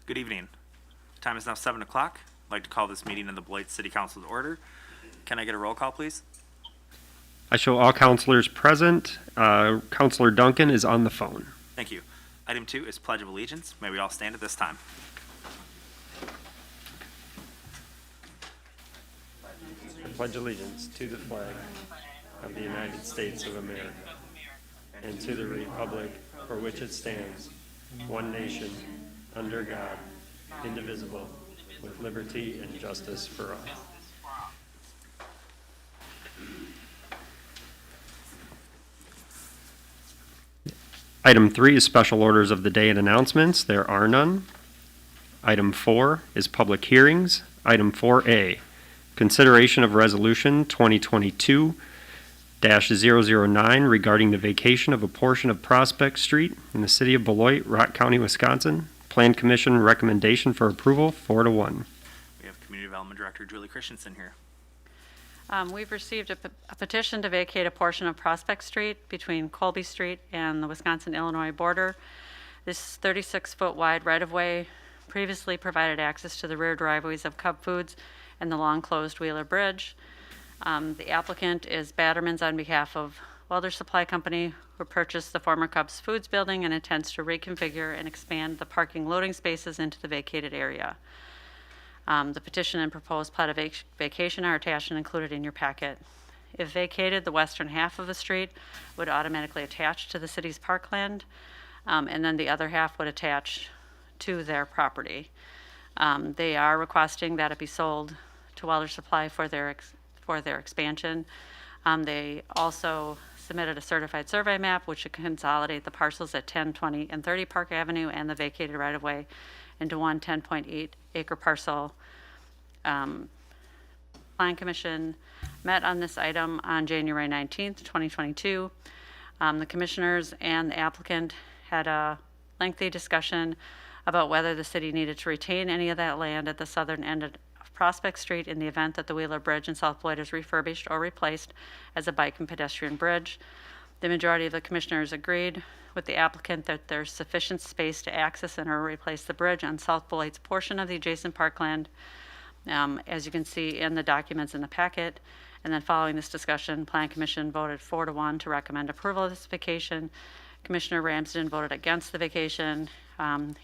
Good evening. The time is now 7 o'clock. I'd like to call this meeting of the Beloit City Council to order. Can I get a roll call, please? I show all counselors present. Counselor Duncan is on the phone. Thank you. Item 2 is Pledge of Allegiance. May we all stand at this time. I pledge allegiance to the flag of the United States of America and to the republic for which it stands, one nation, under God, indivisible, with liberty and justice for all. Item 3 is special orders of the day and announcements. There are none. Item 4 is public hearings. Item 4A, consideration of resolution 2022-009 regarding the vacation of a portion of Prospect Street in the city of Beloit, Rock County, Wisconsin. Plan Commission recommendation for approval, 4-1. We have Community Development Director Julie Christensen here. We've received a petition to vacate a portion of Prospect Street between Colby Street and the Wisconsin-Illinois border. This 36-foot wide right-of-way previously provided access to the rear driveways of Cub Foods and the long-closed Wheeler Bridge. The applicant is Batterman's on behalf of Welder Supply Company, who purchased the former Cubs Foods building and intends to reconfigure and expand the parking loading spaces into the vacated area. The petition and proposed plat of vacation are attached and included in your packet. If vacated, the western half of the street would automatically attach to the city's parkland, and then the other half would attach to their property. They are requesting that it be sold to Welder Supply for their expansion. They also submitted a certified survey map which should consolidate the parcels at 10, 20, and 30 Park Avenue and the vacated right-of-way into one 10.8 acre parcel. Plan Commission met on this item on January 19th, 2022. The commissioners and the applicant had a lengthy discussion about whether the city needed to retain any of that land at the southern end of Prospect Street in the event that the Wheeler Bridge in South Beloit is refurbished or replaced as a bike and pedestrian bridge. The majority of the commissioners agreed with the applicant that there's sufficient space to access and or replace the bridge on South Beloit's portion of the adjacent parkland, as you can see in the documents in the packet. And then following this discussion, Plan Commission voted 4-1 to recommend approval of this vacation. Commissioner Ramsden voted against the vacation.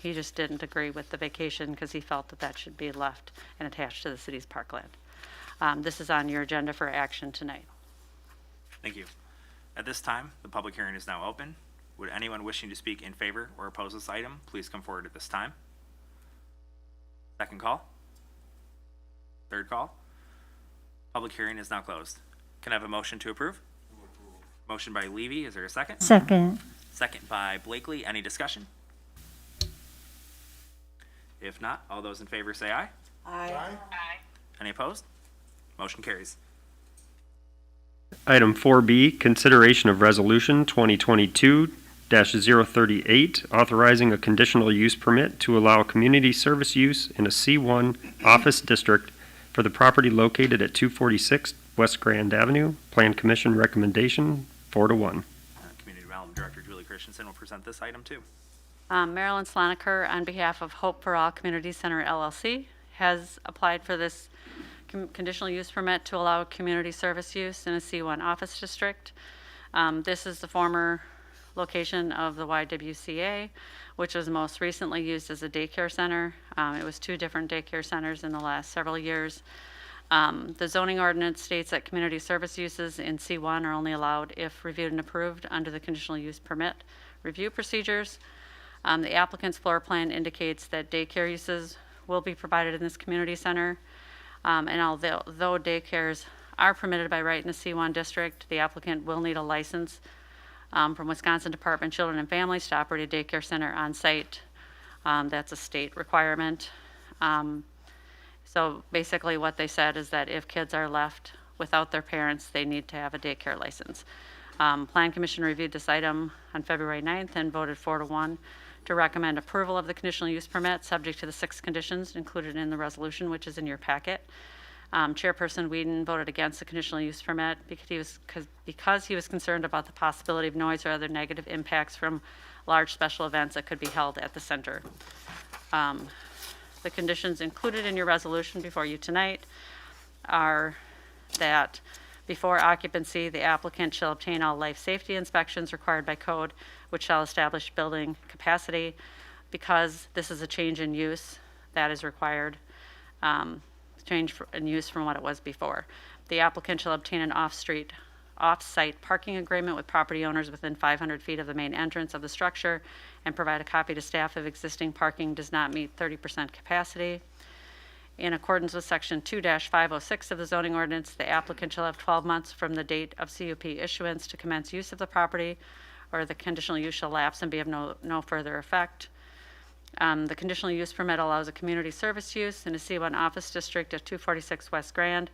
He just didn't agree with the vacation because he felt that that should be left and attached to the city's parkland. This is on your agenda for action tonight. Thank you. At this time, the public hearing is now open. Would anyone wishing to speak in favor or oppose this item, please come forward at this time. Second call. Third call. Public hearing is now closed. Can I have a motion to approve? Motion by Levy. Is there a second? Second. Second by Blakely. Any discussion? If not, all those in favor say aye. Aye. Any opposed? Motion carries. Item 4B, consideration of resolution 2022-038, authorizing a conditional use permit to allow community service use in a C1 office district for the property located at 246 West Grand Avenue. Plan Commission recommendation, 4-1. Community Development Director Julie Christensen will present this item too. Marilyn Sloniker, on behalf of Hope for All Community Center LLC, has applied for this conditional use permit to allow community service use in a C1 office district. This is the former location of the YWCA, which was most recently used as a daycare center. It was 2 different daycare centers in the last several years. The zoning ordinance states that community service uses in C1 are only allowed if reviewed and approved under the conditional use permit review procedures. The applicant's floor plan indicates that daycare uses will be provided in this community center. And although daycares are permitted by right in the C1 district, the applicant will need a license from Wisconsin Department of Children and Families to operate a daycare center on site. That's a state requirement. So basically what they said is that if kids are left without their parents, they need to have a daycare license. Plan Commission reviewed this item on February 9th and voted 4-1 to recommend approval of the conditional use permit subject to the 6 conditions included in the resolution, which is in your packet. Chairperson Whedon voted against the conditional use permit because he was concerned about the possibility of noise or other negative impacts from large special events that could be held at the center. The conditions included in your resolution before you tonight are that before occupancy, the applicant shall obtain all life safety inspections required by code, which shall establish building capacity. Because this is a change in use, that is required, change in use from what it was before. The applicant shall obtain an off-site parking agreement with property owners within 500 feet of the main entrance of the structure and provide a copy to staff if existing parking does not meet 30% capacity. In accordance with Section 2-506 of the zoning ordinance, the applicant shall have 12 months from the date of CUP issuance to commence use of the property, or the conditional use shall lapse and be of no further effect. The conditional use permit allows a community service use in a C1 office district at 246 West Grand.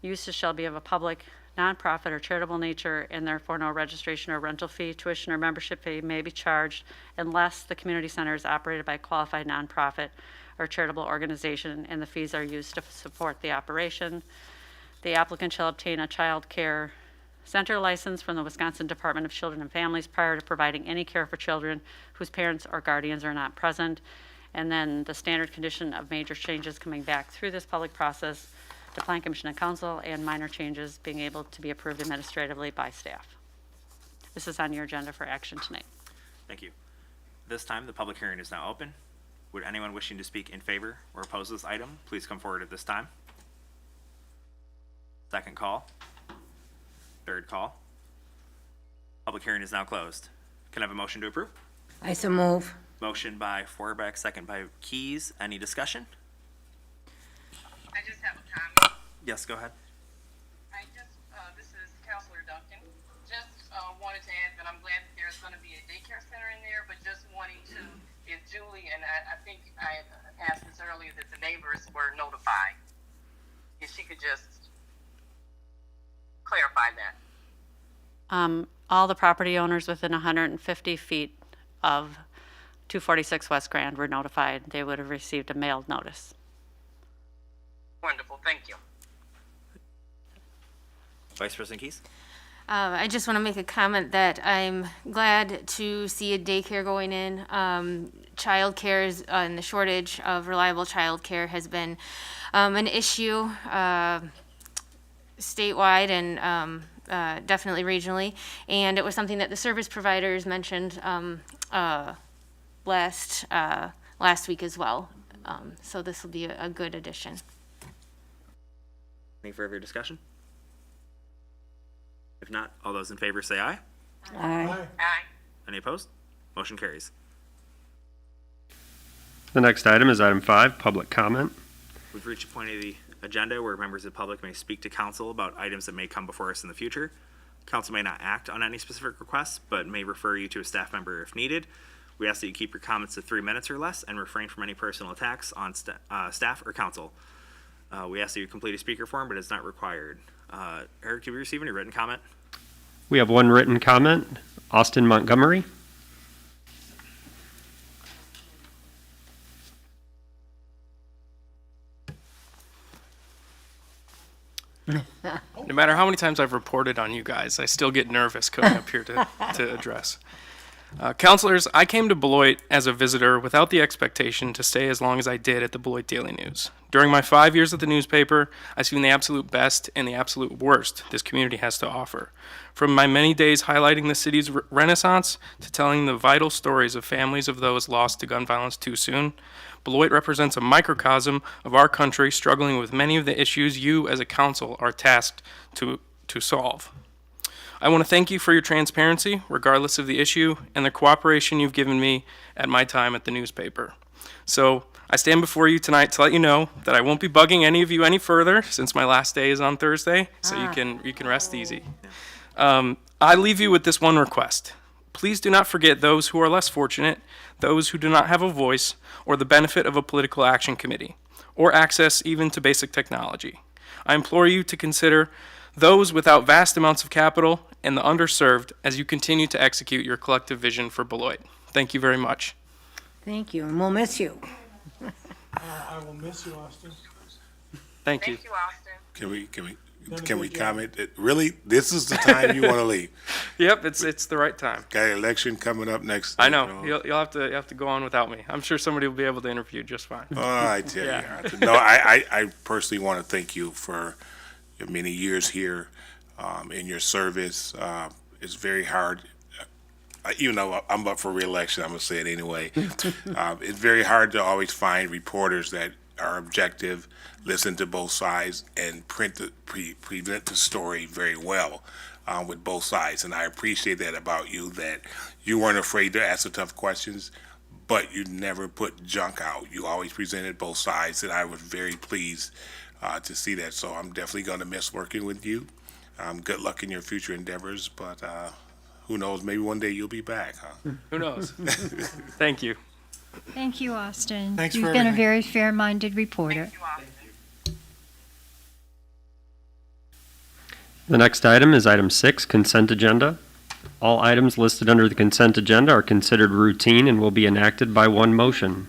Uses shall be of a public, nonprofit, or charitable nature, and therefore no registration or rental fee, tuition, or membership fee may be charged unless the community center is operated by a qualified nonprofit or charitable organization, and the fees are used to support the operation. The applicant shall obtain a child care center license from the Wisconsin Department of Children and Families prior to providing any care for children whose parents or guardians are not present. And then the standard condition of major changes coming back through this public process, the Plan Commission and Council, and minor changes being able to be approved administratively by staff. This is on your agenda for action tonight. Thank you. This time, the public hearing is now open. Would anyone wishing to speak in favor or oppose this item, please come forward at this time. Second call. Third call. Public hearing is now closed. Can I have a motion to approve? I so move. Motion by Forbeck, second by Keys. Any discussion? I just have a comment. Yes, go ahead. This is Counselor Duncan. Just wanted to add that I'm glad that there's going to be a daycare center in there, but just wanting to, if Julie, and I think I asked this earlier, that the neighbors were notified. If she could just clarify that. All the property owners within 150 feet of 246 West Grand were notified. They would have received a mailed notice. Wonderful, thank you. Vice President Keys? I just want to make a comment that I'm glad to see a daycare going in. Childcare is, and the shortage of reliable childcare has been an issue statewide and definitely regionally. And it was something that the service providers mentioned last week as well. So this will be a good addition. Any further discussion? If not, all those in favor say aye. Aye. Aye. Any opposed? Motion carries. The next item is item 5, public comment. We've reached a point of the agenda where members of the public may speak to council about items that may come before us in the future. Council may not act on any specific requests, but may refer you to a staff member if needed. We ask that you keep your comments to 3 minutes or less and refrain from any personal attacks on staff or council. We ask that you complete a speaker form, but it's not required. Eric, did we receive any written comment? We have one written comment, Austin Montgomery. No matter how many times I've reported on you guys, I still get nervous coming up here to address. Councilors, I came to Beloit as a visitor without the expectation to stay as long as I did at the Beloit Daily News. During my 5 years at the newspaper, I've seen the absolute best and the absolute worst this community has to offer. From my many days highlighting the city's renaissance to telling the vital stories of families of those lost to gun violence too soon, Beloit represents a microcosm of our country struggling with many of the issues you as a council are tasked to solve. I want to thank you for your transparency, regardless of the issue, and the cooperation you've given me at my time at the newspaper. So I stand before you tonight to let you know that I won't be bugging any of you any further, since my last day is on Thursday, so you can rest easy. I leave you with this one request. Please do not forget those who are less fortunate, those who do not have a voice or the benefit of a political action committee, or access even to basic technology. I implore you to consider those without vast amounts of capital and the underserved as you continue to execute your collective vision for Beloit. Thank you very much. Thank you, and we'll miss you. I will miss you, Austin. Thank you. Thank you, Austin. Can we Can we comment? Really, this is the time you want to leave? Yep, it's the right time. Got an election coming up next. I know. You'll have to go on without me. I'm sure somebody will be able to interview just fine. Oh, I tell Yeah. you. No, I personally want to thank you for your many years here, in your service. It's very hard. Even though I'm up for re-election, I'm gonna say it anyway. It's very hard to always find reporters that are objective, listen to both sides, and present the story very well with both sides. And I appreciate that about you, that you weren't afraid to ask the tough questions, but you never put junk out. You always presented both sides, and I was very pleased to see that. So I'm definitely going to miss working with you. Good luck in your future endeavors, but who knows, maybe one day you'll be back, huh? Who knows? Thank you. Thank you, Austin. Thanks You've for been a everything. very fair-minded reporter. You all. The next item is item 6, consent agenda. All items listed under the consent agenda are considered routine and will be enacted by one motion.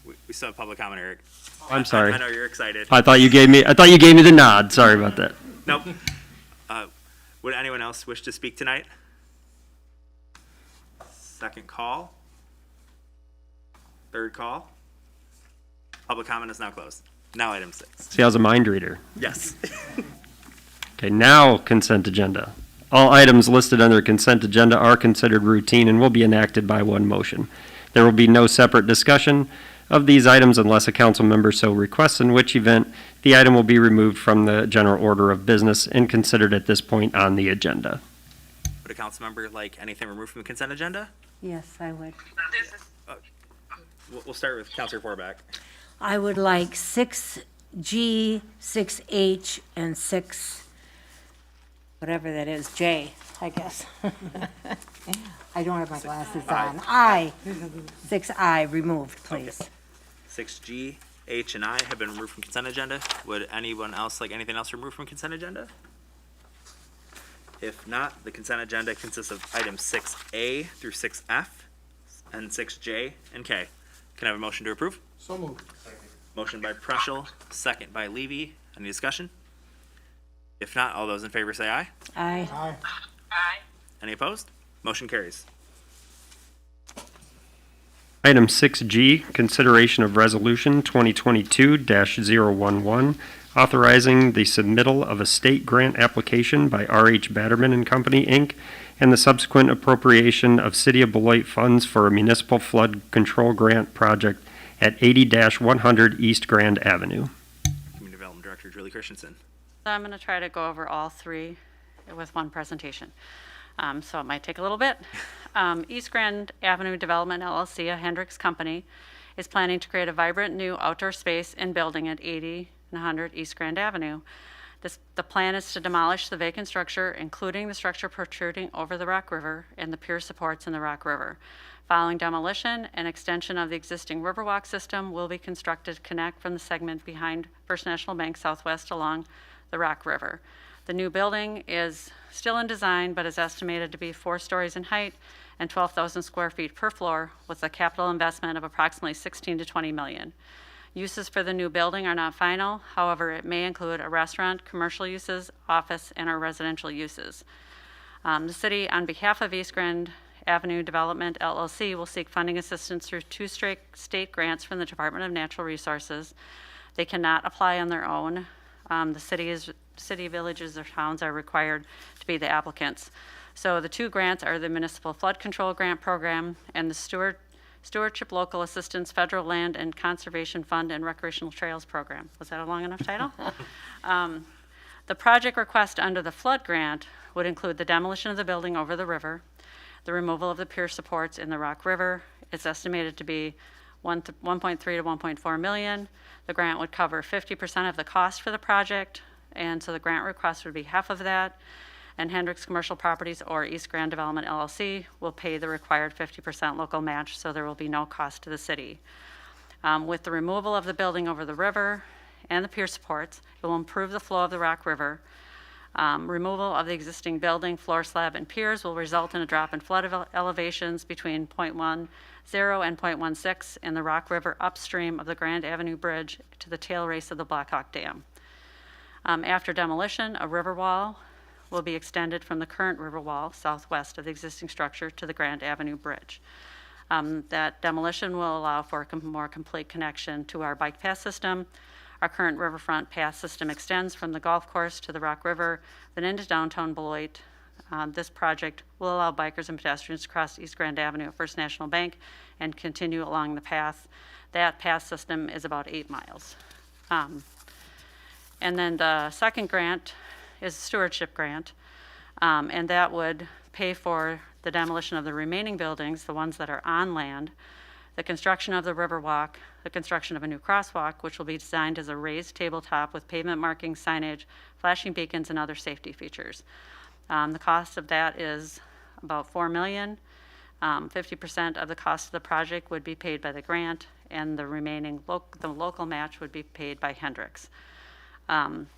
We still have public comment, Eric. I'm sorry. I know you're excited. I thought you gave me the nod. Sorry about that. Nope. Would anyone else wish to speak tonight? Second call. Third call. Public comment is now closed. Now item 6. See, I was a mind reader. Yes. Okay, now consent agenda. All items listed under consent agenda are considered routine and will be enacted by one motion. There will be no separate discussion of these items unless a council member so requests, in which event the item will be removed from the general order of business and considered at this point on the agenda. Would a council member like anything removed from the consent agenda? Yes, I would. This is We'll start with Councilor Forback. I would like 6G, 6H, and 6, whatever that is, J, I guess. I don't have my glasses on. I, 6I removed, please. 6G, H, and I have been removed from consent agenda. Would anyone else like anything else removed from consent agenda? If not, the consent agenda consists of items 6A through 6F and 6J and K. Can I have a motion to approve? So moved. Motion by Preschel, second by Levy. Any discussion? If not, all those in favor say aye. Aye. Aye. aye. Any opposed? Motion carries. Item 6G, consideration of resolution 2022-011, authorizing the submittal of a state grant application by R.H. Batterman and Company, Inc., and the subsequent appropriation of City of Beloit funds for a municipal flood control grant project at 80-100 East Grand Avenue. Community Development Director Julie Christensen. So I'm going to try to go over all three with one presentation. So it might take a little bit. East Grand Avenue Development LLC, a Hendricks company, is planning to create a vibrant new outdoor space and building at 80 and 100 East Grand Avenue. The plan is to demolish the vacant structure, including the structure protruding over the Rock River and the pier supports in the Rock River. Following demolition, an extension of the existing Riverwalk system will be constructed to connect from the segment behind First National Bank Southwest along the Rock River. The new building is still in design, but is estimated to be 4 stories in height and 12,000 square feet per floor, with a capital investment of approximately 16 to 20 million. Uses for the new building are not final. However, it may include a restaurant, commercial uses, office, and/or residential uses. The city, on behalf of East Grand Avenue Development LLC, will seek funding assistance through 2 state grants from the Department of Natural Resources. They cannot apply on their own. The city, villages, or towns are required to be the applicants. So the 2 grants are the Municipal Flood Control Grant Program and the Stewardship Local Assistance Federal Land and Conservation Fund and Recreational Trails Program. Was that a long enough title? The project request under the flood grant would include the demolition of the building over the river, the removal of the pier supports in the Rock River. It's estimated to be 1.3 to 1.4 million. The grant would cover 50% of the cost for the project, and so the grant request would be half of that. And Hendricks Commercial Properties or East Grand Development LLC will pay the required 50% local match, so there will be no cost to the city. With the removal of the building over the river and the pier supports, it will improve the flow of the Rock River. Removal of the existing building, floor slab, and piers will result in a drop in flood elevations between 0.10 and 0.16 in the Rock River upstream of the Grand Avenue Bridge to the tail race of the Blackhawk Dam. After demolition, a river wall will be extended from the current river wall southwest of the existing structure to the Grand Avenue Bridge. That demolition will allow for a more complete connection to our bike path system. Our current riverfront path system extends from the golf course to the Rock River, then into downtown Beloit. This project will allow bikers and pedestrians to cross East Grand Avenue at First National Bank and continue along the path. That path system is about 8 miles. And then the second grant is a stewardship grant, and that would pay for the demolition of the remaining buildings, the ones that are on land, the construction of the Riverwalk, the construction of a new crosswalk, which will be designed as a raised tabletop with pavement marking, signage, flashing beacons, and other safety features. The cost of that is about $4 million. 50% of the cost of the project would be paid by the grant, and the remaining the local match would be paid by Hendricks. And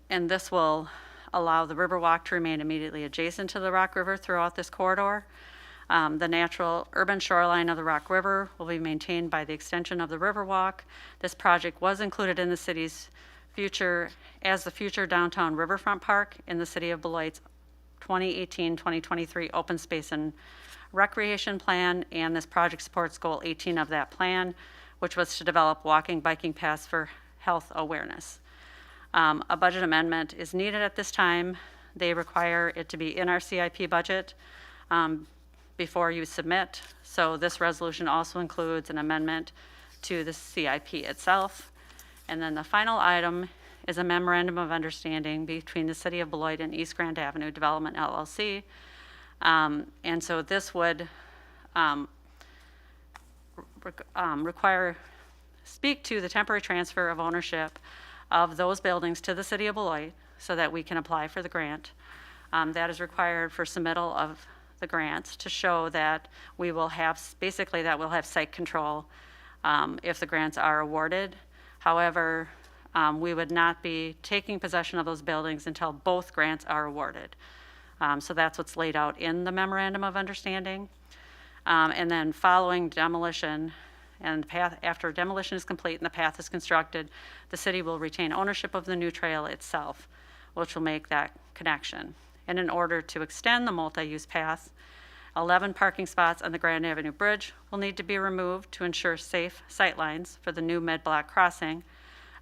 this will allow the Riverwalk to remain immediately adjacent to the Rock River throughout this corridor. The natural urban shoreline of the Rock River will be maintained by the extension of the Riverwalk. This project was included in the city's future downtown riverfront park in the city of Beloit's 2018-2023 open space and recreation plan, and this project supports goal 18 of that plan, which was to develop walking, biking paths for health awareness. A budget amendment is needed at this time. They require it to be in our CIP budget before you submit. So this resolution also includes an amendment to the CIP itself. And then the final item is a memorandum of understanding between the City of Beloit and East Grand Avenue Development LLC. And so this would speak to the temporary transfer of ownership of those buildings to the City of Beloit so that we can apply for the grant. That is required for submittal of the grants to show that we will have, basically that we'll have site control if the grants are awarded. However, we would not be taking possession of those buildings until both grants are awarded. So that's what's laid out in the memorandum of understanding. And then following demolition, and after demolition is complete and the path is constructed, the city will retain ownership of the new trail itself, which will make that connection. And in order to extend the multi-use path, 11 parking spots on the Grand Avenue Bridge will need to be removed to ensure safe sightlines for the new mid-block crossing.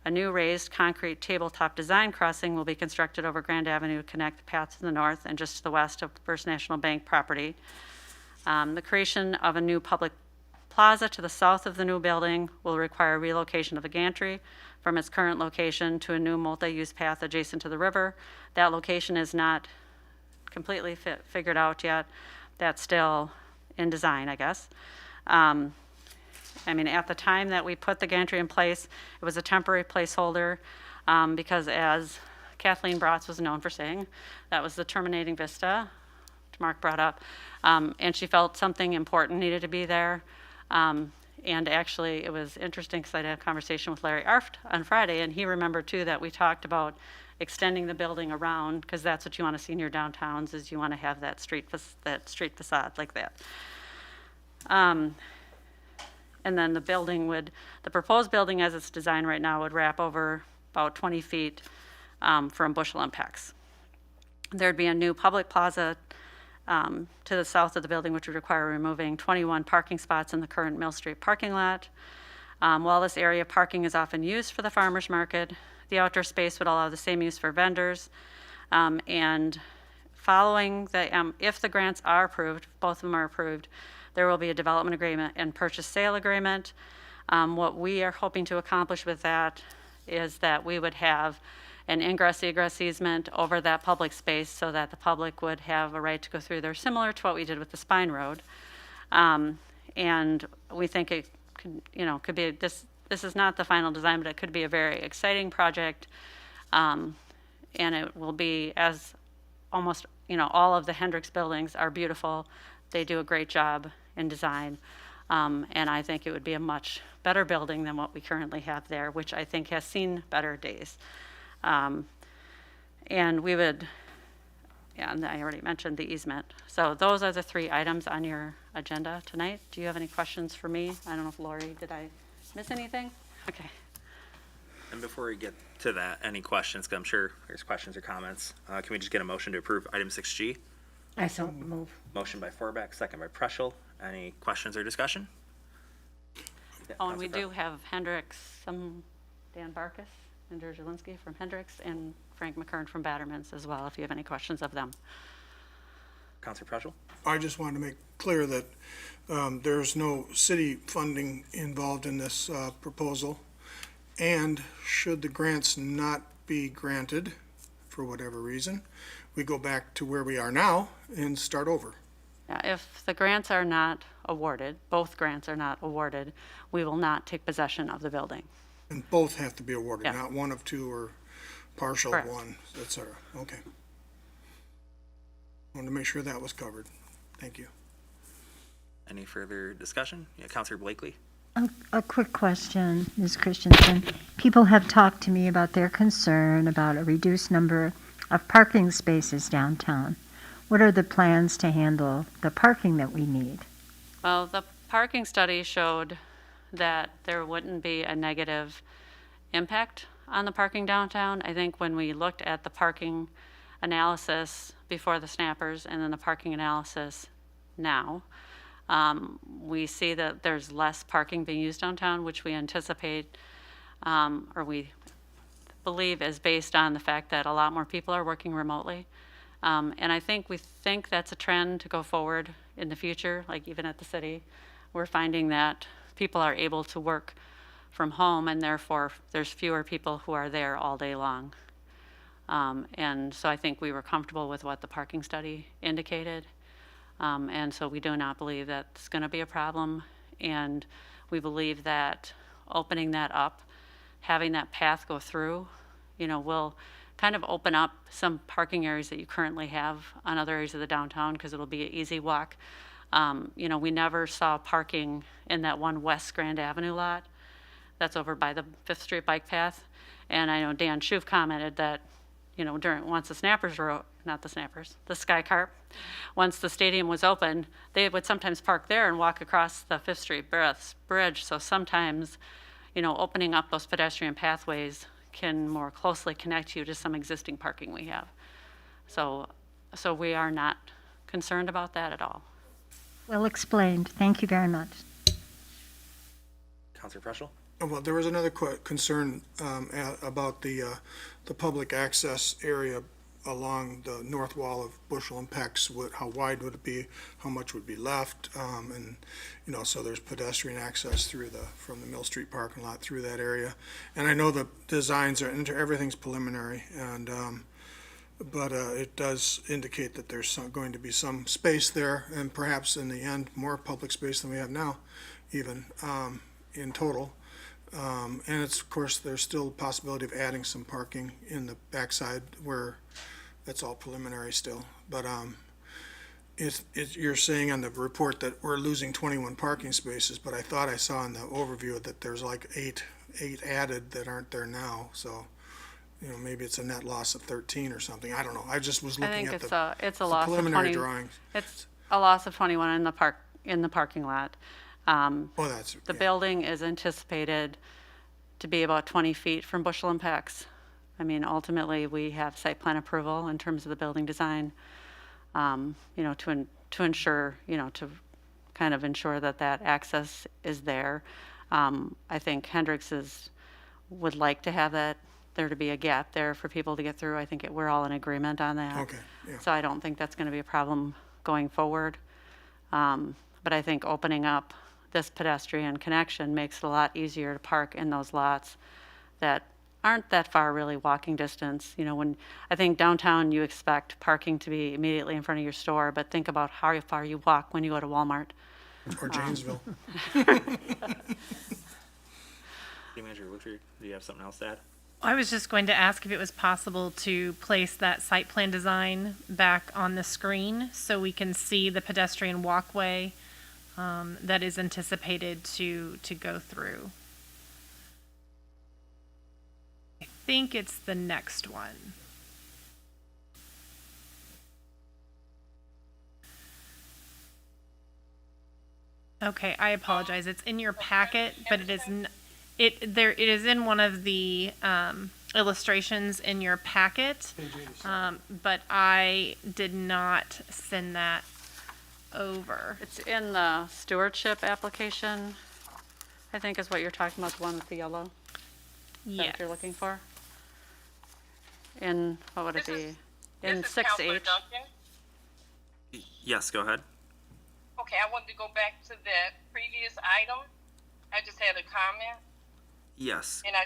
A new raised concrete tabletop design crossing will be constructed over Grand Avenue to connect the path to the north and just to the west of First National Bank property. The creation of a new public plaza to the south of the new building will require relocation of a gantry from its current location to a new multi-use path adjacent to the river. That location is not completely figured out yet. That's still in design, I guess. I mean, at the time that we put the gantry in place, it was a temporary placeholder because, as Kathleen Bratz was known for saying, that was the terminating vista, which Mark brought up, and she felt something important needed to be there. And actually, it was interesting because I had a conversation with Larry Arft on Friday, and he remembered too that we talked about extending the building around, because that's what you want to see in your downtowns, is you want to have that street facade like that. And then the proposed building as it's designed right now would wrap over about 20 feet from Bushel Impacts. There'd be a new public plaza to the south of the building, which would require removing 21 parking spots in the current Mill Street parking lot. While this area of parking is often used for the farmers market, the outdoor space would allow the same use for vendors. And following if the grants are approved, both of them are approved, there will be a development agreement and purchase sale agreement. What we are hoping to accomplish with that is that we would have an ingress-egress easement over that public space so that the public would have a right to go through there, similar to what we did with the Spine Road. And we think it could be, this is not the final design, but it could be a very exciting project. And it will be, as almost, all of the Hendricks buildings are beautiful. They do a great job in design. And I think it would be a much better building than what we currently have there, which I think has seen better days. And we would, and I already mentioned the easement. So those are the 3 items on your agenda tonight. Do you have any questions for me? I don't know if Lori, did I miss anything? Okay. And before we get to that, any questions? 'Cause I'm sure there's questions or comments. Can we just get a motion to approve item 6G? I so move. Motion by Forbeck, second by Preschel. Any questions or discussion? Yeah, Oh, and we Counselor do have Hendricks, Dan Barkus and George Jelinski from Hendricks, and Frank McKern from Battermans as well, if you have any questions of them. Counselor Preschel? I just wanted to make clear that there's no city funding involved in this proposal. And should the grants not be granted, for whatever reason, we go back to where we are now and start over. If the grants are not awarded, both grants are not awarded, we will not take possession of the building. And both have to be awarded, Yeah. not one of two or partial Correct. one, et cetera. Okay. Wanted to make sure that was covered. Thank you. Any further discussion? Yeah, Counselor Blakely? A quick question, Ms. Christensen. People have talked to me about their concern about a reduced number of parking spaces downtown. What are the plans to handle the parking that we need? Well, the parking study showed that there wouldn't be a negative impact on the parking downtown. I think when we looked at the parking analysis before the snappers and then the parking analysis now, we see that there's less parking being used downtown, which we anticipate, or we believe is based on the fact that a lot more people are working remotely. And I think we think that's a trend to go forward in the future, like even at the city. We're finding that people are able to work from home, and therefore there's fewer people who are there all day long. And so I think we were comfortable with what the parking study indicated. And so we do not believe that's going to be a problem. And we believe that opening that up, having that path go through, will kind of open up some parking areas that you currently have on other areas of the downtown, because it'll be an easy walk. We never saw parking in that one West Grand Avenue lot that's over by the 5th Street bike path. And I know Dan Schuf commented that, once the snappers were, not the snappers, the Sky Carp, once the stadium was open, they would sometimes park there and walk across the 5th Street bridge. So sometimes, opening up those pedestrian pathways can more closely connect you to some existing parking we have. So we are not concerned about that at all. Well explained. Thank you very much. Counselor Preschel? Well, there was another concern about the public access area along the north wall of Bushel and Peck's. How wide would it be? How much would be left? And so there's pedestrian access from the Mill Street parking lot through that area. And I know the designs everything's preliminary, and but it does indicate that there's going to be some space there, and perhaps in the end more public space than we have now, even in total. And it's, of course, there's still a possibility of adding some parking in the backside where that's all preliminary still. But you're saying on the report that we're losing 21 parking spaces, but I thought I saw in the overview that there's like eight added that aren't there now. So, maybe it's a net loss of 13 or something. I don't know. I just was I looking think at it's a the loss of preliminary 20. drawings. It's a loss of 21 in the parking lot. Oh, that's The yeah. building is anticipated to be about 20 feet from Bushel and Peck's. I mean, ultimately, we have site plan approval in terms of the building design, to ensure, to kind of ensure that access is there. I think Hendricks would like to have there to be a gap there for people to get through. I think we're all in agreement on that. Okay, yeah. So I don't think that's going to be a problem going forward. But I think opening up this pedestrian connection makes it a lot easier to park in those lots that aren't that far really walking distance. When I think downtown you expect parking to be immediately in front of your store, but think about how far you walk when you go to Walmart. Or Janesville. City Manager Woodford, do you have something else to add? I was just going to ask if it was possible to place that site plan design back on the screen so we can see the pedestrian walkway that is anticipated to go through. I think it's the next one. Okay, I apologize. It's in your packet, but it is It is in one of the illustrations in your packet, but I did not send that over. It's in the stewardship application, I think is what you're talking about, the one with the yellow. Is that Yes. what you're looking for? In, what would it This be? is- In This is Counselor 6H. Duncan. Yes, go ahead. Okay, I wanted to go back to that previous item. I just had a comment, Yes. and I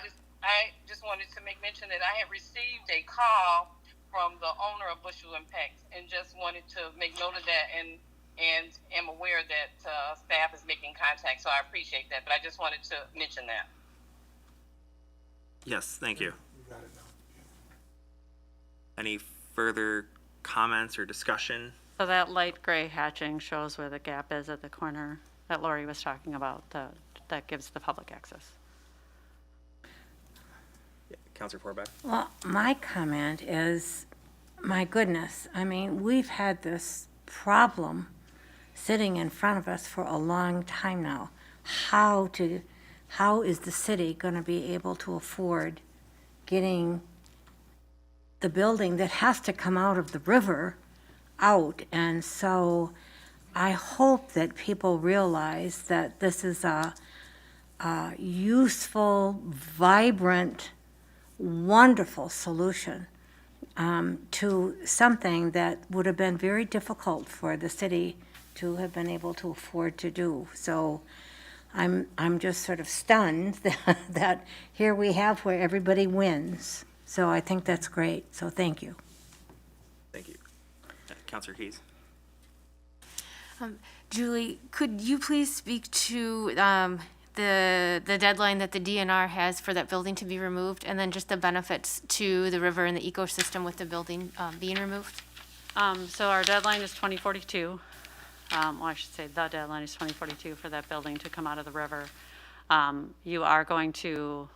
just wanted to make mention that I had received a call from the owner of Bushel and Peck, and just wanted to make note of that, and am aware that staff is making contact, so I appreciate that, but I just wanted to mention that. Yes, thank you. You got it now. Any further comments or discussion? So that light gray hatching shows where the gap is at the corner that Lori was talking about, that gives the public access. Counselor Forbeck? Well, my comment is, my goodness, I mean, we've had this problem sitting in front of us for a long time now. How is the city going to be able to afford getting the building that has to come out of the river out? And so I hope that people realize that this is a useful, vibrant, wonderful solution to something that would have been very difficult for the city to have been able to afford to do. So I'm just sort of stunned that here we have where everybody wins. So I think that's great. So thank you. Thank you. Counselor Keys? Julie, could you please speak to the deadline that the DNR has for that building to be removed, and then just the benefits to the river and the ecosystem with the building being removed? So our deadline is 2042. Well, I should say the deadline is 2042 for that building to come out of the river. You are going to,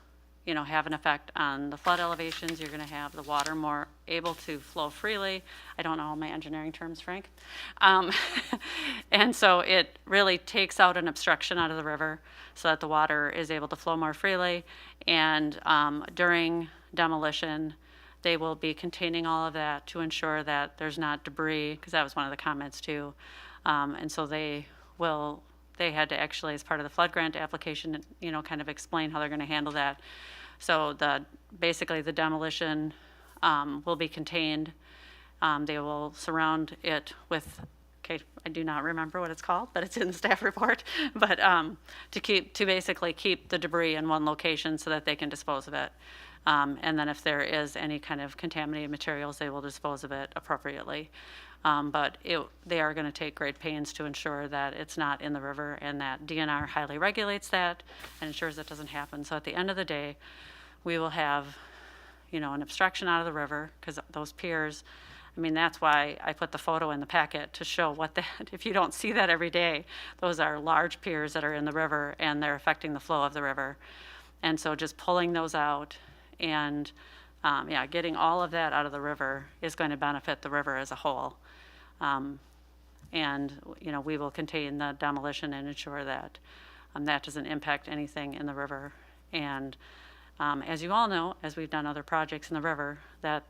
have an effect on the flood elevations. You're going to have the water more able to flow freely. I don't know all my engineering terms, Frank. And so it really takes out an obstruction out of the river so that the water is able to flow more freely. And during demolition, they will be containing all of that to ensure that there's not debris, because that was one of the comments too. And so they had to actually, as part of the flood grant application, kind of explain how they're going to handle that. So basically the demolition will be contained. They will surround it with, okay, I do not remember what it's called, but it's in the staff report. But to basically keep the debris in one location so that they can dispose of it. And then if there is any kind of contaminated materials, they will dispose of it appropriately. But they are going to take great pains to ensure that it's not in the river, and that DNR highly regulates that and ensures that doesn't happen. So at the end of the day, we will have, an obstruction out of the river, because those piers, that's why I put the photo in the packet to show what that, if you don't see that every day, those are large piers that are in the river and they're affecting the flow of the river. And so just pulling those out and, getting all of that out of the river is going to benefit the river as a whole. And, we will contain the demolition and ensure that that doesn't impact anything in the river. And as you all know, as we've done other projects in the river, that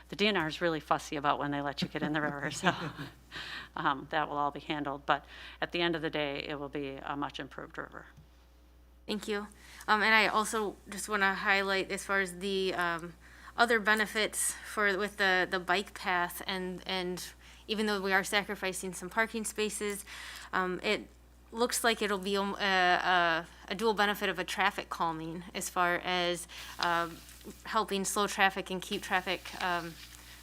the DNR is really fussy about when they let you get in the river. So that will all be handled. But at the end of the day, it will be a much improved river. Thank you. And I also just want to highlight, as far as the other benefits with the bike path, and even though we are sacrificing some parking spaces, it looks like it'll be a dual benefit of a traffic calming, as far as helping slow traffic and keep traffic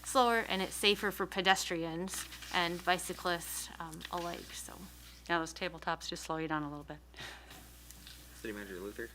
slower, and it's safer for pedestrians and bicyclists alike. So, Yeah, those tabletops do slow you down a little bit. City Manager Luther?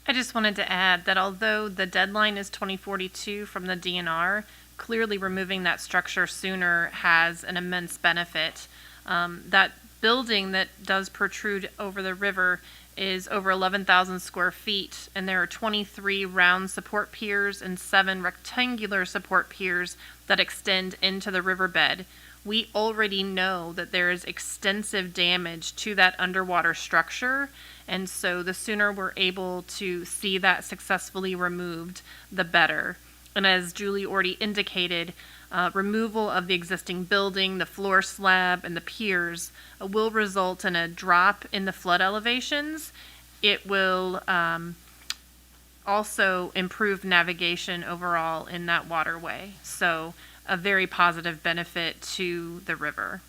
I just wanted to add that although the deadline is 2042 from the DNR, clearly removing that structure sooner has an immense benefit. That building that does protrude over the river is over 11,000 square feet, and there are 23 round support piers and 7 rectangular support piers that extend into the riverbed, we already know that there is extensive damage to that underwater structure. And so the sooner we're able to see that successfully removed, the better. And as Julie already indicated, removal of the existing building, the floor slab, and the piers will result in a drop in the flood elevations. It will also improve navigation overall in that waterway. So a very positive benefit to the river.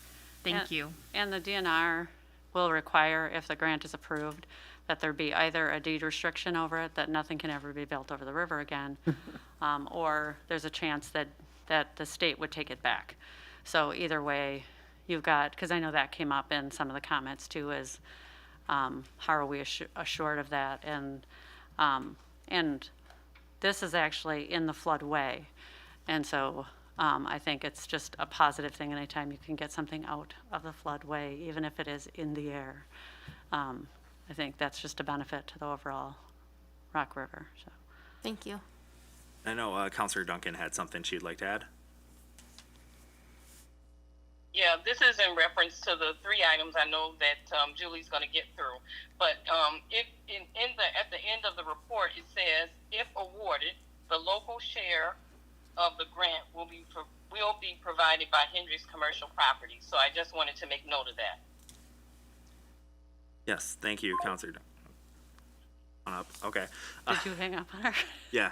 Thank you. And the DNR will require, if the grant is approved, that there be either a deed restriction over it, that nothing can ever be built over the river again, or there's a chance that the state would take it back. So either way, you've got, because I know that came up in some of the comments too, is how are we assured of that? And this is actually in the floodway. And so I think it's just a positive thing anytime you can get something out of the floodway, even if it is in the air. I think that's just a benefit to the overall Rock River. So. Thank you. I know Councilor Duncan had something she'd like to add. Yeah, this is in reference to the three items I know that Julie's going to get through. But if at the end of the report, it says, if awarded, the local share of the grant will be provided by Hendricks Commercial Properties. So I just wanted to make note of that. Yes, thank you, Councilor Duncan. On up. Okay. Did you hang up on her? Yeah.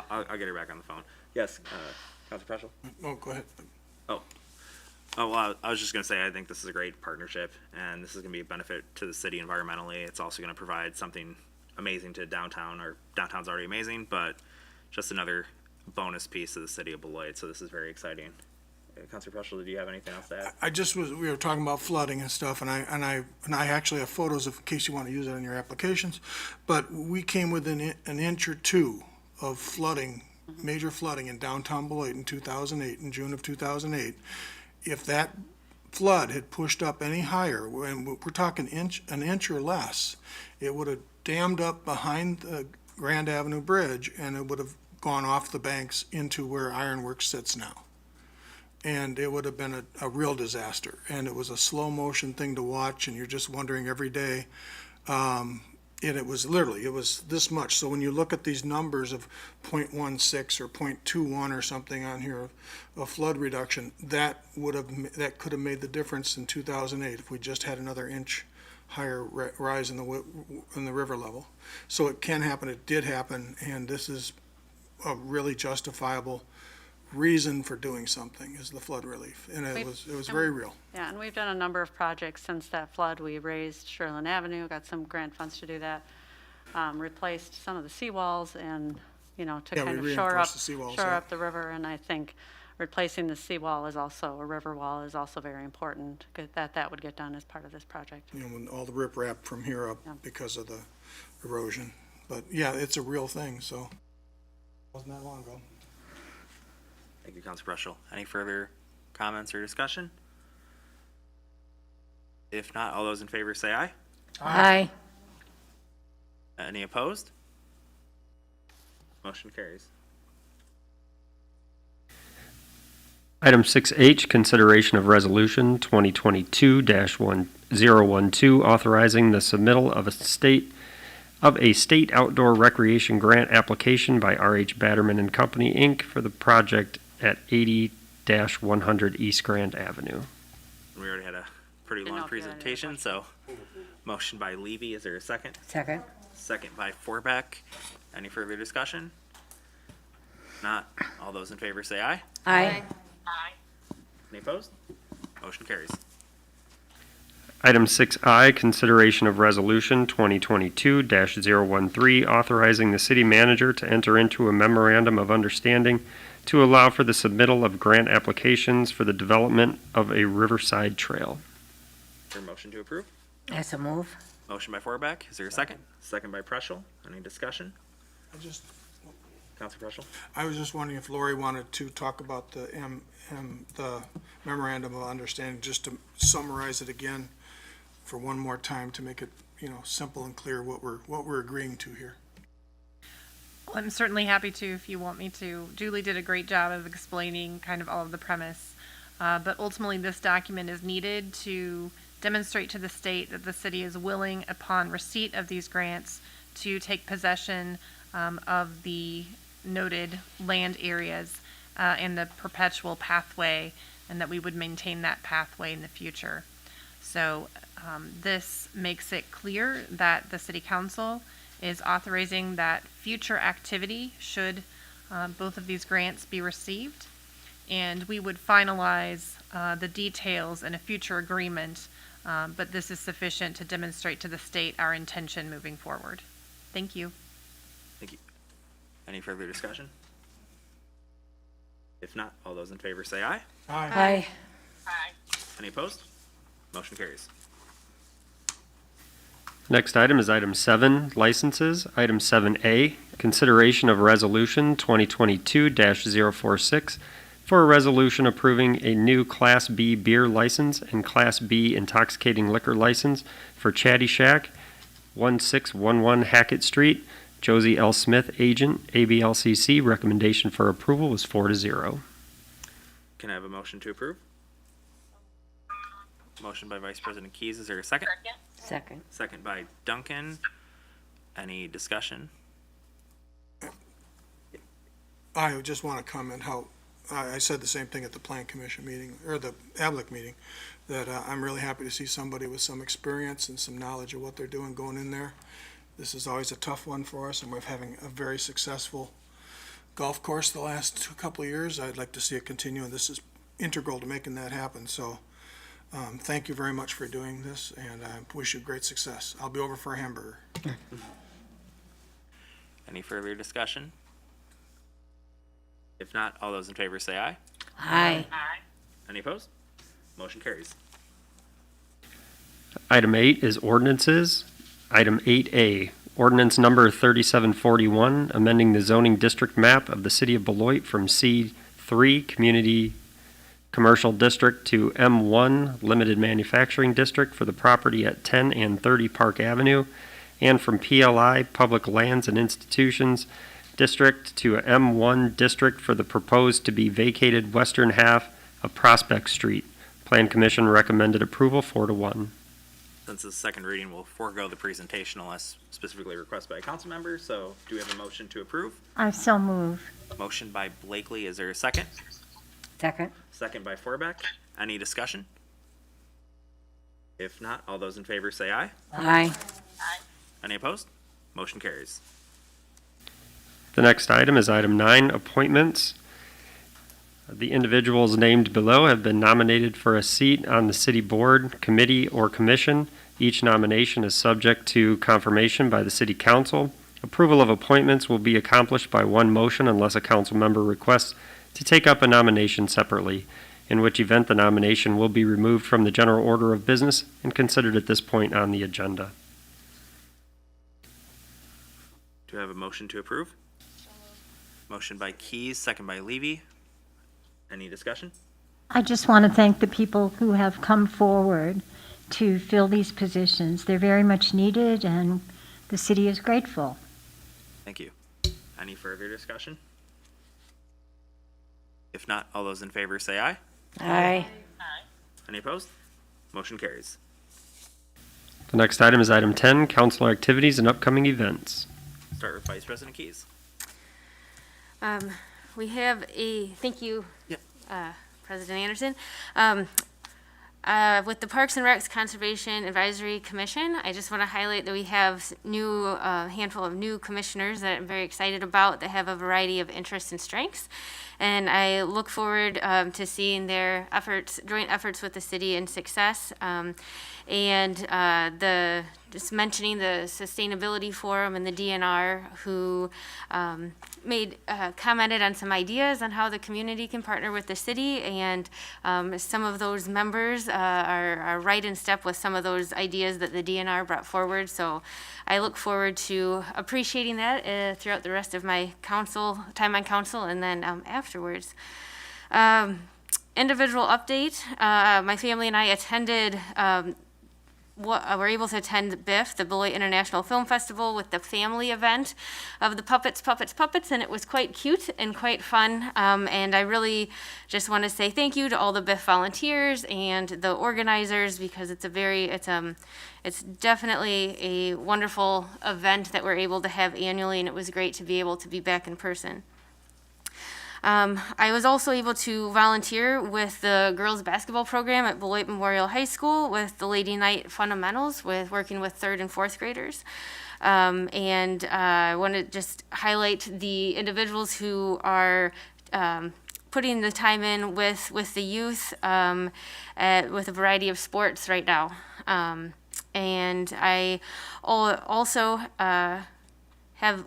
I'll get her back on the phone. Yes, Councilor Preschel? Oh, go ahead. Oh, well, I was just going to say, I think this is a great partnership, and this is going to be a benefit to the city environmentally. It's also going to provide something amazing to downtown, or downtown's already amazing, but just another bonus piece of the city of Beloit, so this is very exciting. Councilor Preschel, did you have anything else to add? We were talking about flooding and stuff, and I actually have photos in case you want to use it in your applications, but we came within an inch or two of flooding, major flooding in downtown Beloit in 2008, in June of 2008. If that flood had pushed up any higher, and we're talking an inch or less, it would have dammed up behind the Grand Avenue Bridge, and it would have gone off the banks into where Ironworks sits now. And it would have been a real disaster. And it was a slow motion thing to watch, and you're just wondering every day. And it was this much. So when you look at these numbers of 0.16 or 0.21 or something on here of flood reduction, that could have made the difference in 2008 if we just had another inch higher rise in the river level. So it can happen. It did happen, and this is a really justifiable reason for doing something, is the flood relief, and it was very real. Yeah, and we've done a number of projects since that flood. We raised Sherlin Avenue, got some grant funds to do that, replaced some of the seawalls, and to kind of shore up the river. And I think replacing the seawall is also, a river wall is also very important. That would get done as part of this project. When all the riprap from here up because of the erosion. But yeah, it's a real thing. So wasn't that long ago. Thank you, Councilor Preschel. Any further comments or discussion? If not, all those in favor say aye. Aye. Any opposed? Motion carries. Item 6H, consideration of resolution 2022-1012, authorizing the submittal of a state outdoor recreation grant application by R.H. Batterman and Company, Inc. for the project at 80-100 East Grand Avenue. We already had a pretty long presentation, so motion by Levy. Is there a second? Second. Second by Forbeck. Any further discussion? Not. All those in favor say aye. Aye. Aye. Any opposed? Motion carries. Item 6I, consideration of resolution 2022-013, authorizing the city manager to enter into a memorandum of understanding to allow for the submittal of grant applications for the development of a riverside trail. Is there a motion to approve? That's a move. Motion by Forbeck. Is there a second? Second by Preschel. Any discussion? Councilor Preschel? I was just wondering if Lori wanted to talk about the memorandum of understanding, just to summarize it again for one more time to make it, simple and clear what we're agreeing to here. Well, I'm certainly happy to if you want me to. Julie did a great job of explaining kind of all of the premise. But ultimately, this document is needed to demonstrate to the state that the city is willing, upon receipt of these grants, to take possession of the noted land areas and the perpetual pathway, and that we would maintain that pathway in the future. So this makes it clear that the city council is authorizing that future activity should both of these grants be received, and we would finalize the details in a future agreement, but this is sufficient to demonstrate to the state our intention moving forward. Thank you. Thank you. Any further discussion? If not, all those in favor say aye. Aye. Aye. Any opposed? Motion carries. Next item is item 7, licenses. Item 7A, consideration of resolution 2022-046 for a resolution approving a new Class B beer license and Class B intoxicating liquor license for Chatty Shack, 1611 Hackett Street. Josie L. Smith, agent, ABLCC. Recommendation for approval was 4-0. Can I have a motion to approve? Motion by Vice President Keys. Is there a second? Second. Second by Duncan. Any discussion? I just want to comment how, I said the same thing at the Plan Commission meeting, or the ABLIC meeting, that I'm really happy to see somebody with some experience and some knowledge of what they're doing going in there. This is always a tough one for us, and we're having a very successful golf course the last couple of years. I'd like to see it continue, and this is integral to making that happen. So thank you very much for doing this, and I wish you great success. I'll be over for a hamburger. Any further discussion? If not, all those in favor say aye. Aye. Aye. Any opposed? Motion carries. Item 8 is ordinances. Item 8A, ordinance number 3741, amending the zoning district map of the city of Beloit from C3 Community Commercial District to M1 Limited Manufacturing District for the property at 10 and 30 Park Avenue, and from PLI Public Lands and Institutions District to M1 District for the proposed to be vacated western half of Prospect Street. Plan Commission recommended approval 4-1. Since this is second reading, we'll forego the presentation unless specifically requested by a council member. So do we have a motion to approve? I so move. Motion by Blakely. Is there a second? Second. Second by Forbeck. Any discussion? If not, all those in favor say aye. Aye. Any opposed? Motion carries. The next item is item 9, appointments. The individuals named below have been nominated for a seat on the city board, committee, or commission. Each nomination is subject to confirmation by the city council. Approval of appointments will be accomplished by one motion unless a council member requests to take up a nomination separately, in which event the nomination will be removed from the general order of business and considered at this point on the agenda. Do I have a motion to approve? Motion by Keys, second by Levy. Any discussion? I just want to thank the people who have come forward to fill these positions. They're very much needed, and the city is grateful. Thank you. Any further discussion? If not, all those in favor say aye. Aye. Any opposed? Motion carries. The next item is item 10, council activities and upcoming events. Start with Vice President Keys. We have thank you, Yep. President Anderson. With the Parks and Recs Conservation Advisory Commission, I just want to highlight that we have handful of new commissioners that I'm very excited about that have a variety of interests and strengths. And I look forward to seeing their joint efforts with the city and success. Just mentioning the Sustainability Forum and the DNR, who commented on some ideas on how the community can partner with the city, and some of those members are right in step with some of those ideas that the DNR brought forward. So I look forward to appreciating that throughout the rest of my time on council, and then afterwards. Individual update, my family and I attended were able to attend BIFF, the Beloit International Film Festival, with the family event of the Puppets, and it was quite cute and quite fun. And I really just want to say thank you to all the BIFF volunteers and the organizers, because it's definitely a wonderful event that we're able to have annually, and it was great to be able to be back in person. I was also able to volunteer with the girls basketball program at Beloit Memorial High School with the Lady Night Fundamentals, with working with 3rd and 4th graders. And I want to just highlight the individuals who are putting the time in with the youth with a variety of sports right now. And I also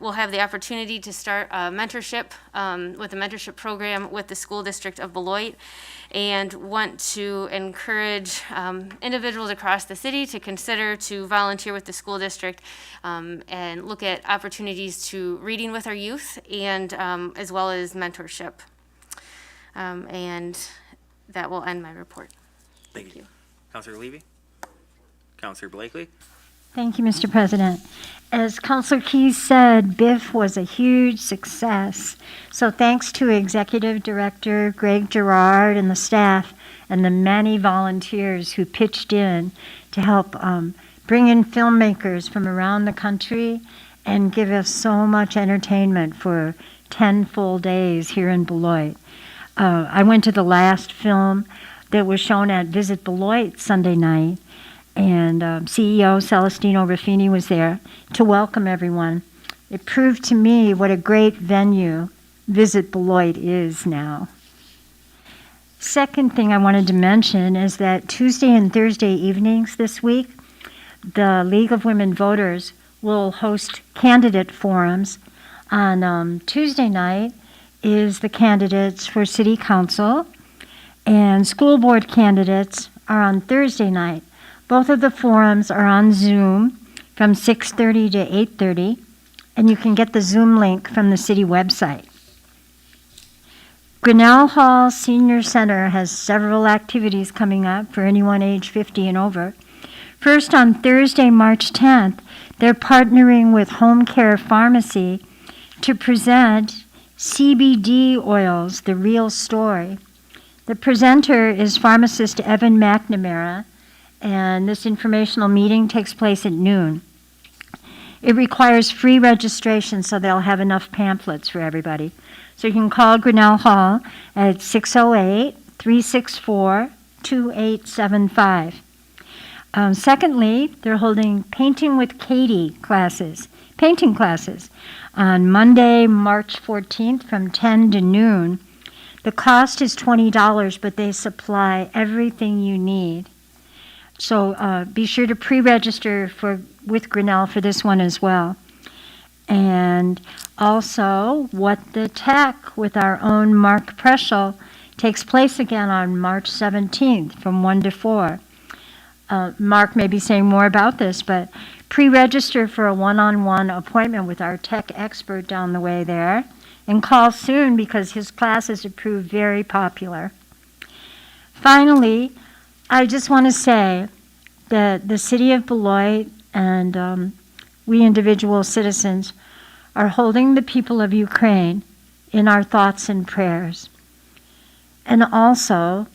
will have the opportunity to start a mentorship with a mentorship program with the school district of Beloit, and want to encourage individuals across the city to consider to volunteer with the school district and look at opportunities to reading with our youth, and as well as mentorship. And that will end my report. Thank you. Counselor Levy? Counselor Blakely? Thank you, Mr. President. As Councilor Keyes said, BIFF was a huge success. So thanks to Executive Director Greg Gerard and the staff and the many volunteers who pitched in to help bring in filmmakers from around the country and give us so much entertainment for 10 full days here in Beloit. I went to the last film that was shown at Visit Beloit Sunday night, and CEO Celestino Ruffini was there to welcome everyone. It proved to me what a great venue Visit Beloit is now. Second thing I wanted to mention is that Tuesday and Thursday evenings this week, the League of Women Voters will host candidate forums. On Tuesday night is the candidates for City Council, and school board candidates are on Thursday night. Both of the forums are on Zoom from 6:30 to 8:30, and you can get the Zoom link from the city website. Grinnell Hall Senior Center has several activities coming up for anyone age 50 and over. First, on Thursday, March 10th, they're partnering with Home Care Pharmacy to present CBD oils, the real story. The presenter is pharmacist Evan McNamara, and this informational meeting takes place at noon. It requires free registration, so they'll have enough pamphlets for everybody. So you can call Grinnell Hall at 608-364-2875. Secondly, they're holding Painting with Katie painting classes, on Monday, March 14th from 10 to noon. The cost is $20, but they supply everything you need. So be sure to pre-register with Grinnell for this one as well. And also, What the Tech with our own Mark Preschel takes place again on March 17th from 1 to 4. Mark may be saying more about this, but pre-register for a one-on-one appointment with our tech expert down the way there, and call soon because his classes are proved very popular. Finally, I just want to say that the city of Beloit and we individual citizens are holding the people of Ukraine in our thoughts and prayers. And also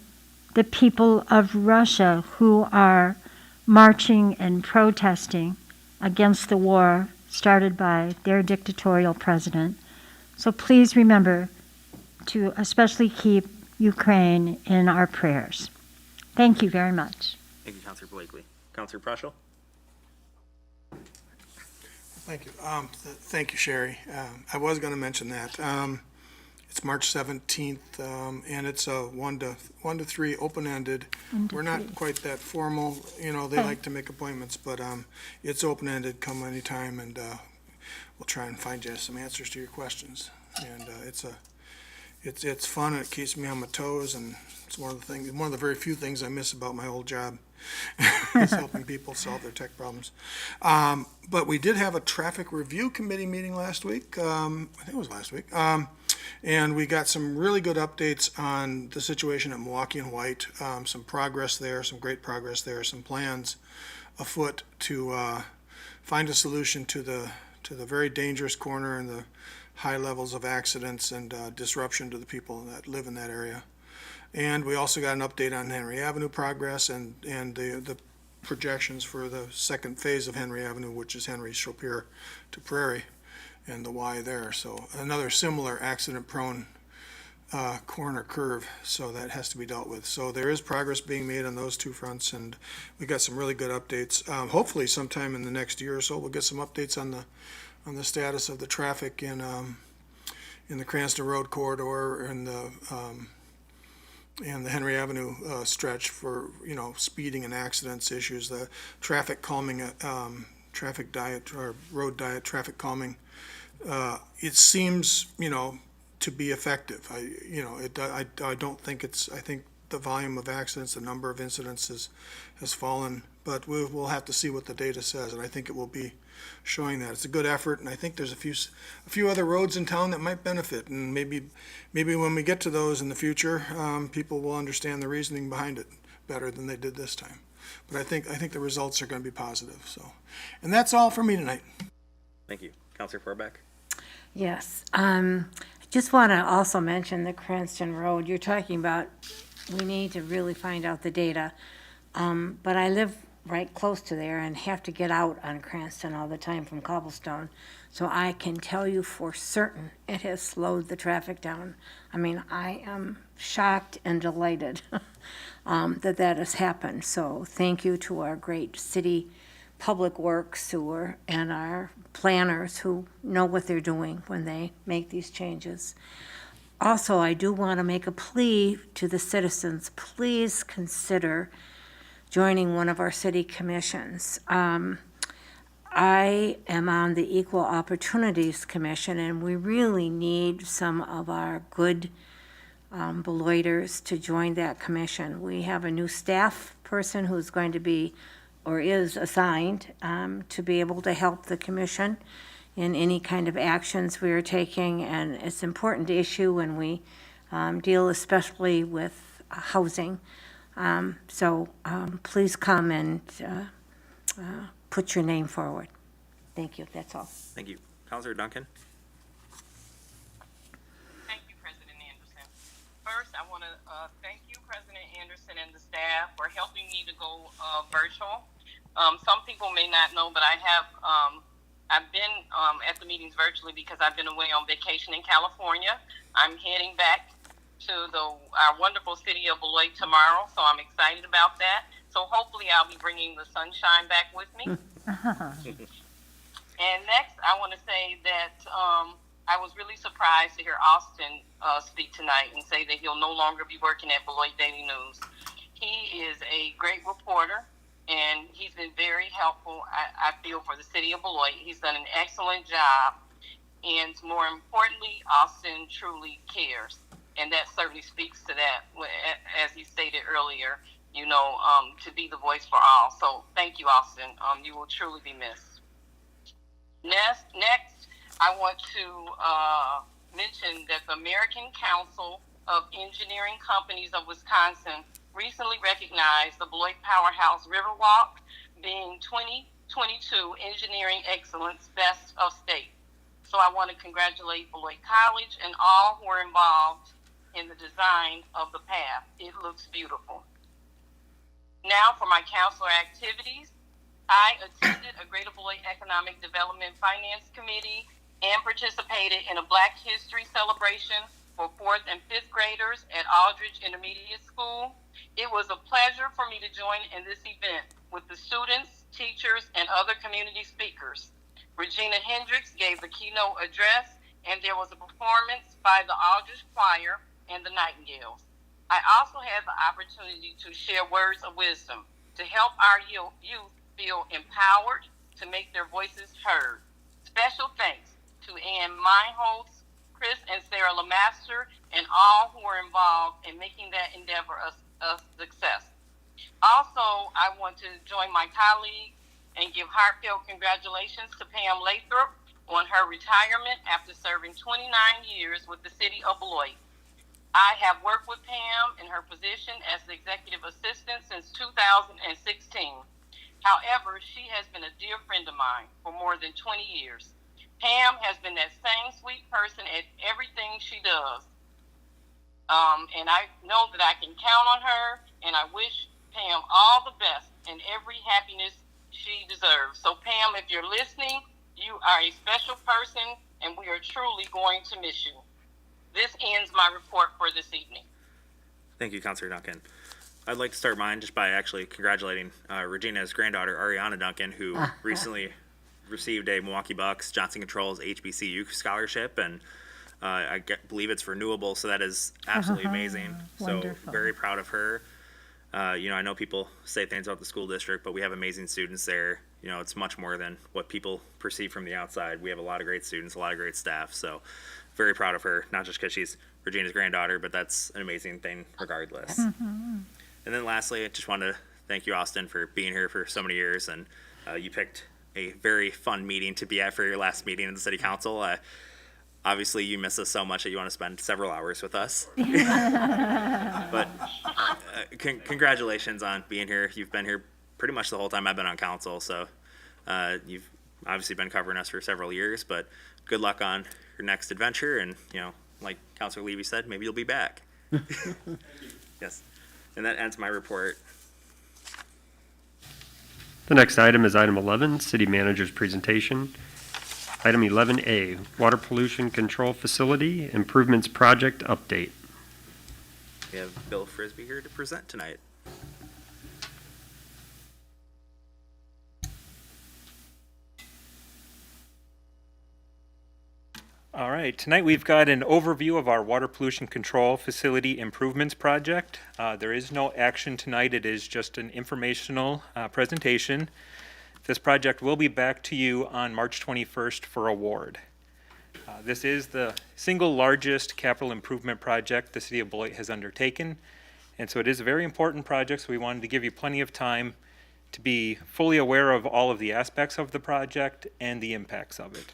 the people of Russia who are marching and protesting against the war started by their dictatorial president. So please remember to especially keep Ukraine in our prayers. Thank you very much. Thank you, Counselor Blakely. Counselor Preschel? Thank you. Thank you, Sherry. I was going to mention that. It's March 17th, and it's a 1 to 3 open-ended. We're not quite that formal. They like to make appointments, but it's open-ended. Come anytime, and we'll try and find you some answers to your questions. And it's fun, and it keeps me on my toes, and it's one of the very few things I miss about my old job. Is helping people solve their tech problems. But we did have a traffic review committee meeting last week. I think it was last week. And we got some really good updates on the situation at Milwaukee and White. Some progress there, some great progress there, some plans afoot to find a solution to the very dangerous corner and the high levels of accidents and disruption to the people that live in that area. And we also got an update on Henry Avenue progress and the projections for the second phase of Henry Avenue, which is Henry Chopir to Prairie, and the Y there. So another similar accident-prone corner curve, so that has to be dealt with. So there is progress being made on those two fronts, and we got some really good updates. Hopefully sometime in the next year or so, we'll get some updates on the status of the traffic in the Cranston Road corridor and the Henry Avenue stretch for, speeding and accidents issues, the traffic calming, traffic diet or road diet, traffic calming. It seems, to be effective. I don't think I think the volume of accidents, the number of incidents has fallen, but we'll have to see what the data says, and I think it will be showing that. It's a good effort, and I think there's a few other roads in town that might benefit, and maybe when we get to those in the future, people will understand the reasoning behind it better than they did this time. But I think the results are going to be positive. So, and that's all for me tonight. Thank you. Counselor Forbeck? Yes. I just want to also mention the Cranston Road. You're talking about we need to really find out the data. But I live right close to there and have to get out on Cranston all the time from Cobblestone. So I can tell you for certain it has slowed the traffic down. I mean, I am shocked and delighted that has happened. So thank you to our great city public works and our planners who know what they're doing when they make these changes. Also, I do want to make a plea to the citizens. Please consider joining one of our city commissions. I am on the Equal Opportunities Commission, and we really need some of our good Beloiters to join that commission. We have a new staff person who's going to be, or is assigned, to be able to help the commission in any kind of actions we are taking, and it's an important issue when we deal especially with housing. So please come and put your name forward. Thank you, that's all. Thank you. Counselor Duncan? Thank you, President Anderson. First, I want to thank you, President Anderson, and the staff for helping me to go virtual. Some people may not know, but I've been at the meetings virtually because I've been away on vacation in California. I'm heading back to our wonderful city of Beloit tomorrow, so I'm excited about that. So hopefully I'll be bringing the sunshine back with me. And next, I want to say that I was really surprised to hear Austin speak tonight and say that he'll no longer be working at Beloit Daily News. He is a great reporter, and he's been very helpful, I feel, for the city of Beloit. He's done an excellent job, and more importantly, Austin truly cares. And that certainly speaks to that, as he stated earlier, to be the voice for all. So thank you, Austin. You will truly be missed. Next, I want to mention that the American Council of Engineering Companies of Wisconsin recently recognized the Beloit Powerhouse Riverwalk being 2022 Engineering Excellence Best of State. So I want to congratulate Beloit College and all who are involved in the design of the path. It looks beautiful. Now for my counselor activities. I attended a Greater Beloit Economic Development Finance Committee and participated in a Black History celebration for 4th and 5th graders at Aldridge Intermediate School. It was a pleasure for me to join in this event with the students, teachers, and other community speakers. Regina Hendricks gave the keynote address, and there was a performance by the Aldridge Choir and the Nightingales. I also had the opportunity to share words of wisdom to help our youth feel empowered to make their voices heard. Special thanks to Ann Meinholz, Chris and Sarah LeMaster, and all who were involved in making that endeavor a success. Also, I want to join my colleagues and give heartfelt congratulations to Pam Lathrop on her retirement after serving 29 years with the city of Beloit. I have worked with Pam in her position as the executive assistant since 2016. However, she has been a dear friend of mine for more than 20 years. Pam has been that same sweet person at everything she does. And I know that I can count on her, and I wish Pam all the best and every happiness she deserves. So Pam, if you're listening, you are a special person, and we are truly going to miss you. This ends my report for this evening. Thank you, Councilor Duncan. I'd like to start mine just by actually congratulating Regina's granddaughter, Ariana Duncan, who recently received a Milwaukee Bucks Johnson Controls HBCU scholarship, and believe it's renewable, so that is absolutely amazing. Wonderful. So very proud of her. I know people say things about the school district, but we have amazing students there. It's much more than what people perceive from the outside. We have a lot of great students, a lot of great staff, so very proud of her, not just because she's Regina's granddaughter, but that's an amazing thing regardless. And then lastly, I just want to thank you, Austin, for being here for so many years, and you picked a very fun meeting to be at for your last meeting in the city council. Obviously, you miss us so much that you want to spend several hours with us. But congratulations on being here. You've been here pretty much the whole time I've been on council, so you've obviously been covering us for several years, but good luck on your next adventure, and, like Councilor Levy said, maybe you'll be back. Yes. And that ends my report. The next item is item 11, City Manager's Presentation. Item 11A, Water Pollution Control Facility Improvements Project Update. We have Bill Frisbee here to present tonight. All right, tonight we've got an overview of our water pollution control facility improvements project. There is no action tonight. It is just an informational presentation. This project will be back to you on March 21st for award. This is the single largest capital improvement project the city of Beloit has undertaken, and so it is a very important project, so we wanted to give you plenty of time to be fully aware of all of the aspects of the project and the impacts of it.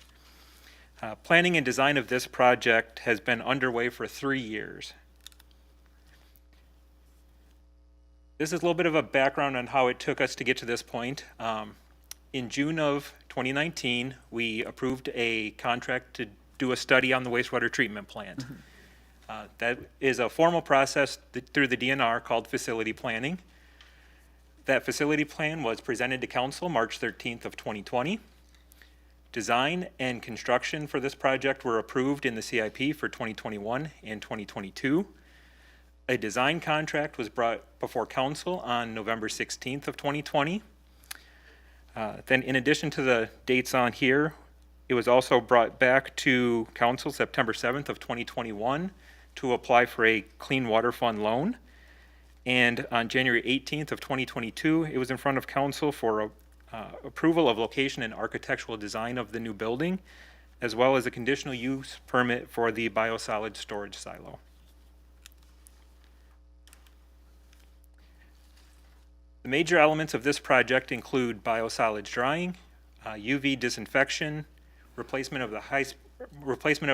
Planning and design of this project has been underway for 3 years. This is a little bit of a background on how it took us to get to this point. In June of 2019, we approved a contract to do a study on the wastewater treatment plant. That is a formal process through the DNR called facility planning. That facility plan was presented to council March 13th of 2020. Design and construction for this project were approved in the CIP for 2021 and 2022. A design contract was brought before council on November 16th of 2020. Then in addition to the dates on here, it was also brought back to council September 7th of 2021 to apply for a Clean Water Fund loan. And on January 18th of 2022, it was in front of council for approval of location and architectural design of the new building, as well as a conditional use permit for the biosolid storage silo. The major elements of this project include biosolids drying, UV disinfection, replacement of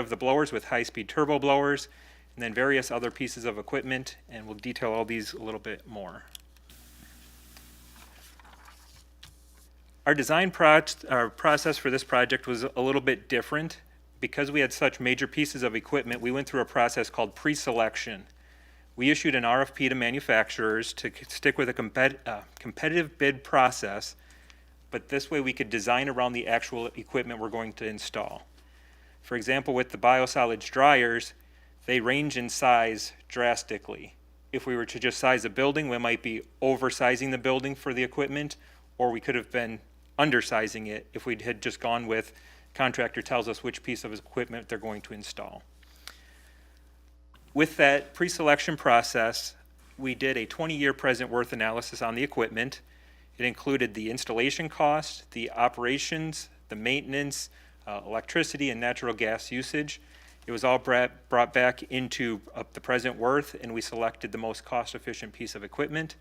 the blowers with high-speed turbo blowers, and then various other pieces of equipment, and we'll detail all these a little bit more. Our design process for this project was a little bit different. Because we had such major pieces of equipment, we went through a process called pre-selection. We issued an RFP to manufacturers to stick with a competitive bid process, but this way we could design around the actual equipment we're going to install. For example, with the biosolids dryers, they range in size drastically. If we were to just size a building, we might be oversizing the building for the equipment, or we could have been undersizing it if we had just gone with contractor tells us which piece of equipment they're going to install. With that pre-selection process, we did a 20-year present worth analysis on the equipment. It included the installation cost, the operations, the maintenance, electricity, and natural gas usage. It was all brought back into the present worth, and we selected the most cost-efficient piece of equipment.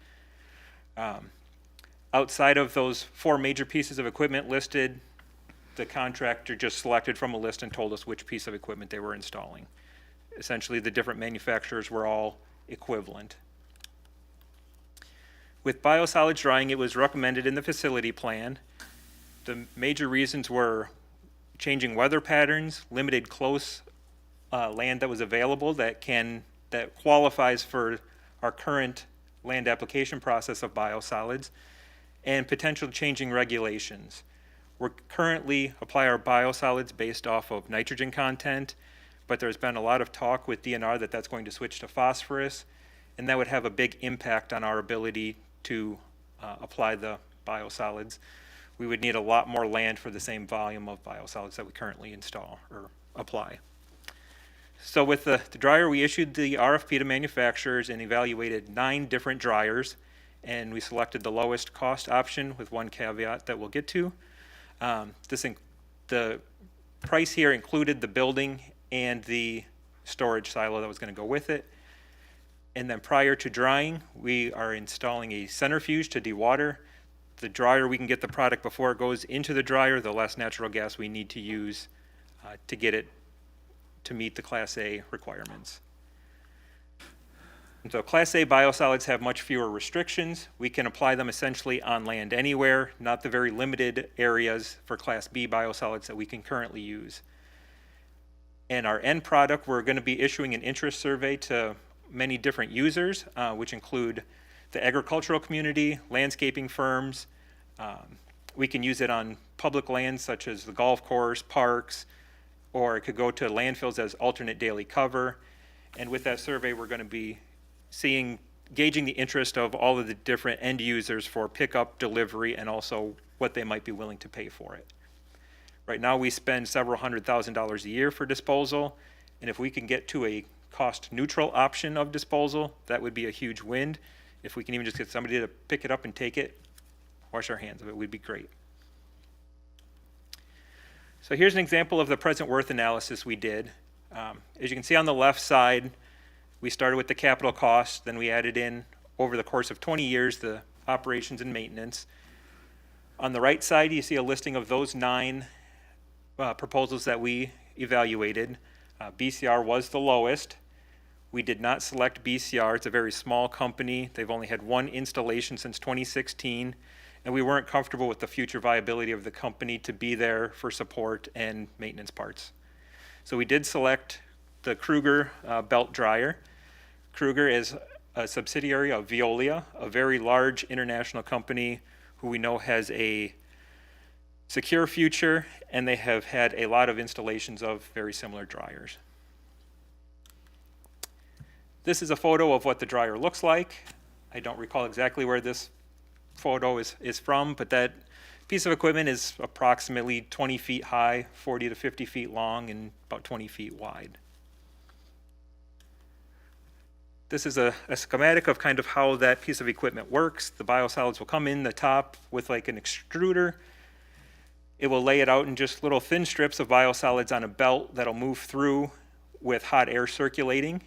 Outside of those 4 major pieces of equipment listed, the contractor just selected from a list and told us which piece of equipment they were installing. Essentially, the different manufacturers were all equivalent. With biosolids drying, it was recommended in the facility plan. The major reasons were changing weather patterns, limited close land that was available that qualifies for our current land application process of biosolids, and potential changing regulations. We currently apply our biosolids based off of nitrogen content, but there's been a lot of talk with DNR that that's going to switch to phosphorus, and that would have a big impact on our ability to apply the biosolids. We would need a lot more land for the same volume of biosolids that we currently install or apply. So with the dryer, we issued the RFP to manufacturers and evaluated 9 different dryers, and we selected the lowest cost option with one caveat that we'll get to. The price here included the building and the storage silo that was going to go with it. And then prior to drying, we are installing a centrifuge to dewater. The drier we can get the product before it goes into the dryer, the less natural gas we need to use to get it to meet the Class A requirements. And so Class A biosolids have much fewer restrictions. We can apply them essentially on land anywhere, not the very limited areas for Class B biosolids that we can currently use. And our end product, we're going to be issuing an interest survey to many different users, which include the agricultural community, landscaping firms. We can use it on public lands such as the golf course, parks, or it could go to landfills as alternate daily cover. And with that survey, we're going to be gauging the interest of all of the different end users for pickup, delivery, and also what they might be willing to pay for it. Right now, we spend several $100,000s a year for disposal, and if we can get to a cost-neutral option of disposal, that would be a huge win. If we can even just get somebody to pick it up and take it, wash our hands of it, would be great. So here's an example of the present worth analysis we did. As you can see on the left side, we started with the capital cost, then we added in, over the course of 20 years, the operations and maintenance. On the right side, you see a listing of those 9 proposals that we evaluated. BCR was the lowest. We did not select BCR. It's a very small company. They've only had 1 installation since 2016, and we weren't comfortable with the future viability of the company to be there for support and maintenance parts. So we did select the Kruger belt dryer. Kruger is a subsidiary of Veolia, a very large international company who we know has a secure future, and they have had a lot of installations of very similar dryers. This is a photo of what the dryer looks like. I don't recall exactly where this photo is from, but that piece of equipment is approximately 20 feet high, 40 to 50 feet long, and about 20 feet wide. This is a schematic of kind of how that piece of equipment works. The biosolids will come in the top with like an extruder. It will lay it out in just little thin strips of biosolids on a belt that'll move through with hot air circulating.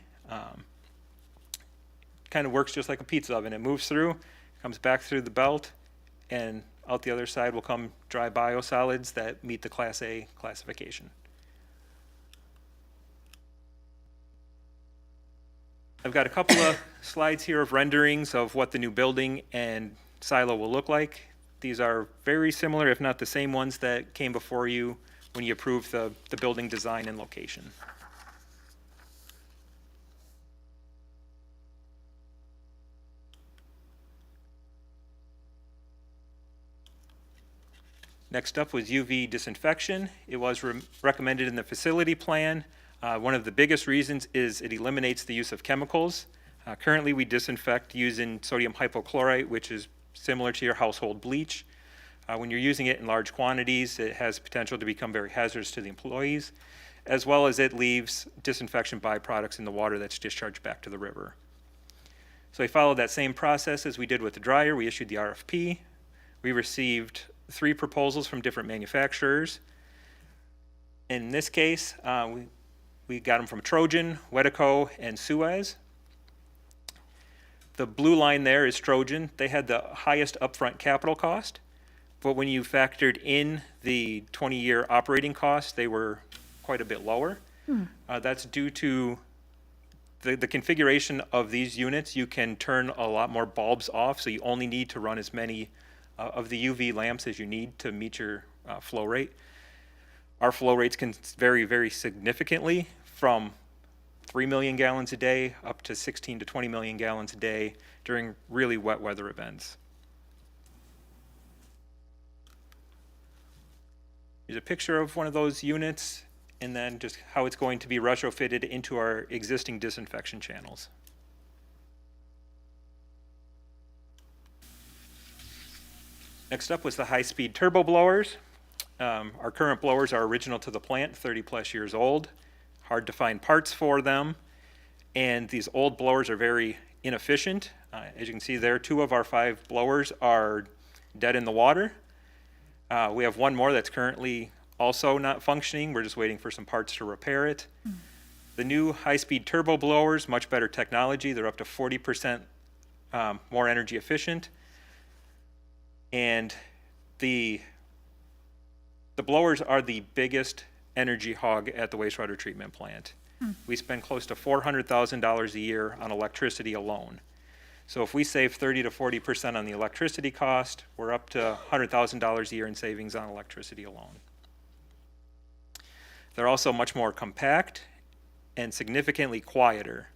Kind of works just like a pizza oven. It moves through, comes back through the belt, and out the other side will come dry biosolids that meet the Class A classification. I've got a couple of slides here of renderings of what the new building and silo will look like. These are very similar, if not the same ones that came before you when you approved the building design and location. Next up was UV disinfection. It was recommended in the facility plan. One of the biggest reasons is it eliminates the use of chemicals. Currently, we disinfect using sodium hypochlorite, which is similar to your household bleach. When you're using it in large quantities, it has potential to become very hazardous to the employees, as well as it leaves disinfection byproducts in the water that's discharged back to the river. So we followed that same process as we did with the dryer. We issued the RFP. We received 3 proposals from different manufacturers. In this case, we got them from Trojan, Wedeco, and Suez. The blue line there is Trojan. They had the highest upfront capital cost, but when you factored in the 20-year operating costs, they were quite a bit lower. That's due to the configuration of these units, you can turn a lot more bulbs off, so you only need to run as many of the UV lamps as you need to meet your flow rate. Our flow rates can vary very significantly from 3 million gallons a day up to 16 to 20 million gallons a day during really wet weather events. Here's a picture of one of those units, and then just how it's going to be retrofitted into our existing disinfection channels. Next up was the high-speed turbo blowers. Our current blowers are original to the plant, 30-plus years old. Hard to find parts for them, and these old blowers are very inefficient. As you can see there, 2 of our 5 blowers are dead in the water. We have one more that's currently also not functioning. We're just waiting for some parts to repair it. The new high-speed turbo blowers, much better technology. They're up to 40% more energy efficient. And the blowers are the biggest energy hog at the wastewater treatment plant. We spend close to $400,000 a year on electricity alone. So if we save 30 to 40% on the electricity cost, we're up to $100,000 a year in savings on electricity alone. They're also much more compact and significantly quieter,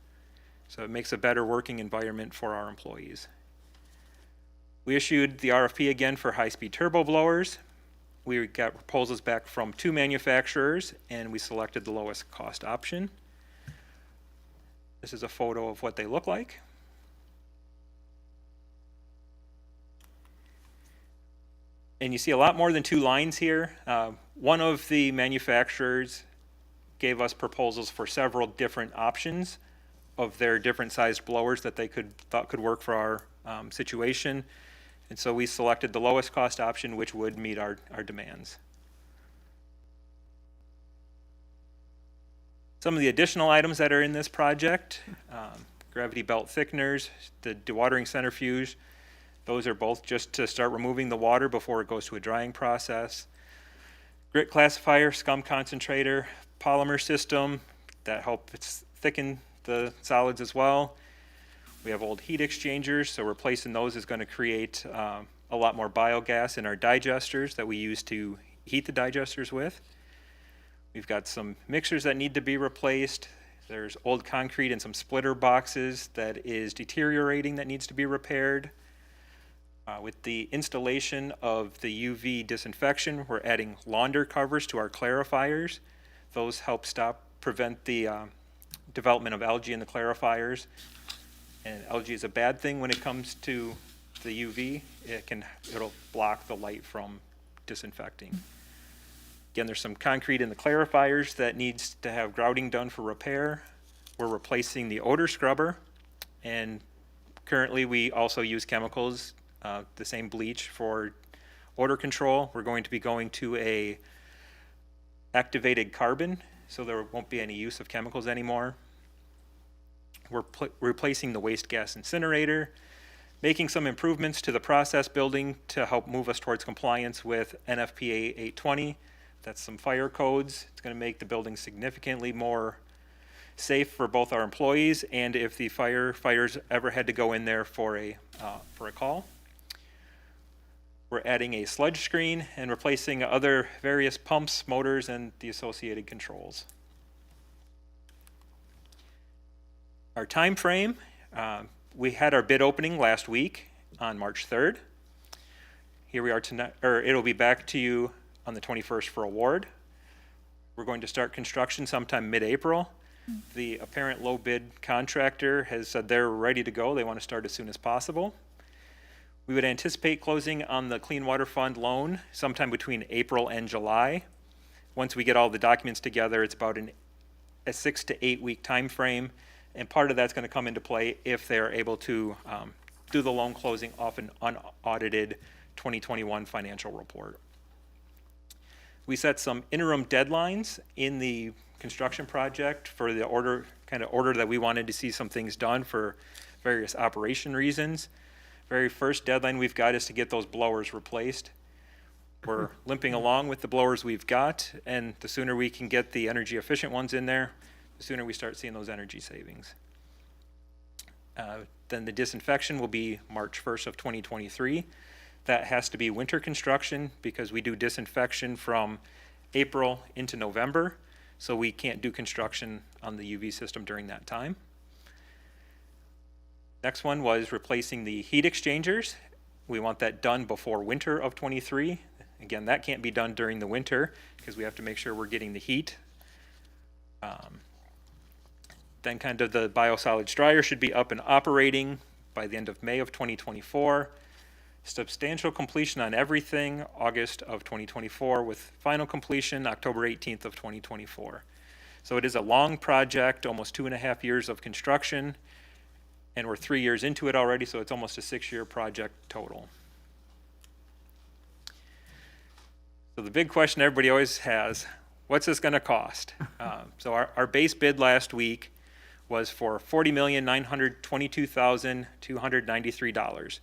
so it makes a better working environment for our employees. We issued the RFP again for high-speed turbo blowers. We got proposals back from 2 manufacturers, and we selected the lowest cost option. This is a photo of what they look like. And you see a lot more than 2 lines here. One of the manufacturers gave us proposals for several different options of their different sized blowers that they thought could work for our situation. And so we selected the lowest cost option, which would meet our demands. Some of the additional items that are in this project, gravity belt thickeners, the dewatering centrifuge, those are both just to start removing the water before it goes to a drying process. Grit classifier, scum concentrator, polymer system that helps thicken the solids as well. We have old heat exchangers, so replacing those is going to create a lot more biogas in our digesters that we use to heat the digesters with. We've got some mixers that need to be replaced. There's old concrete and some splitter boxes that is deteriorating that needs to be repaired. With the installation of the UV disinfection, we're adding launder covers to our clarifiers. Those help prevent the development of algae in the clarifiers. And algae is a bad thing when it comes to the UV. It'll block the light from disinfecting. Again, there's some concrete in the clarifiers that needs to have grouting done for repair. We're replacing the odor scrubber, and currently we also use chemicals, the same bleach for odor control. We're going to be going to a activated carbon, so there won't be any use of chemicals anymore. We're replacing the waste gas incinerator, making some improvements to the process building to help move us towards compliance with NFPA 820. That's some fire codes. It's going to make the building significantly more safe for both our employees and if the firefighters ever had to go in there for a call. We're adding a sludge screen and replacing other various pumps, motors, and the associated controls. Our time frame, we had our bid opening last week on March 3rd. Here we are tonight, or it'll be back to you on the 21st for award. We're going to start construction sometime mid-April. The apparent low bid contractor has said they're ready to go. They want to start as soon as possible. We would anticipate closing on the Clean Water Fund loan sometime between April and July. Once we get all the documents together, it's about a 6 to 8 week time frame, and part of that's going to come into play if they're able to do the loan closing off an unaudited 2021 financial report. We set some interim deadlines in the construction project for the order that we wanted to see some things done for various operation reasons. Very first deadline we've got is to get those blowers replaced. We're limping along with the blowers we've got, and the sooner we can get the energy efficient ones in there, the sooner we start seeing those energy savings. Then the disinfection will be March 1st of 2023. That has to be winter construction because we do disinfection from April into November, so we can't do construction on the UV system during that time. Next one was replacing the heat exchangers. We want that done before winter of 23. Again, that can't be done during the winter because we have to make sure we're getting the heat. Then kind of the biosolids dryer should be up and operating by the end of May of 2024. Substantial completion on everything, August of 2024, with final completion October 18th of 2024. So it is a long project, almost 2.5 years of construction, and we're 3 years into it already, so it's almost a 6-year project total. So the big question everybody always has, what's this gonna cost? So our base bid last week was for $40,922,293.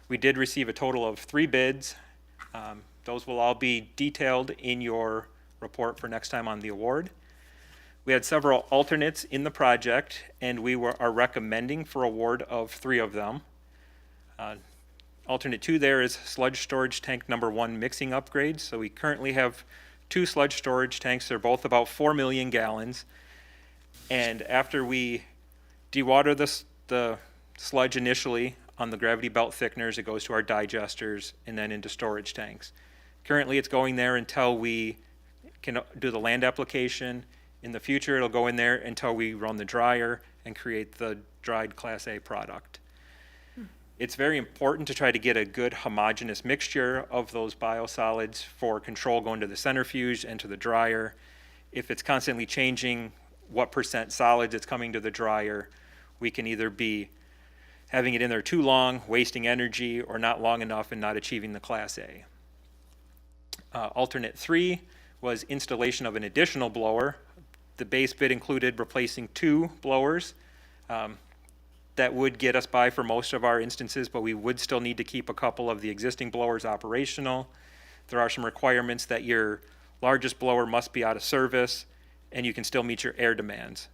We did receive a total of 3 bids. Those will all be detailed in your report for next time on the award. We had several alternates in the project, and we are recommending for award of 3 of them. Alternate 2 there is sludge storage tank number 1 mixing upgrades. So we currently have 2 sludge storage tanks. They're both about 4 million gallons. And after we dewater the sludge initially on the gravity belt thickeners, it goes to our digesters and then into storage tanks. Currently it's going there until we can do the land application. In the future it'll go in there until we run the dryer and create the dried Class A product. It's very important to try to get a good homogeneous mixture of those biosolids for control going to the centrifuge and to the dryer. If it's constantly changing what % solids it's coming to the dryer, we can either be having it in there too long, wasting energy, or not long enough and not achieving the Class A. Alternate 3 was installation of an additional blower. The base bid included replacing 2 blowers. That would get us by for most of our instances, but we would still need to keep a couple of the existing blowers operational. There are some requirements that your largest blower must be out of service, and you can still meet your air demands.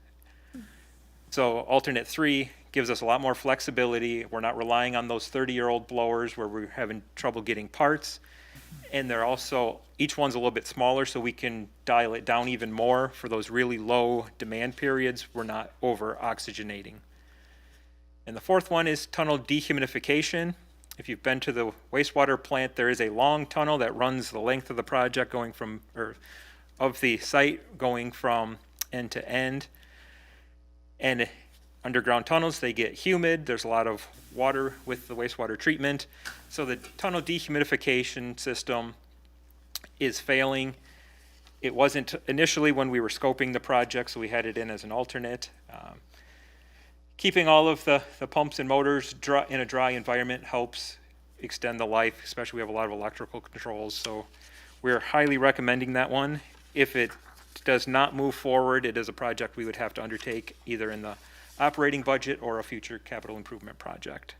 So alternate 3 gives us a lot more flexibility. We're not relying on those 30-year-old blowers where we're having trouble getting parts. And they're also, each one's a little bit smaller, so we can dial it down even more for those really low demand periods. We're not over oxygenating. And the 4th one is tunnel dehumidification. If you've been to the wastewater plant, there is a long tunnel that runs the length of the project going from, or of the site going from end to end. And underground tunnels, they get humid. There's a lot of water with the wastewater treatment. So the tunnel dehumidification system is failing. It wasn't initially when we were scoping the project, so we had it in as an alternate. Keeping all of the pumps and motors dry, in a dry environment helps extend the life, especially we have a lot of electrical controls. So we're highly recommending that one. If it does not move forward, it is a project we would have to undertake either in the operating budget or a future capital improvement project.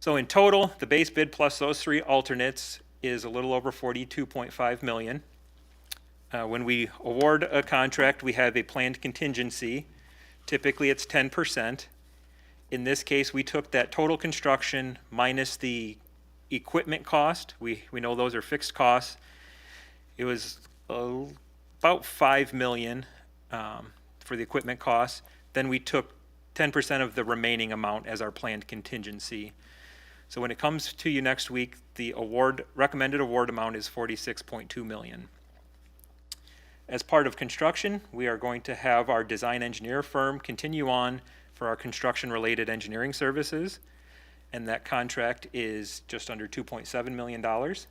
So in total, the base bid plus those 3 alternates is a little over $42.5 million. When we award a contract, we have a planned contingency. Typically it's 10%. In this case, we took that total construction minus the equipment cost. We know those are fixed costs. It was about $5 million for the equipment costs. Then we took 10% of the remaining amount as our planned contingency. So when it comes to you next week, the recommended award amount is $46.2 million. As part of construction, we are going to have our design engineer firm continue on for our construction-related engineering services, and that contract is just under $2.7 million. It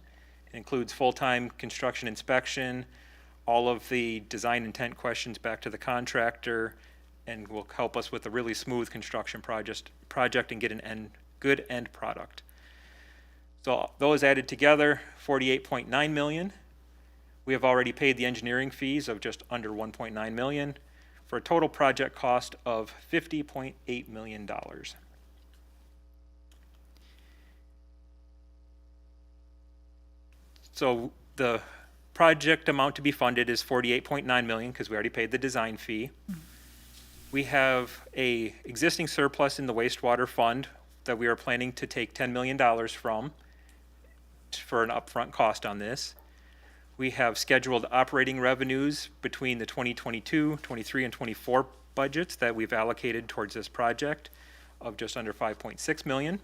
includes full-time construction inspection, all of the design intent questions back to the contractor, and will help us with a really smooth construction project and get an good end product. So those added together, $48.9 million. We have already paid the engineering fees of just under $1.9 million for a total project cost of $50.8 million. So the project amount to be funded is $48.9 million because we already paid the design fee. We have a existing surplus in the wastewater fund that we are planning to take $10 million from for an upfront cost on this. We have scheduled operating revenues between the 2022, 23, and 24 budgets that we've allocated towards this project of just under 5.6 million.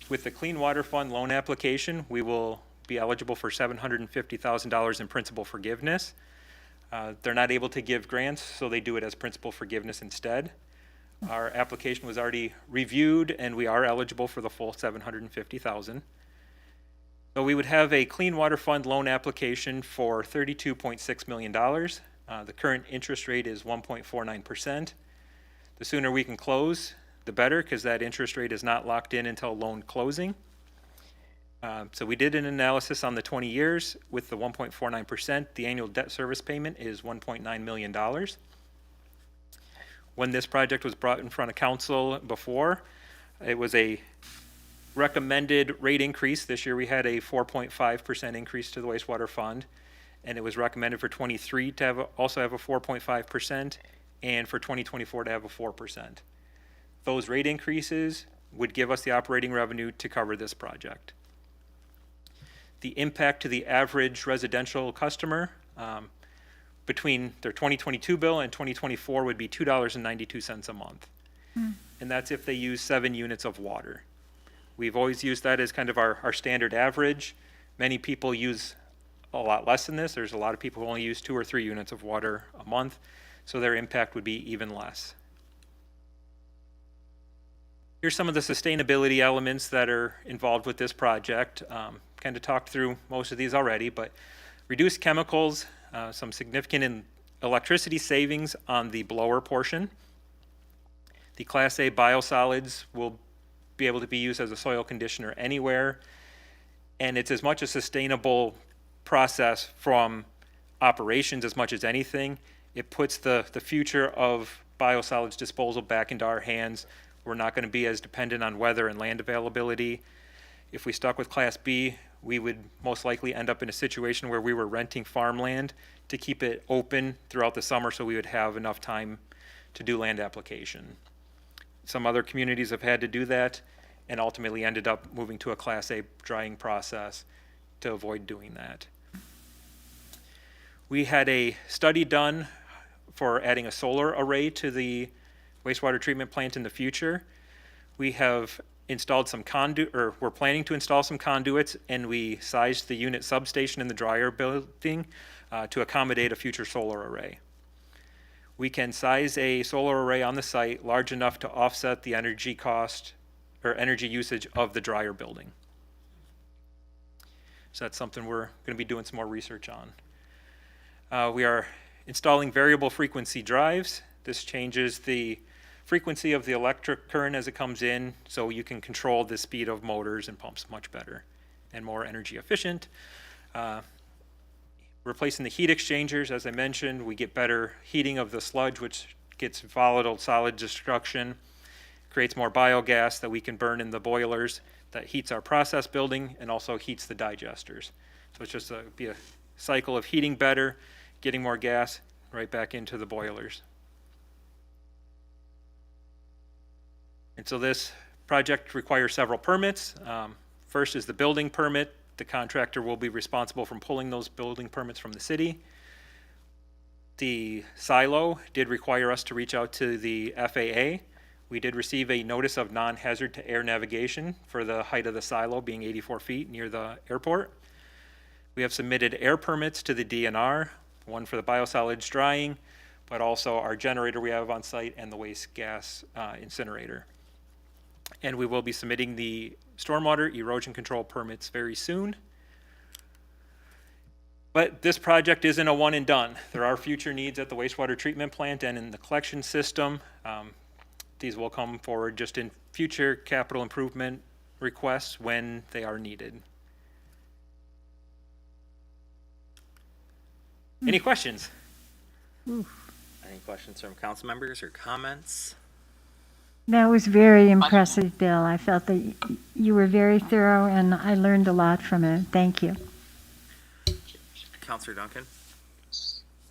With the Clean Water Fund loan application, we will be eligible for $750,000 in principal forgiveness. They're not able to give grants, so they do it as principal forgiveness instead. Our application was already reviewed, and we are eligible for the full $750,000. So we would have a Clean Water Fund loan application for $32.6 million. The current interest rate is 1.49%. The sooner we can close, the better, because that interest rate is not locked in until loan closing. So we did an analysis on the 20 years with the 1.49%. The annual debt service payment is $1.9 million. When this project was brought in front of council before, it was a recommended rate increase. This year we had a 4.5% increase to the wastewater fund, and it was recommended for 23 to also have a 4.5%, and for 2024 to have a 4%. Those rate increases would give us the operating revenue to cover this project. The impact to the average residential customer between their 2022 bill and 2024 would be $2.92 a month. And that's if they use 7 units of water. We've always used that as kind of our standard average. Many people use a lot less than this. There's a lot of people who only use 2 or 3 units of water a month, so their impact would be even less. Here's some of the sustainability elements that are involved with this project. Kind of talked through most of these already, but reduced chemicals, some significant electricity savings on the blower portion. The Class A biosolids will be able to be used as a soil conditioner anywhere, and it's as much a sustainable process from operations as much as anything. It puts the future of biosolids disposal back into our hands. We're not going to be as dependent on weather and land availability. If we stuck with Class B, we would most likely end up in a situation where we were renting farmland to keep it open throughout the summer so we would have enough time to do land application. Some other communities have had to do that and ultimately ended up moving to a Class A drying process to avoid doing that. We had a study done for adding a solar array to the wastewater treatment plant in the future. We have installed some we're planning to install some conduits, and we sized the unit substation in the dryer building to accommodate a future solar array. We can size a solar array on the site large enough to offset the energy cost or energy usage of the dryer building. So that's something we're going to be doing some more research on. We are installing variable frequency drives. This changes the frequency of the electric current as it comes in, so you can control the speed of motors and pumps much better and more energy efficient. Replacing the heat exchangers, as I mentioned, we get better heating of the sludge, which gets volatile solid destruction, creates more biogas that we can burn in the boilers that heats our process building and also heats the digesters. So it's just be a cycle of heating better, getting more gas right back into the boilers. And so this project requires several permits. First is the building permit. The contractor will be responsible for pulling those building permits from the city. The silo did require us to reach out to the FAA. We did receive a notice of non-hazard to air navigation for the height of the silo being 84 feet near the airport. We have submitted air permits to the DNR, one for the biosolids drying, but also our generator we have on site and the waste gas incinerator. And we will be submitting the stormwater erosion control permits very soon. But this project isn't a one and done. There are future needs at the wastewater treatment plant and in the collection system. These will come forward just in future capital improvement requests when they are needed. Any questions? Any questions from council members or comments? That was very impressive, Bill. I felt that you were very thorough, and I learned a lot from it. Thank you. Councilor Duncan?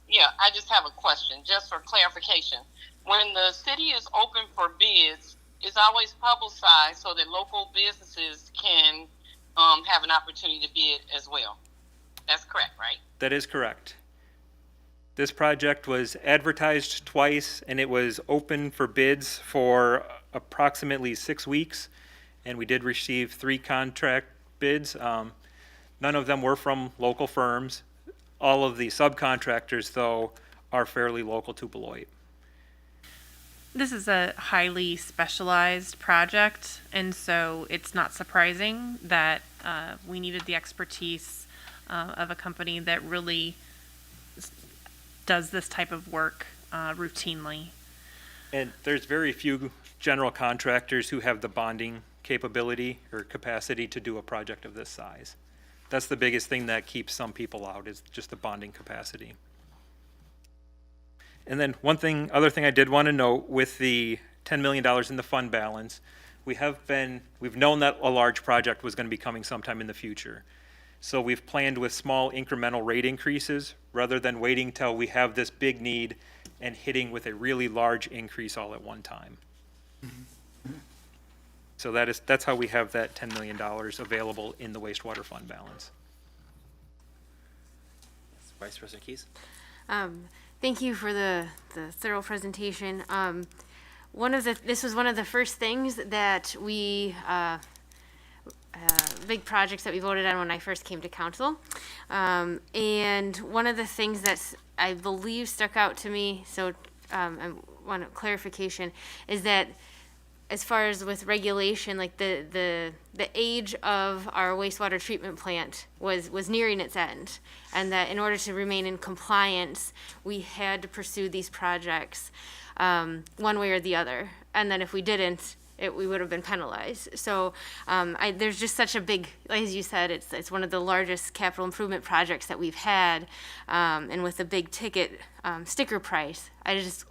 Yeah, I just have a question, just for clarification. when the city is open for bids, it's always publicized so that local businesses can have an opportunity to bid as well. That's correct, right? That is correct. This project was advertised twice, and it was open for bids for approximately 6 weeks, and we did receive 3 contract bids. None of them were from local firms. All of the subcontractors, though, are fairly local to Beloit. This is a highly specialized project, and so it's not surprising that we needed the expertise of a company that really does this type of work routinely. And there's very few general contractors who have the bonding capability or capacity to do a project of this size. That's the biggest thing that keeps some people out, is just the bonding capacity. And then other thing I did want to note, with the $10 million in the fund balance, we've known that a large project was going to be coming sometime in the future. So we've planned with small incremental rate increases rather than waiting till we have this big need and hitting with a really large increase all at one time. So that's how we have that $10 million available in the wastewater fund balance. Vice President Keys? Thank you for the thorough presentation. This was one of the first things that we, big projects that we voted on when I first came to council. And one of the things that I believe stuck out to me, so I want a clarification, is that as far as with regulation, like the age of our wastewater treatment plant was nearing its end, and that in order to remain in compliance, we had to pursue these projects one way or the other. And then if we didn't, we would have been penalized. So there's just such a big, as you said, it's one of the largest capital improvement projects that we've had, and with a big ticket sticker price, I just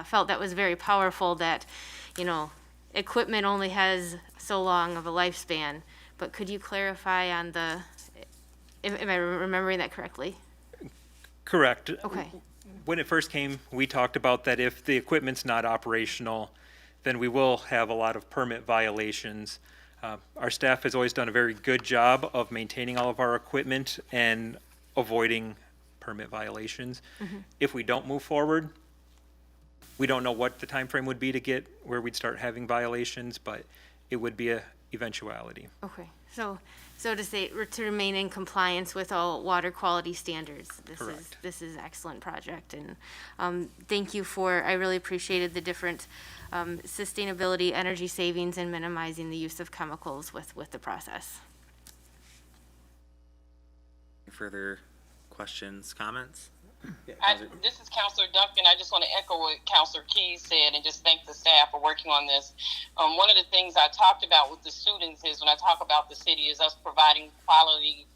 felt that was very powerful, that, equipment only has so long of a lifespan. But could you clarify on am I remembering that correctly? Correct. Okay. When it first came, we talked about that if the equipment's not operational, then we will have a lot of permit violations. Our staff has always done a very good job of maintaining all of our equipment and avoiding permit violations. If we don't move forward, we don't know what the time frame would be to get where we'd start having violations, but it would be a eventuality. Okay. So to say, to remain in compliance with all water quality standards. Correct. This is an excellent project, and thank you I really appreciated the different sustainability, energy savings, and minimizing the use of chemicals with the process. Any further questions, comments? This is Counselor Duncan. I just want to echo what Counselor Keys said and just thank the staff for working on this. One of the things I talked about with the students is, when I talk about the city, is us providing quality,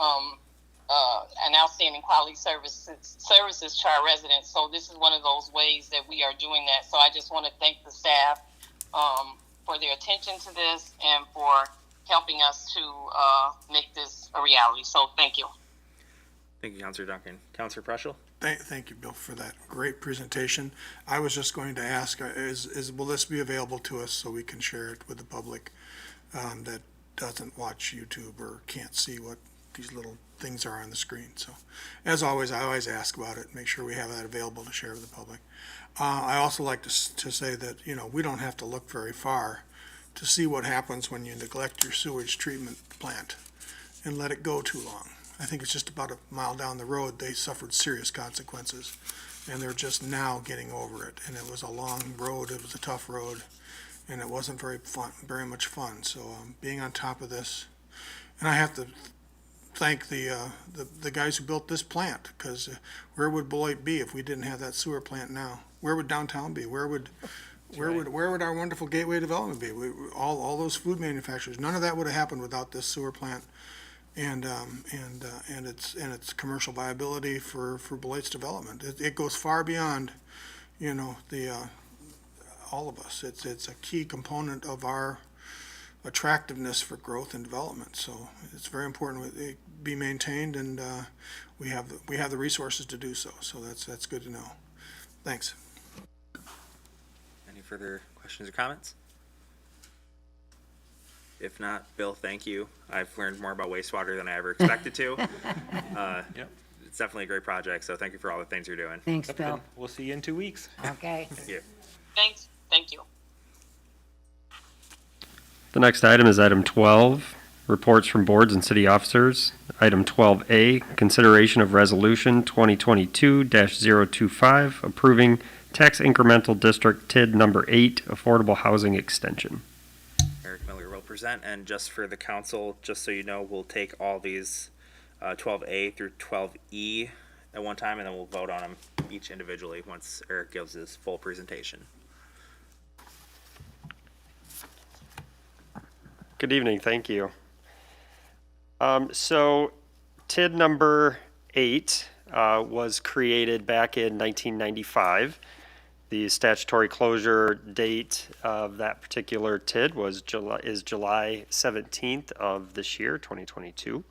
and outstanding quality services to our residents. So this is one of those ways that we are doing that. So I just want to thank the staff for their attention to this and for helping us to make this a reality. So thank you. Thank you, Councilor Duncan. Councilor Preschel? Thank you, Bill, for that great presentation. I was just going to ask, will this be available to us so we can share it with the public that doesn't watch YouTube or can't see what these little things are on the screen? So, as always, I always ask about it, make sure we have that available to share with the public. I also like to say that, we don't have to look very far to see what happens when you neglect your sewage treatment plant and let it go too long. I think it's just about a mile down the road, they suffered serious consequences, and they're just now getting over it. And it was a long road, it was a tough road, and it wasn't very much fun. So being on top of this, and I have to thank the guys who built this plant, because where would Beloit be if we didn't have that sewer plant now? Where would downtown be? Where would our wonderful gateway development be? All those food manufacturers, none of that would have happened without this sewer plant. And its commercial viability for Beloit's development. It goes far beyond, all of us. It's a key component of our attractiveness for growth and development. So it's very important it be maintained, and we have the resources to do so. So that's good to know. Thanks. further questions or comments? If not, Bill, thank you. I've learned more about wastewater than I ever expected to. Yep. It's definitely a great project, so thank you for all the things you're doing. Thanks, Bill. And we'll see you in 2 weeks. Okay. Thank you. Thanks. Thank you. The next item is item 12, reports from boards and city officers. Item 12A, consideration of resolution 2022-025, approving tax incremental district TID number 8, affordable housing extension. Eric Miller will present, and just for the council, just so you know, we'll take all these 12A through 12E at one time, and then we'll vote on them each individually once Eric gives his full presentation. Good evening, thank you. So TID number 8 was created back in 1995. The statutory closure date of that particular TID is July 17th of this year, 2022.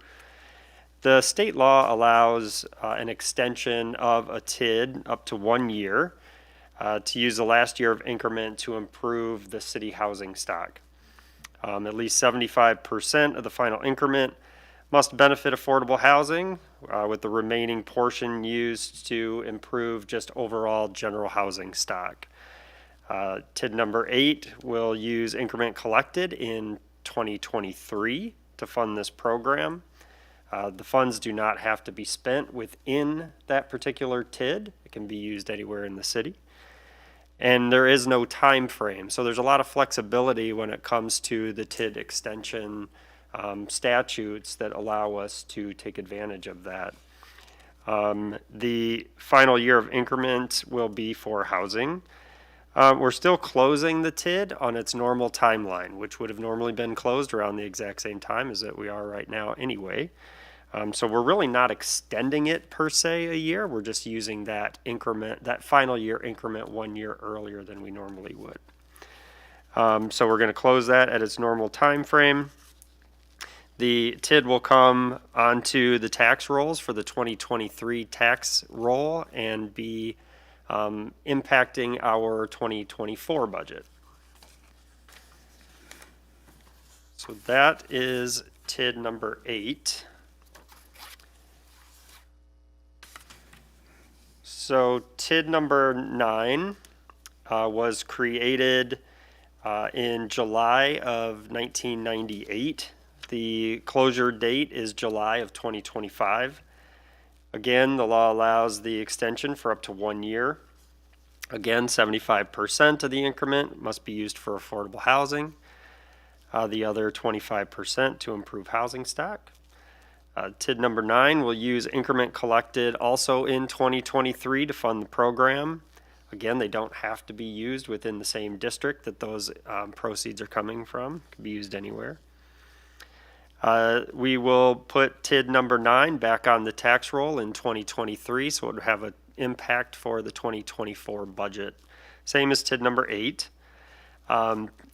The state law allows an extension of a TID up to 1 year to use the last year of increment to improve the city housing stock. At least 75% of the final increment must benefit affordable housing, with the remaining portion used to improve just overall general housing stock. TID number 8 will use increment collected in 2023 to fund this program. The funds do not have to be spent within that particular TID. It can be used anywhere in the city. And there is no time frame. So there's a lot of flexibility when it comes to the TID extension statutes that allow us to take advantage of that. The final year of increment will be for housing. We're still closing the TID on its normal timeline, which would have normally been closed around the exact same time as that we are right now anyway. So we're really not extending it per se a year. We're just using that increment, that final year increment 1 year earlier than we normally would. So we're going to close that at its normal time frame. The TID will come onto the tax rolls for the 2023 tax roll and be impacting our 2024 budget. So that is TID number 8. So TID number 9 was created in July of 1998. The closure date is July of 2025. Again, the law allows the extension for up to 1 year. Again, 75% of the increment must be used for affordable housing. The other 25% to improve housing stock. TID number 9 will use increment collected also in 2023 to fund the program. Again, they don't have to be used within the same district that those proceeds are coming from. It can be used anywhere. We will put TID number 9 back on the tax roll in 2023, so it would have an impact for the 2024 budget. Same as TID number 8.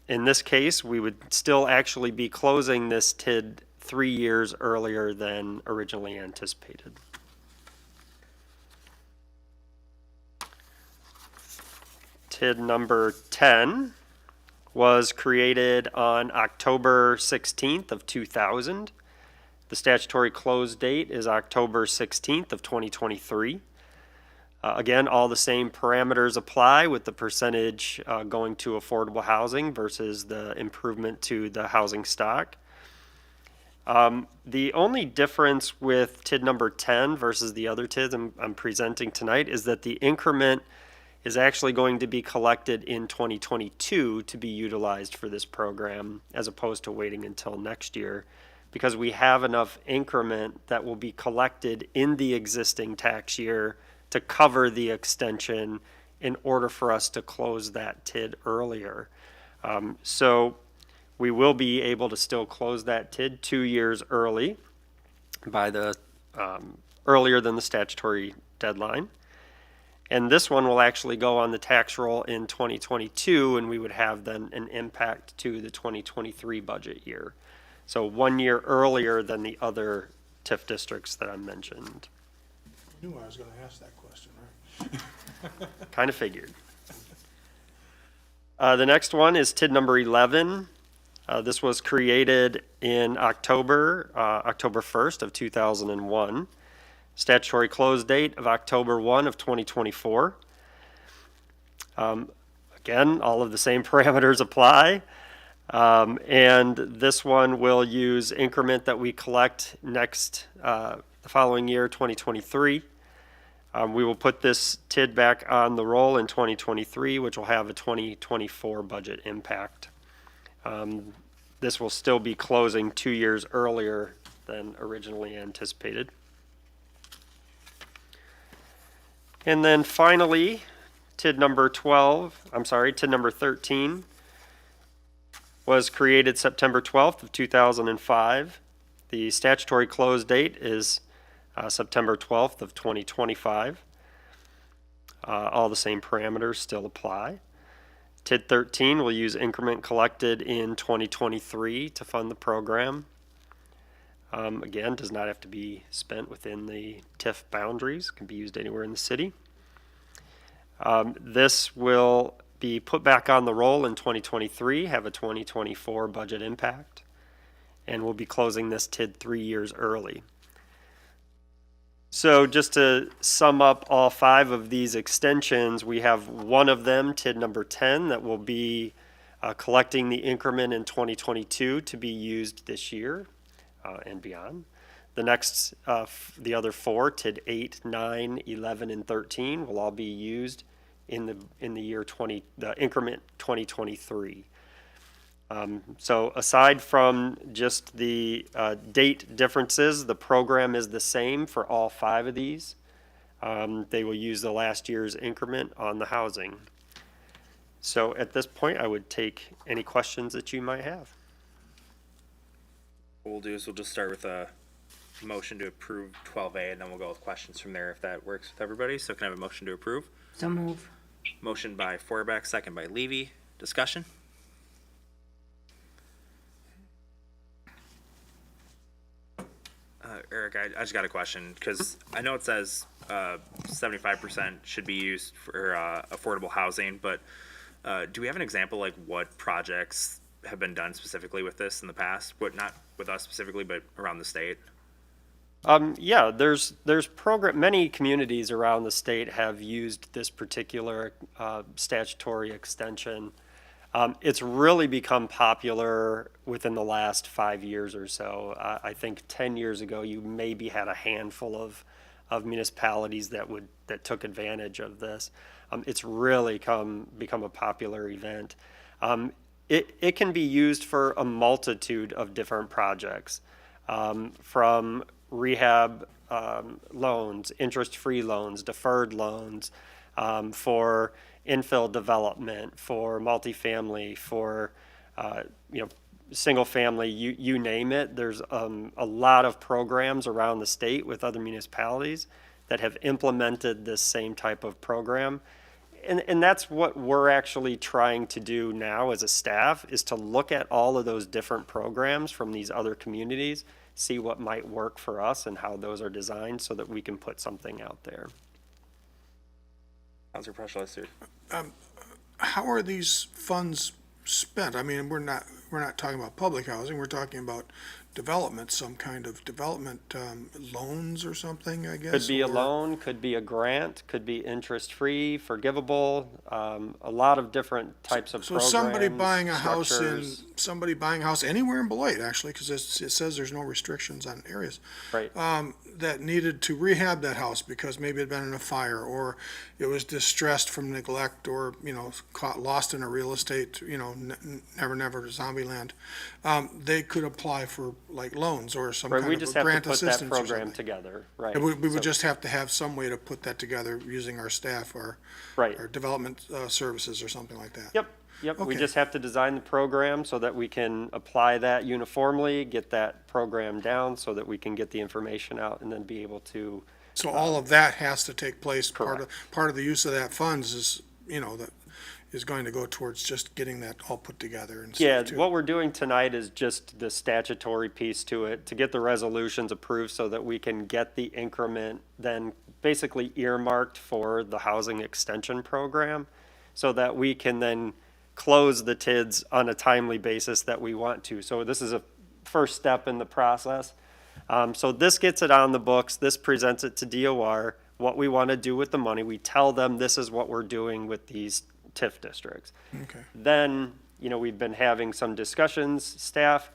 In this case, we would still actually be closing this TID 3 years earlier than originally anticipated. TID number 10 was created on October 16th of 2000. The statutory close date is October 16th of 2023. Again, all the same parameters apply with the percentage going to affordable housing versus the improvement to the housing stock. The only difference with TID number 10 versus the other TIDs I'm presenting tonight is that the increment is actually going to be collected in 2022 to be utilized for this program, as opposed to waiting until next year, because we have enough increment that will be collected in the existing tax year to cover the extension in order for us to close that TID earlier. So we will be able to still close that TID 2 years early by the earlier than the statutory deadline. And this one will actually go on the tax roll in 2022, and we would have then an impact to the 2023 budget year. So 1 year earlier than the other TIF districts that I mentioned. I knew I was gonna ask that question, right? Kind of figured. The next one is TID number 11. This was created in October 1st of 2001. Statutory close date of October 1 of 2024. Again, all of the same parameters apply. And this one will use increment that we collect the following year, 2023. We will put this TID back on the roll in 2023, which will have a 2024 budget impact. This will still be closing 2 years earlier than originally anticipated. And then finally, TID number 13 was created September 12th of 2005. The statutory close date is September 12th of 2025. All the same parameters still apply. TID 13 will use increment collected in 2023 to fund the program. Again, does not have to be spent within the TIF boundaries, can be used anywhere in the city. This will be put back on the roll in 2023, have a 2024 budget impact, and we'll be closing this TID 3 years early. So just to sum up all 5 of these extensions, we have one of them, TID number 10, that will be collecting the increment in 2022 to be used this year and beyond. The next, the other 4, TID 8, 9, 11, and 13 will all be used in the year the increment 2023. So aside from just the date differences, the program is the same for all 5 of these. They will use the last year's increment on the housing. So at this point, I would take any questions that you might have. What we'll do is we'll just start with a motion to approve 12A, and then we'll go with questions from there if that works with everybody. So can I have a motion to approve? So move. Motion by Feuerbach, second by Levy. Discussion? Eric, I just got a question, because I know it says 75% should be used for affordable housing, but do we have an example, like what projects have been done specifically with this in the past? Not with us specifically, but around the state? Yeah, there's many communities around the state have used this particular statutory extension. It's really become popular within the last 5 years or so. I think 10 years ago, you maybe had a handful of municipalities that took advantage of this. It's really become a popular event. It can be used for a multitude of different projects, from rehab loans, interest-free loans, deferred loans, for infill development, for multifamily, for single family, you name it. There's a lot of programs around the state with other municipalities that have implemented this same type of program. And that's what we're actually trying to do now as a staff, is to look at all of those different programs from these other communities, see what might work for us and how those are designed so that we can put something out there. Councilor Preschlesser. How are these funds spent? I mean, we're not talking about public housing, we're talking about development, some kind of development loans or something, I guess? Could be a loan, could be a grant, could be interest-free, forgivable, a lot of different types of programs. So somebody buying a house anywhere in Beloit, actually, because it says there's no restrictions on areas. Right. That needed to rehab that house because maybe it had been in a fire, or it was distressed from neglect, or, lost in a real estate, never zombie land. They could apply for like loans or some Right, kind we of just a have to grant put that assistance or program something. together, right? And we So- would just have to have some way to put that together using our staff or Right. our development services or something like that. Yep. We Okay. just have to design the program so that we can apply that uniformly, get that program down so that we can get the information out and then be able to. So all of that has to take place. Correct. Part of the use of that funds is, that is going to go towards just getting that all put together and Yeah, stuff too. what we're doing tonight is just the statutory piece to it, to get the resolutions approved so that we can get the increment then basically earmarked for the housing extension program, so that we can then close the TIDs on a timely basis that we want to. So this is a first step in the process. So this gets it on the books. This presents it to DOR, what we want to do with the money. We tell them this is what we're doing with these TIF districts. Okay. Then, we've been having some discussions, staff,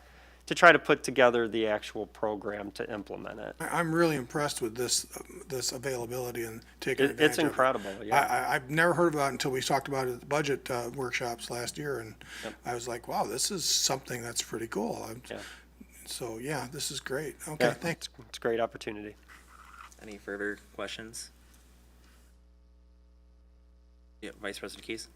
to try to put together the actual program to implement it. I'm really impressed with this availability and taking advantage It's of it. incredible, yeah. I've never heard about it until we talked about it at the budget workshops last year, and I was like, wow, this is something that's pretty cool. Yeah. So, yeah, this is great. Okay, Yeah, thanks. It's a great opportunity. Any further questions? Yeah, Vice President Keys?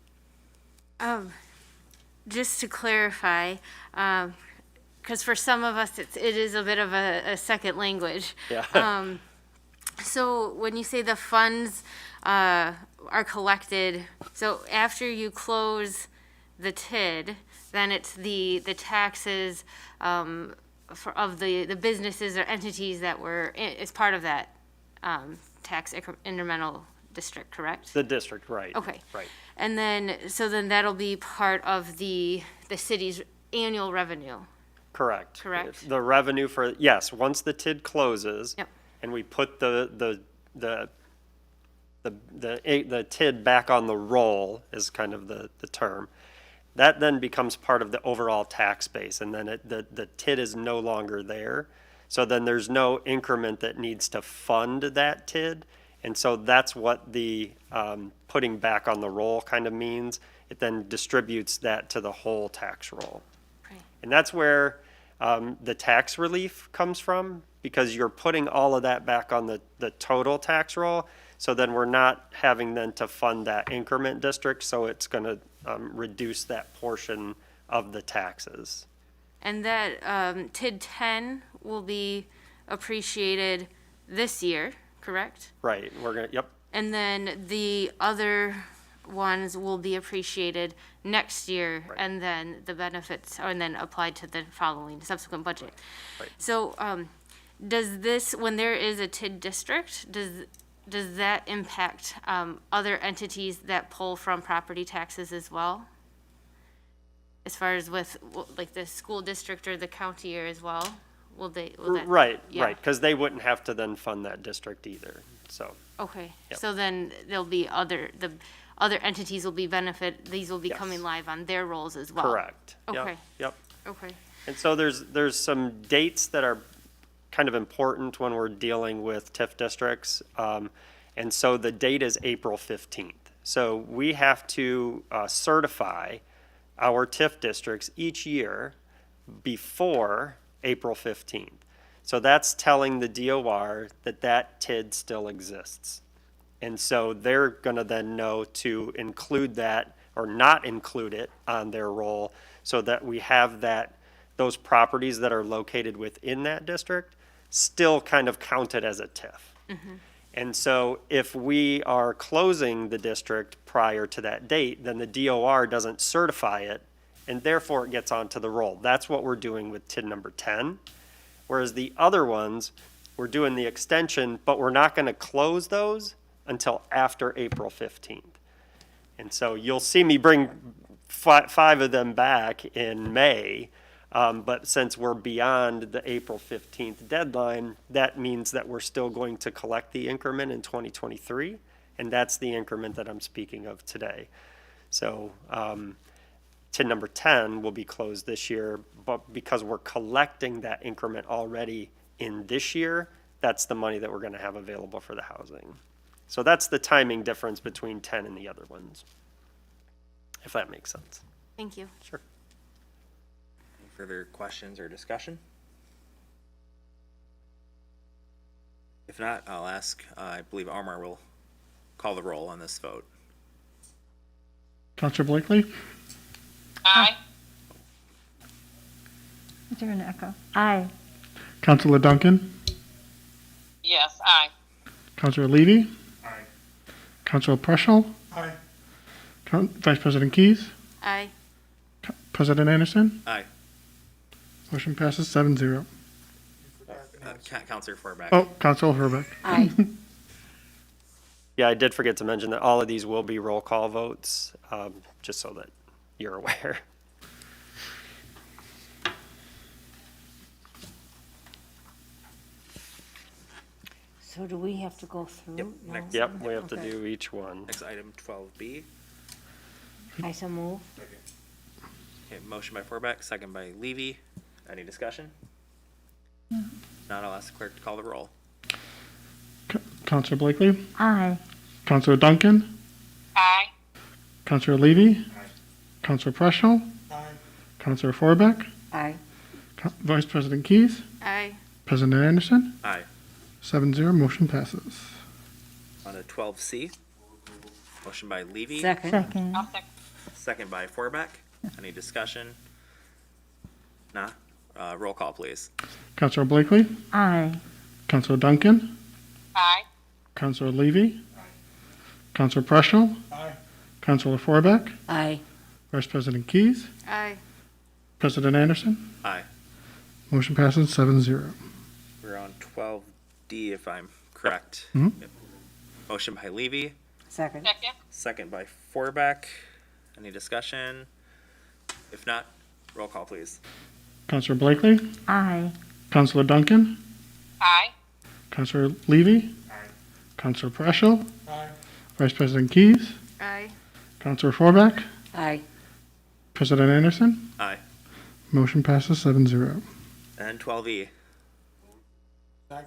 Just to clarify, because for some of us, it is a bit of a second language. Yeah. So when you say the funds are collected, so after you close the TID, then it's the taxes of the businesses or entities that were as part of that tax incremental district, correct? The district, right. Okay. Right. And then, so then that'll be part of the city's annual revenue. Correct. Correct. The revenue for, yes, once the TID closes. Yep. And we put the TID back on the roll is kind of the term. That then becomes part of the overall tax base, and then the TID is no longer there. So then there's no increment that needs to fund that TID. And so that's what the putting back on the roll kind of means. It then distributes that to the whole tax roll. Right. And that's where the tax relief comes from, because you're putting all of that back on the total tax roll. So then we're not having then to fund that increment district, so it's going to reduce that portion of the taxes. And that TID 10 will be appreciated this year, correct? Right, we're going to, yep, And then the other ones will be appreciated next year, Right. and then the benefits, and then applied to the following subsequent budget. Right. So, does this, when there is a TID district, does that impact other entities that pull from property taxes as well? As far as with, like, the school district or the county or as well? Will that? right, yeah. right, because they wouldn't have to then fund that district either, so. Okay, Yep. so then there'll be the other entities will be these will be Yes. coming live on their rolls as well? Correct. Yep, Okay. Yep. Okay, And so there's some dates that are kind of important when we're dealing with TIF districts. And so the date is April 15th. So we have to certify our TIF districts each year before April 15th. So that's telling the DOR that that TID still exists. And so they're going to then know to include that or not include it on their roll, so that we have those properties that are located within that district still kind of counted as a TIF. Mm-hmm. And so if we are closing the district prior to that date, then the DOR doesn't certify it, and therefore it gets onto the roll. That's what we're doing with TID number 10. Whereas the other ones, we're doing the extension, but we're not going to close those until after April 15th. And so you'll see me bring five of them back in May, but since we're beyond the April 15th deadline, that means that we're still going to collect the increment in 2023, and that's the increment that I'm speaking of today. So TID number 10 will be closed this year, but because we're collecting that increment already in this year, that's the money that we're going to have available for the housing. So that's the timing difference between 10 and the other ones, if that makes sense. thank you. Sure. Any further questions or discussion? If not, I'll ask, I believe Omar will call the roll on this vote. Counselor Blakely, Aye. Is there an echo? Aye. Counselor Duncan, Yes, aye. Counselor Levy. Aye. Counselor Preschel, Aye. Vice President Keys, Aye. President Anderson. Aye. Motion passes 7-0. Counselor Forback. Oh, Counselor Herbeck. Aye. Yeah, I did forget to mention that all of these will be roll call votes, just so that you're aware. So do we have to go through? Yep, No? next. Yep, we have to Okay. do each one. Next item, 12B. I so move. Okay, motion by Forbeck, second by Levy. Any discussion? Not, I'll ask the clerk to call the roll. Counselor Blakely, Aye. Counselor Duncan, Aye. Counselor Levy, Counselor Preschel, Counselor Forbeck, Aye. Vice President Keys, Aye. President Anderson, Aye. 7-0, motion passes. On to 12C. Motion by Levy, Second. Second. I'll second. second by Forbeck. Any discussion? Nah, roll call, please. Counselor Blakely, Aye. Counselor Duncan, Aye. Counselor Levy, Counselor Preschel, Counselor Forbeck, Aye. Vice President Keys, Aye. President Anderson, Aye. motion passes 7-0. We're on 12D, if I'm correct. Mhm. Yep. Motion by Levy, Second. Second. second by Forbeck. Any discussion? If not, roll call, please. Counselor Blakely, Aye. Counselor Duncan, Aye. Counselor Levy, Counselor Preschel, Vice President Keys, Aye. Counselor Forbeck, Aye. President Anderson, Aye. motion passes 7-0. And 12E.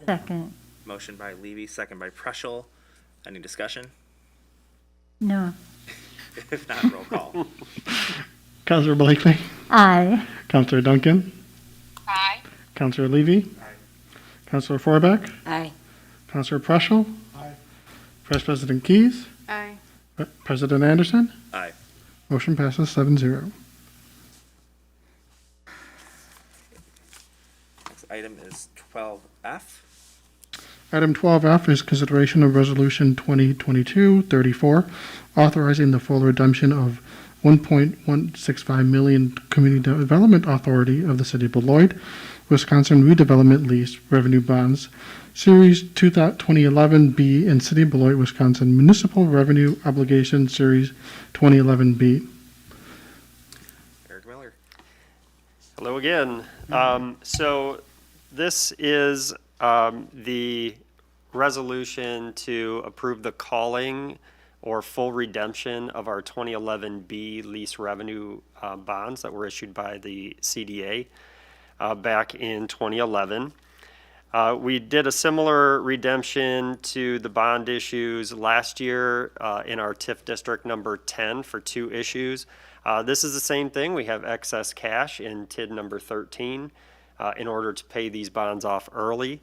Second. Motion by Levy, second by Preschel. Any discussion? No. If not, roll call. Counselor Blakely, Aye. Counselor Duncan, Aye. Counselor Levy, Counselor Forbeck, Aye. Counselor Preschel, Vice President Keys, Aye. President Anderson, Aye. motion passes 7-0. Next item is 12F. Item 12F is consideration of Resolution 2022-34, authorizing the full redemption of $1.165 million Community Development Authority of the City of Beloit, Wisconsin Redevelopment Lease Revenue Bonds, Series 2011B, and City of Beloit, Wisconsin Municipal Revenue Obligation Series 2011B. Eric Miller. Hello again. So this is the resolution to approve the calling or full redemption of our 2011B lease revenue bonds that were issued by the CDA back in 2011. We did a similar redemption to the bond issues last year in our TIF District number 10 for 2 issues. This is the same thing. We have excess cash in TID number 13 in order to pay these bonds off early.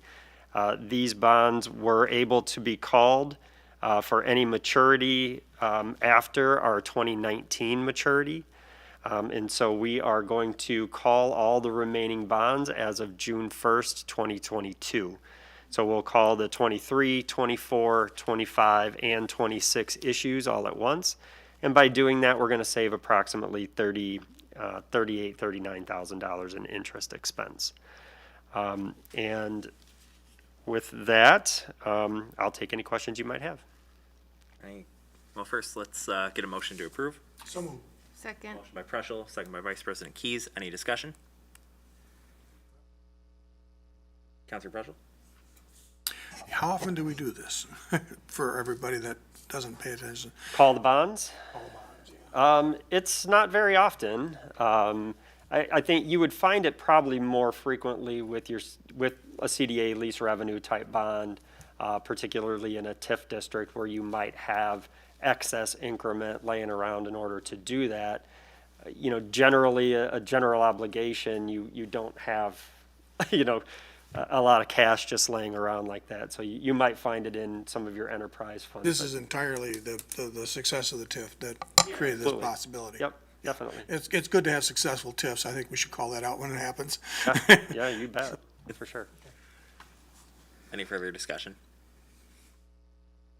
These bonds were able to be called for any maturity after our 2019 maturity. And so we are going to call all the remaining bonds as of June 1st, 2022. So we'll call the 23, 24, 25, and 26 issues all at once. And by doing that, we're going to save approximately $39,000 in interest expense. And with that, I'll take any questions you might have. Any, well, first, let's get a motion to approve. So moved. Second. Motion by Preschel, second by Vice President Keys. Any discussion? Counselor Preschel? How often do we do this for everybody that doesn't pay attention? Call the bonds? It's not very often. I think you would find it probably more frequently with a CDA lease revenue type bond, particularly in a TIF district where you might have excess increment laying around in order to do that. Generally a general obligation, you don't have, a lot of cash just laying around like that. So you might find it in some of your enterprise funds. This is entirely the success of the TIF that created this Absolutely. possibility. Yep, definitely. It's good to have successful TIFs. I think we should call that out when it happens. Yeah, you bet, for sure. Any further discussion?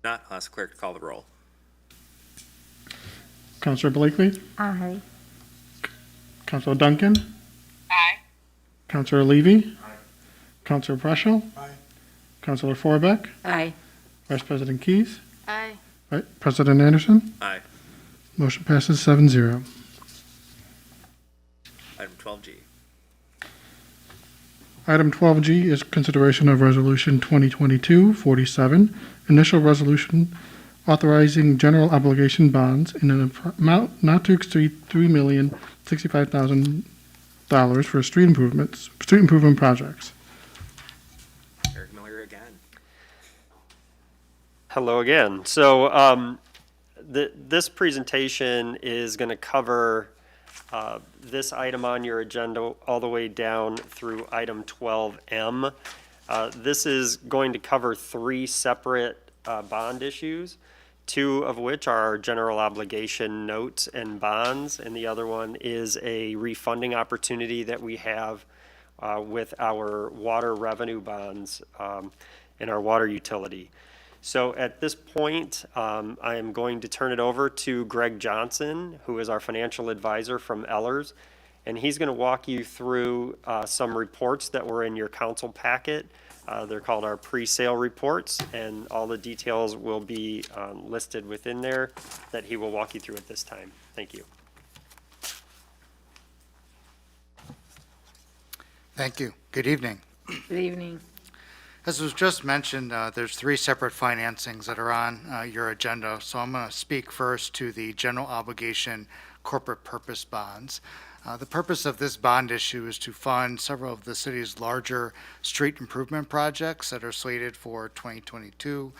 Not, I'll ask the clerk to call the roll. Counselor Blakely, Aye. Counselor Duncan, Aye. Counselor Levy, Counselor Preschel, Aye. Counselor Forbeck, Aye. Vice President Keys, Aye. President Anderson, Aye. motion passes 7-0. 12G. Item 12G is consideration of Resolution 2022-47, initial resolution authorizing general obligation bonds in an amount not to exceed $3,065,000 for street improvement projects. Eric Miller again. Hello again. So this presentation is going to cover this item on your agenda all the way down through item 12M. This is going to cover three separate bond issues, two of which are our general obligation notes and bonds, and the other one is a refunding opportunity that we have with our water revenue bonds in our water utility. So at this point, I am going to turn it over to Greg Johnson, who is our financial advisor from Ellers, and he's going to walk you through some reports that were in your council packet. They're called our pre-sale reports, and all the details will be listed within there that he will walk you through at this time. Thank you. Thank you. Good evening. Good evening. As was just mentioned, there's three separate financings that are on your agenda. So I'm going to speak first to the general obligation corporate purpose bonds. The purpose of this bond issue is to fund several of the city's larger street improvement projects that are slated for 2022.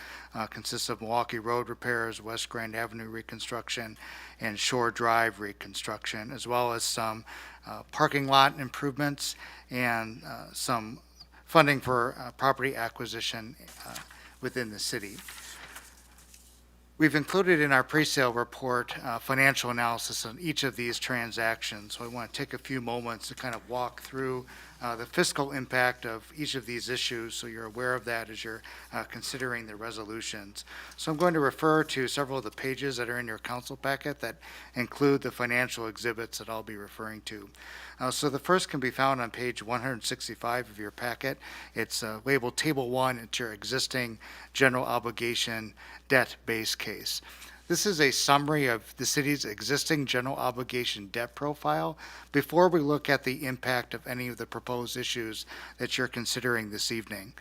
Consists of Milwaukee Road repairs, West Grand Avenue reconstruction, and Shore Drive reconstruction, as well as some parking lot improvements and some funding for property acquisition within the city. We've included in our pre-sale report financial analysis on each of these transactions. So I want to take a few moments to kind of walk through the fiscal impact of each of these issues so you're aware of that as you're considering the resolutions. So I'm going to refer to several of the pages that are in your council packet that include the financial exhibits that I'll be referring to. So the first can be found on page 165 of your packet. It's labeled Table 1. It's your existing general obligation debt base case. This is a summary of the city's existing general obligation debt profile before we look at the impact of any of the proposed issues that you're considering this evening.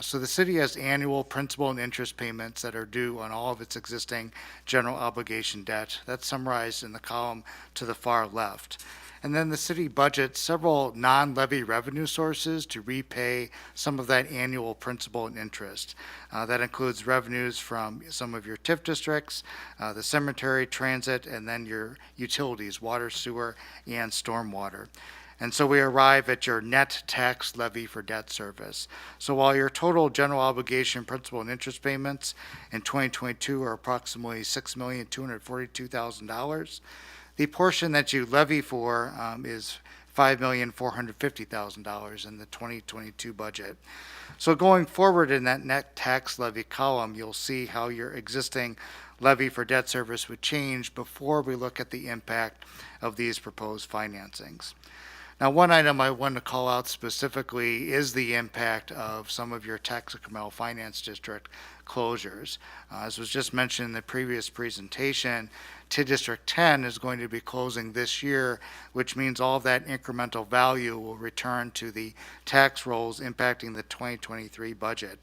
So the city has annual principal and interest payments that are due on all of its existing general obligation debt. That's summarized in the column to the far left. And then the city budgets several non-levy revenue sources to repay some of that annual principal and interest. That includes revenues from some of your TIF districts, the cemetery, transit, and then your utilities, water, sewer, and stormwater. And so we arrive at your net tax levy for debt service. So while your total general obligation principal and interest payments in 2022 are approximately $6,242,000, the portion that you levy for is $5,450,000 in the 2022 budget. So going forward in that net tax levy column, you'll see how your existing levy for debt service would change before we look at the impact of these proposed financings. Now, one item I want to call out specifically is the impact of some of your tax incremental finance district closures. As was just mentioned in the previous presentation, TID District 10 is going to be closing this year, which means all of that incremental value will return to the tax rolls impacting the 2023 budget.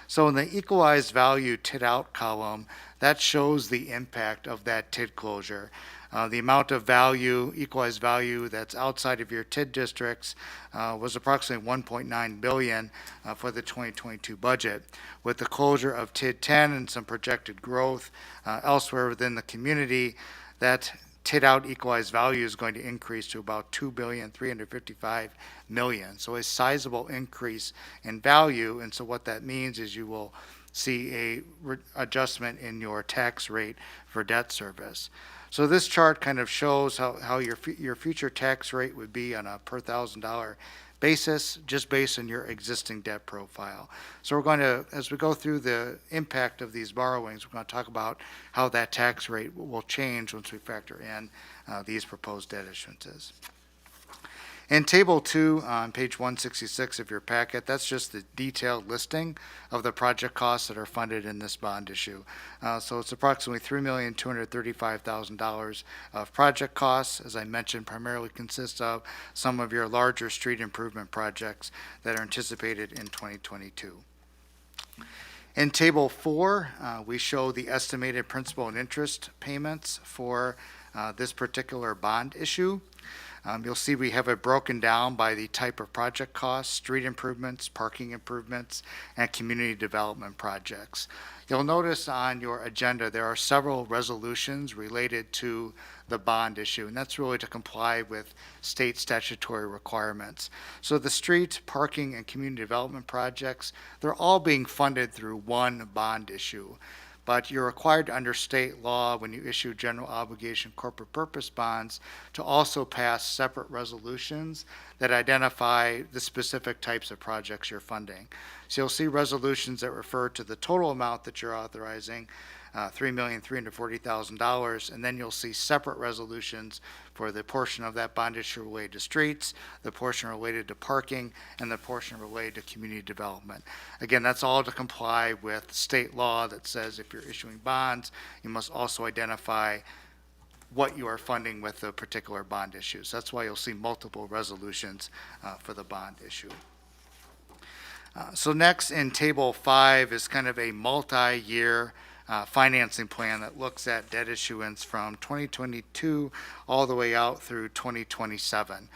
So in the equalized value TID out column, that shows the impact of that TID closure. The amount of value, equalized value that's outside of your TID districts was approximately $1.9 billion for the 2022 budget. With the closure of TID 10 and some projected growth elsewhere within the community, that TID out equalized value is going to increase to about $2.355 billion. So a sizable increase in value, and so what that means is you will see a adjustment in your tax rate for debt service. So this chart kind of shows how your future tax rate would be on a per $1,000 basis, just based on your existing debt profile. So we're going to, as we go through the impact of these borrowings, we're going to talk about how that tax rate will change once we factor in these proposed debt issuances. In Table 2, on page 166 of your packet, that's just the detailed listing of the project costs that are funded in this bond issue. So it's approximately $3,235,000 of project costs. As I mentioned, primarily consists of some of your larger street improvement projects that are anticipated in 2022. In Table 4, we show the estimated principal and interest payments for this particular bond issue. You'll see we have it broken down by the type of project costs, street improvements, parking improvements, and community development projects. You'll notice on your agenda there are several resolutions related to the bond issue, and that's really to comply with state statutory requirements. So the street, parking, and community development projects, they're all being funded through one bond issue. But you're required under state law when you issue general obligation corporate purpose bonds to also pass separate resolutions that identify the specific types of projects you're funding. So you'll see resolutions that refer to the total amount that you're authorizing, $3,340,000, and then you'll see separate resolutions for the portion of that bond issue related to streets, the portion related to parking, and the portion related to community development. Again, that's all to comply with state law that says if you're issuing bonds, you must also identify what you are funding with the particular bond issues. That's why you'll see multiple resolutions for the bond issue. So next in Table 5 is kind of a multi-year financing plan that looks at debt issuance from 2022 all the way out through 2027.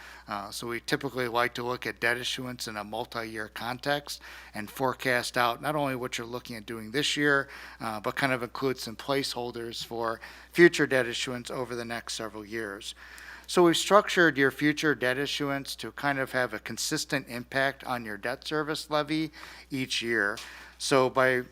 So we typically like to look at debt issuance in a multi-year context and forecast out not only what you're looking at doing this year, but kind of include some placeholders for future debt issuance over the next several years. So we've structured your future debt issuance to kind of have a consistent impact on your debt service levy each year. So by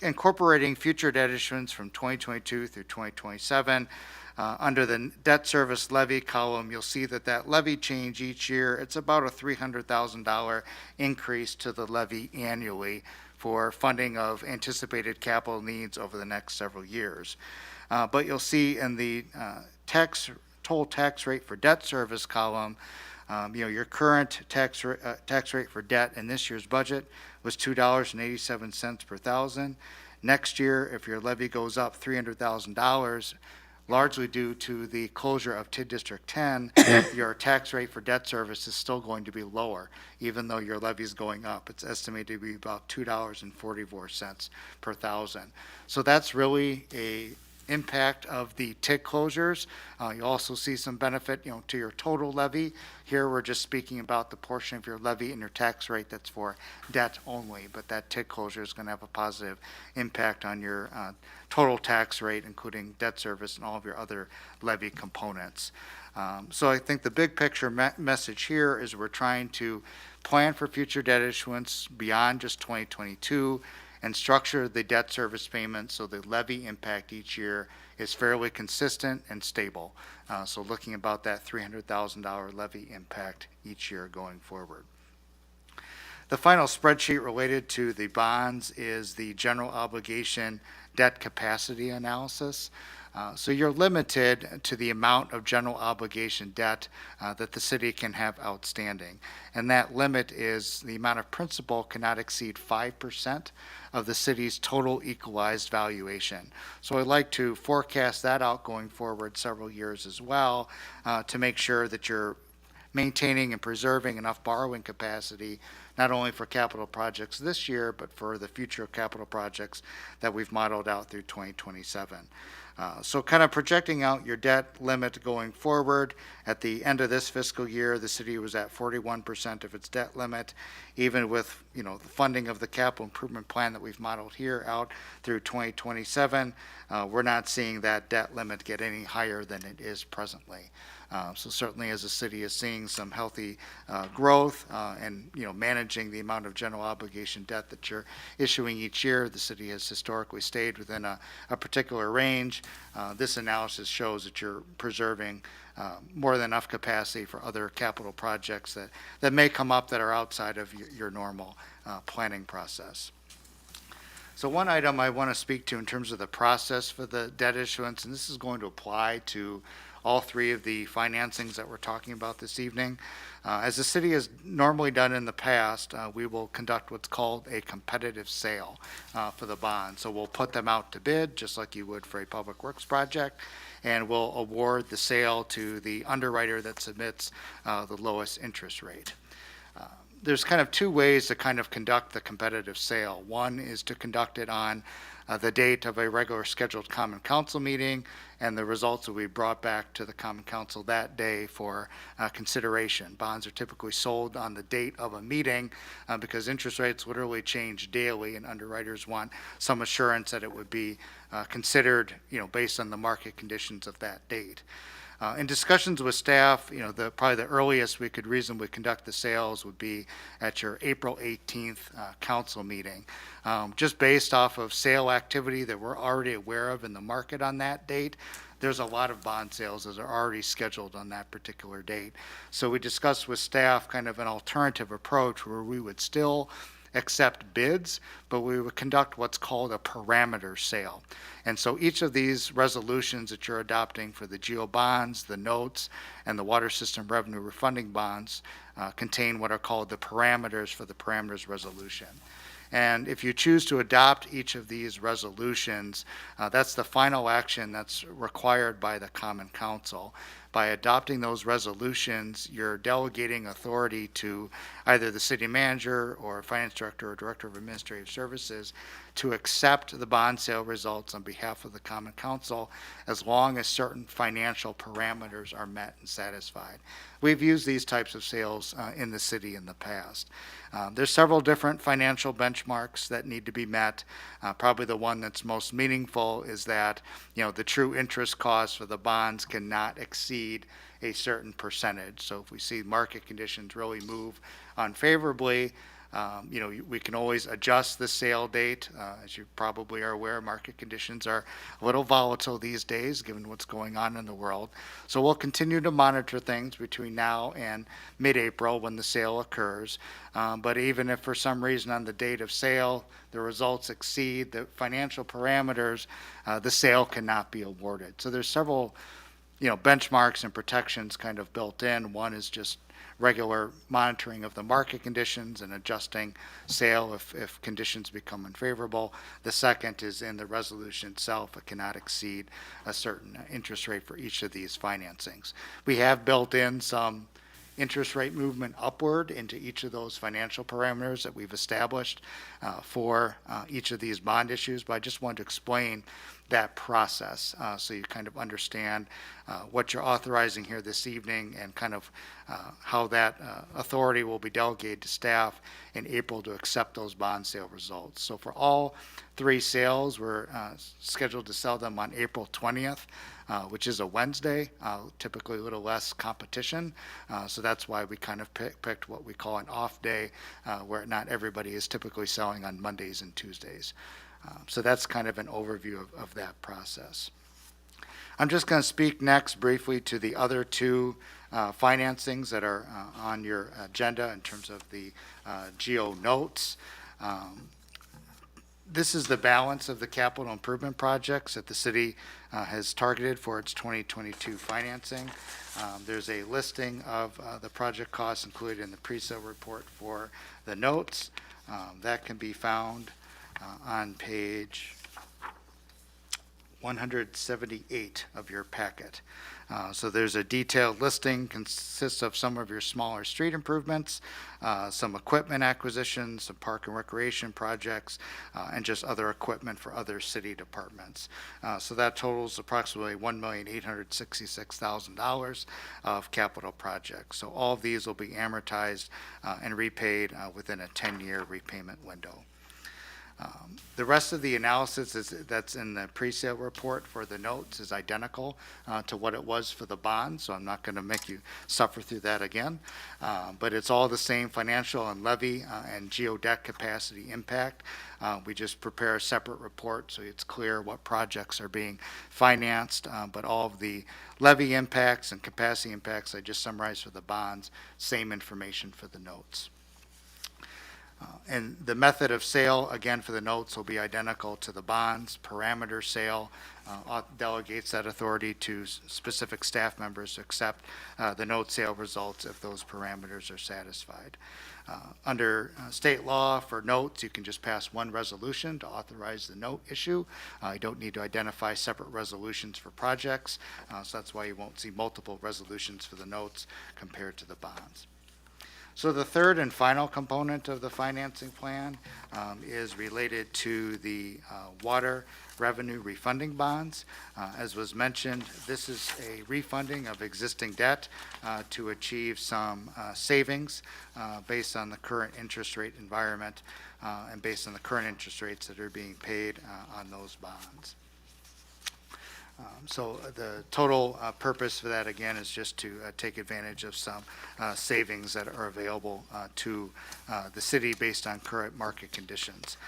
incorporating future debt issuance from 2022 through 2027, under the debt service levy column, you'll see that that levy change each year, it's about a $300,000 increase to the levy annually for funding of anticipated capital needs over the next several years. But you'll see in the total tax rate for debt service column, your current tax rate for debt in this year's budget was $2.87 per thousand. Next year, if your levy goes up $300,000, largely due to the closure of TID District 10, your tax rate for debt service is still going to be lower, even though your levy is going up. It's estimated to be about $2.44 per thousand. So that's really a impact of the TID closures. You also see some benefit, to your total levy. Here we're just speaking about the portion of your levy and your tax rate that's for debt only, but that TID closure is going to have a positive impact on your total tax rate, including debt service and all of your other levy components. So I think the big picture message here is we're trying to plan for future debt issuance beyond just 2022 and structure the debt service payment so the levy impact each year is fairly consistent and stable. So looking about that $300,000 levy impact each year going forward. The final spreadsheet related to the bonds is the general obligation debt capacity analysis. So you're limited to the amount of general obligation debt that the city can have outstanding. And that limit is the amount of principal cannot exceed 5% of the city's total equalized valuation. So I'd like to forecast that out going forward several years as well to make sure that you're maintaining and preserving enough borrowing capacity, not only for capital projects this year, but for the future capital projects that we've modeled out through 2027. So kind of projecting out your debt limit going forward, at the end of this fiscal year, the city was at 41% of its debt limit. Even with, the funding of the capital improvement plan that we've modeled here out through 2027, we're not seeing that debt limit get any higher than it is presently. So certainly as the city is seeing some healthy growth and managing the amount of general obligation debt that you're issuing each year, the city has historically stayed within a particular range. This analysis shows that you're preserving more than enough capacity for other capital projects that may come up that are outside of your normal planning process. So one item I want to speak to in terms of the process for the debt issuance, and this is going to apply to all three of the financings that we're talking about this evening. As the city has normally done in the past, we will conduct what's called a competitive sale for the bonds. So we'll put them out to bid, just like you would for a public works project, and we'll award the sale to the underwriter that submits the lowest interest rate. There's kind of two ways to kind of conduct the competitive sale. One is to conduct it on the date of a regular scheduled common council meeting, and the results will be brought back to the common council that day for consideration. Bonds are typically sold on the date of a meeting because interest rates literally change daily, and underwriters want some assurance that it would be considered, based on the market conditions of that date. In discussions with staff, probably the earliest we could reasonably conduct the sales would be at your April 18th council meeting. Just based off of sale activity that we're already aware of in the market on that date, there's a lot of bond sales that are already scheduled on that particular date. So we discussed with staff kind of an alternative approach where we would still accept bids, but we would conduct what's called a parameter sale. And so each of these resolutions that you're adopting for the GEO bonds, the notes, and the water system revenue refunding bonds contain what are called the parameters for the parameters resolution. And if you choose to adopt each of these resolutions, that's the final action that's required by the Common Council. By adopting those resolutions, you're delegating authority to either the city manager or finance director or director of administrative services to accept the bond sale results on behalf of the Common Council as long as certain financial parameters are met and satisfied. We've used these types of sales in the city in the past. There's several different financial benchmarks that need to be met. Probably the one that's most meaningful is that, the true interest cost for the bonds cannot exceed a certain percentage. So if we see market conditions really move unfavorably, we can always adjust the sale date. As you probably are aware, market conditions are a little volatile these days given what's going on in the world. So we'll continue to monitor things between now and mid-April when the sale occurs. But even if for some reason on the date of sale the results exceed the financial parameters, the sale cannot be awarded. So there's several benchmarks and protections kind of built in. One is just regular monitoring of the market conditions and adjusting sale if conditions become unfavorable. The second is in the resolution itself. It cannot exceed a certain interest rate for each of these financings. We have built in some interest rate movement upward into each of those financial parameters that we've established for each of these bond issues, but I just wanted to explain that process so you kind of understand what you're authorizing here this evening and kind of how that authority will be delegated to staff in April to accept those bond sale results. So for all three sales, we're scheduled to sell them on April 20th, which is a Wednesday, typically a little less competition. So that's why we kind of picked what we call an off day, where not everybody is typically selling on Mondays and Tuesdays. So that's kind of an overview of that process. I'm just going to speak next briefly to the other two financings that are on your agenda in terms of the GEO notes. This is the balance of the capital improvement projects that the city has targeted for its 2022 financing. There's a listing of the project costs included in the pre-sale report for the notes. That can be found on page 178 of your packet. So there's a detailed listing, consists of some of your smaller street improvements, some equipment acquisitions, some park and recreation projects, and just other equipment for other city departments. So that totals approximately $1,866,000 of capital projects. So all of these will be amortized and repaid within a 10-year repayment window. The rest of the analysis that's in the pre-sale report for the notes is identical to what it was for the bonds, so I'm not going to make you suffer through that again. But it's all the same financial and levy and geodeck capacity impact. We just prepare a separate report so it's clear what projects are being financed, but all of the levy impacts and capacity impacts I just summarized for the bonds, same information for the notes. And the method of sale, again, for the notes will be identical to the bonds. Parameter sale delegates that authority to specific staff members to accept the note sale results if those parameters are satisfied. Under state law for notes, you can just pass one resolution to authorize the note issue. You don't need to identify separate resolutions for projects, so that's why you won't see multiple resolutions for the notes compared to the bonds. So the third and final component of the financing plan is related to the water revenue refunding bonds. As was mentioned, this is a refunding of existing debt to achieve some savings based on the current interest rate environment and based on the current interest rates that are being paid on those bonds. So the total purpose for that, again, is just to take advantage of some savings that are available to the city based on current market conditions.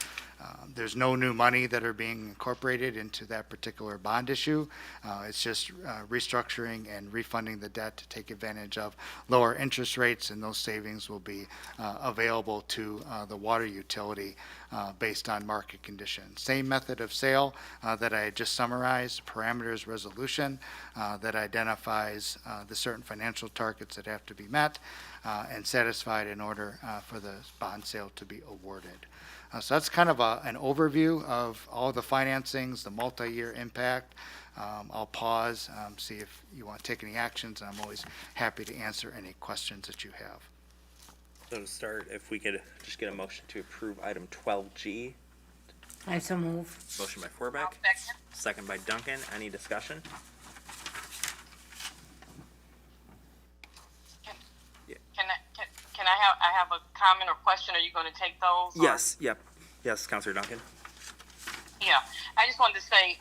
There's no new money that are being incorporated into that particular bond issue. It's just restructuring and refunding the debt to take advantage of lower interest rates, and those savings will be available to the water utility based on market conditions. Same method of sale that I had just summarized, parameters resolution that identifies the certain financial targets that have to be met and satisfied in order for the bond sale to be awarded. So that's kind of an overview of all the financings, the multi-year impact. I'll pause, see if you want to take any actions, and I'm always happy to answer any questions that you have. So to start, if we could just get a motion to approve item 12G. I so move. Motion by Forbeck, second by Duncan. Any discussion? Can I have a comment or question? Are you going to take those? or- Yes, yep. Yes, Counselor Duncan. Yeah, I just wanted to say,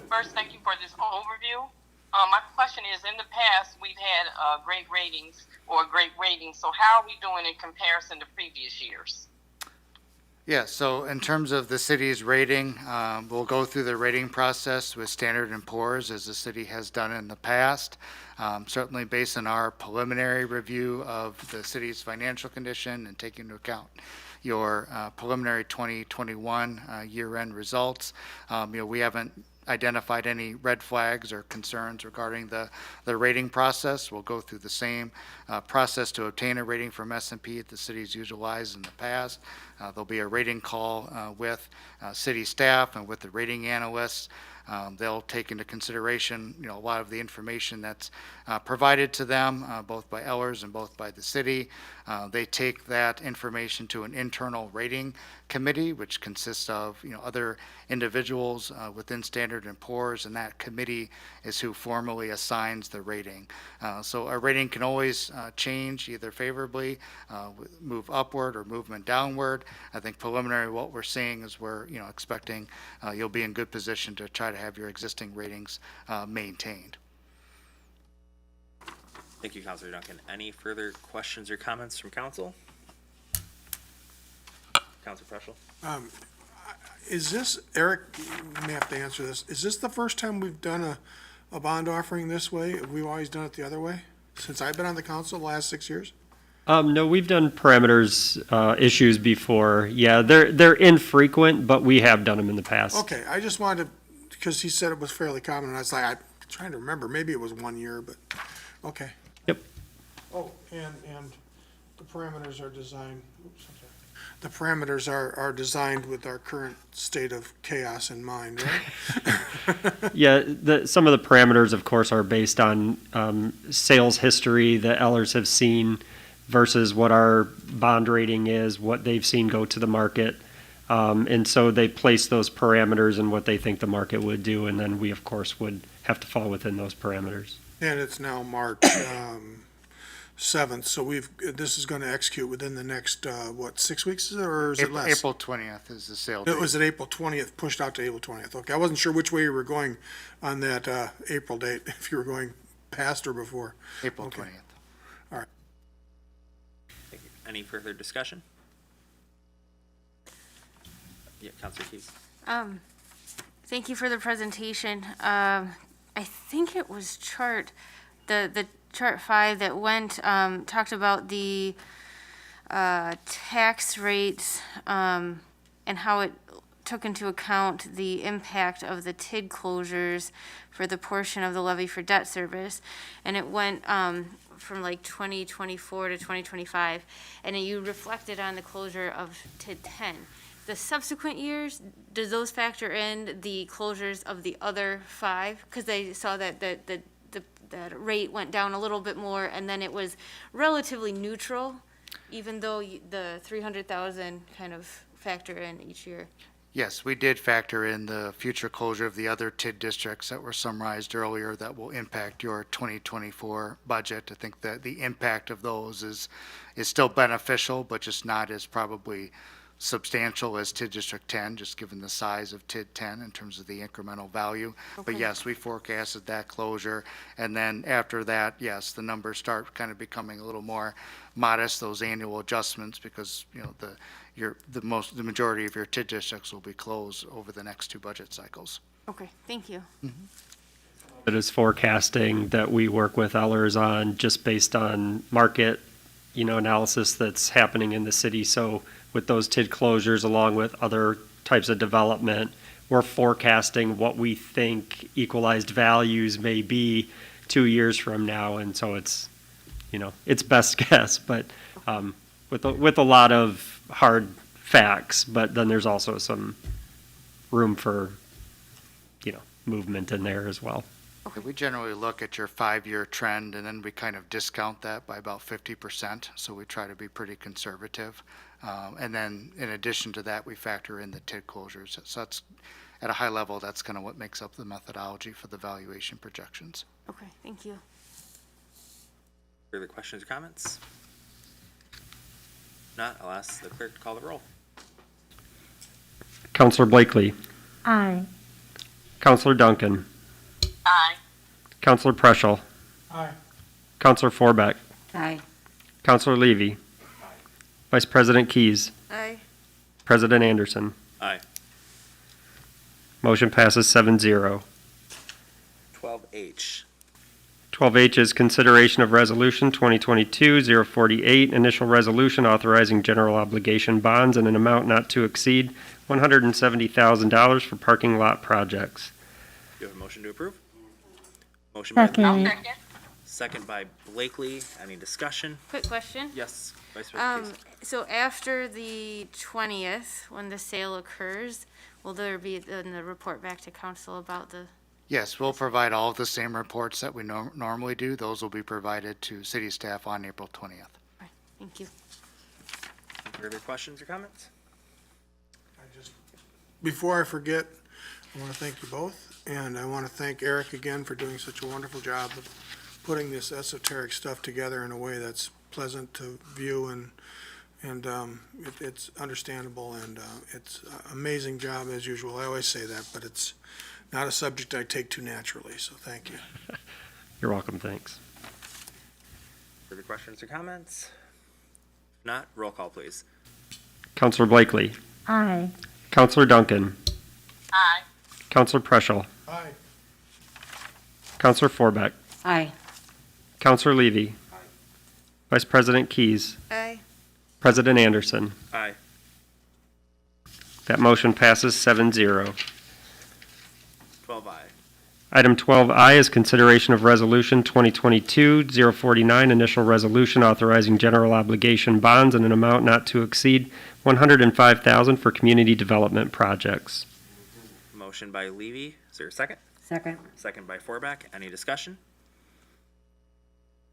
first, thank you for this overview. My question is, in the past, we've had great ratings or great ratings, so how are we doing in comparison to previous years? Yeah, so in terms of the city's rating, we'll go through the rating process with Standard & Poor's as the city has done in the past. Certainly based on our preliminary review of the city's financial condition and taking into account your preliminary 2021 year-end results, we haven't identified any red flags or concerns regarding the rating process. We'll go through the same process to obtain a rating from S&P that the city's utilized in the past. There'll be a rating call with city staff and with the rating analysts. They'll take into consideration, a lot of the information that's provided to them, both by Ellers and both by the city. They take that information to an internal rating committee, which consists of, other individuals within Standard & Poor's, and that committee is who formally assigns the rating. So a rating can always change, either favorably, move upward, or movement downward. I think preliminary, what we're seeing is we're, expecting you'll be in good position to try to have your existing ratings maintained. Thank you, Counselor Duncan. Any further questions or comments from council? Counselor Preschel? Is this, Eric, you may have to answer this, is this the first time we've done a bond offering this way? Have we always done it the other way? Since I've been on the council the last 6 years? No, we've done parameters issues before. Yeah, they're infrequent, but we have done them in the past. Okay, I just wanted to, because he said it was fairly common, and I was like, I'm trying to remember, maybe it was 1 year, but, okay. Yep. Oh, and the parameters are designed, oops, I'm sorry. The parameters are designed with our current state of chaos in mind, right? Yeah, some of the parameters, of course, are based on sales history that Ellers have seen versus what our bond rating is, what they've seen go to the market. And so they place those parameters and what they think the market would do, and then we, of course, would have to fall within those parameters. And it's now March 7th, so this is going to execute within the next, 6 weeks, or is it less? April 20th is the sale date. It was at April 20th, pushed out to April 20th. Okay, I wasn't sure which way you were going on that April date, if you were going past or before. April Okay. 20th. All right. Thank you. Any further discussion? Yeah, Counselor Keys. Thank you for the presentation. I think it was the chart 5 that talked about the tax rates and how it took into account the impact of the TID closures for the portion of the levy for debt service. And it went from like 2024 to 2025, and you reflected on the closure of TID 10. The subsequent years, does those factor in the closures of the other 5? Because I saw that that rate went down a little bit more, and then it was relatively neutral, even though the 300,000 kind of factor in each year. Yes, we did factor in the future closure of the other TID districts that were summarized earlier that will impact your 2024 budget. I think that the impact of those is still beneficial, but just not as probably substantial as TID District 10, just given the size of TID 10 in terms of the incremental value. But yes, we forecasted that closure. And then after that, yes, the numbers start kind of becoming a little more modest, those annual adjustments, because, you know, the majority of your TID districts will be closed over the next 2 budget cycles. Okay, thank you. It is forecasting that we work with Ellers on just based on market, analysis that's happening in the city. So with those TID closures, along with other types of development, we're forecasting what we think equalized values may be 2 years from now. And so it's, it's best guess, but with a lot of hard facts, but then there's also some room for, movement in there as well. Okay. We generally look at your 5-year trend, and then we kind of discount that by about 50%. So we try to be pretty conservative. And then in addition to that, we factor in the TID closures. So that's, at a high level, that's kind of what makes up the methodology for the valuation projections. Okay, thank you. Further questions or comments? If not, I'll ask the clerk to call the roll. Counselor Blakely. Aye. Counselor Duncan. Aye. Counselor Preschel. Aye. Counselor Forbeck. Aye. Counselor Levy. Vice President Keys. Aye. President Anderson. Aye. Motion passes 7-0. 12H. 12H is consideration of resolution 2022-048, initial resolution authorizing general obligation bonds in an amount not to exceed $170,000 for parking lot projects. Do you have a motion to approve? Motion by Second. Lee. Second by Blakely. Any discussion? Quick question. Yes, Vice President Keys. So after the 20th, when the sale occurs, will there be then the report back to council about the? Yes, we'll provide all of the same reports that we normally do. Those will be provided to city staff on April 20th. Right, thank you. Further questions or comments? Before I forget, I want to thank you both, and I want to thank Eric again for doing such a wonderful job of putting this esoteric stuff together in a way that's pleasant to view, and it's understandable, and it's an amazing job as usual. I always say that, but it's not a subject I take too naturally, so thank you. You're welcome, thanks. Further questions or comments? If not, roll call, please. Counselor Blakely. Aye. Counselor Duncan. Aye. Counselor Preschel. Aye. Counselor Forbeck. Aye. Counselor Levy. Vice President Keys. Aye. President Anderson. Aye. That motion passes 7-0. 12I. Item 12I is consideration of resolution 2022-049, initial resolution authorizing general obligation bonds in an amount not to exceed $105,000 for community development projects. Motion by Levy. Is there a second? Second. Second by Forbeck. Any discussion?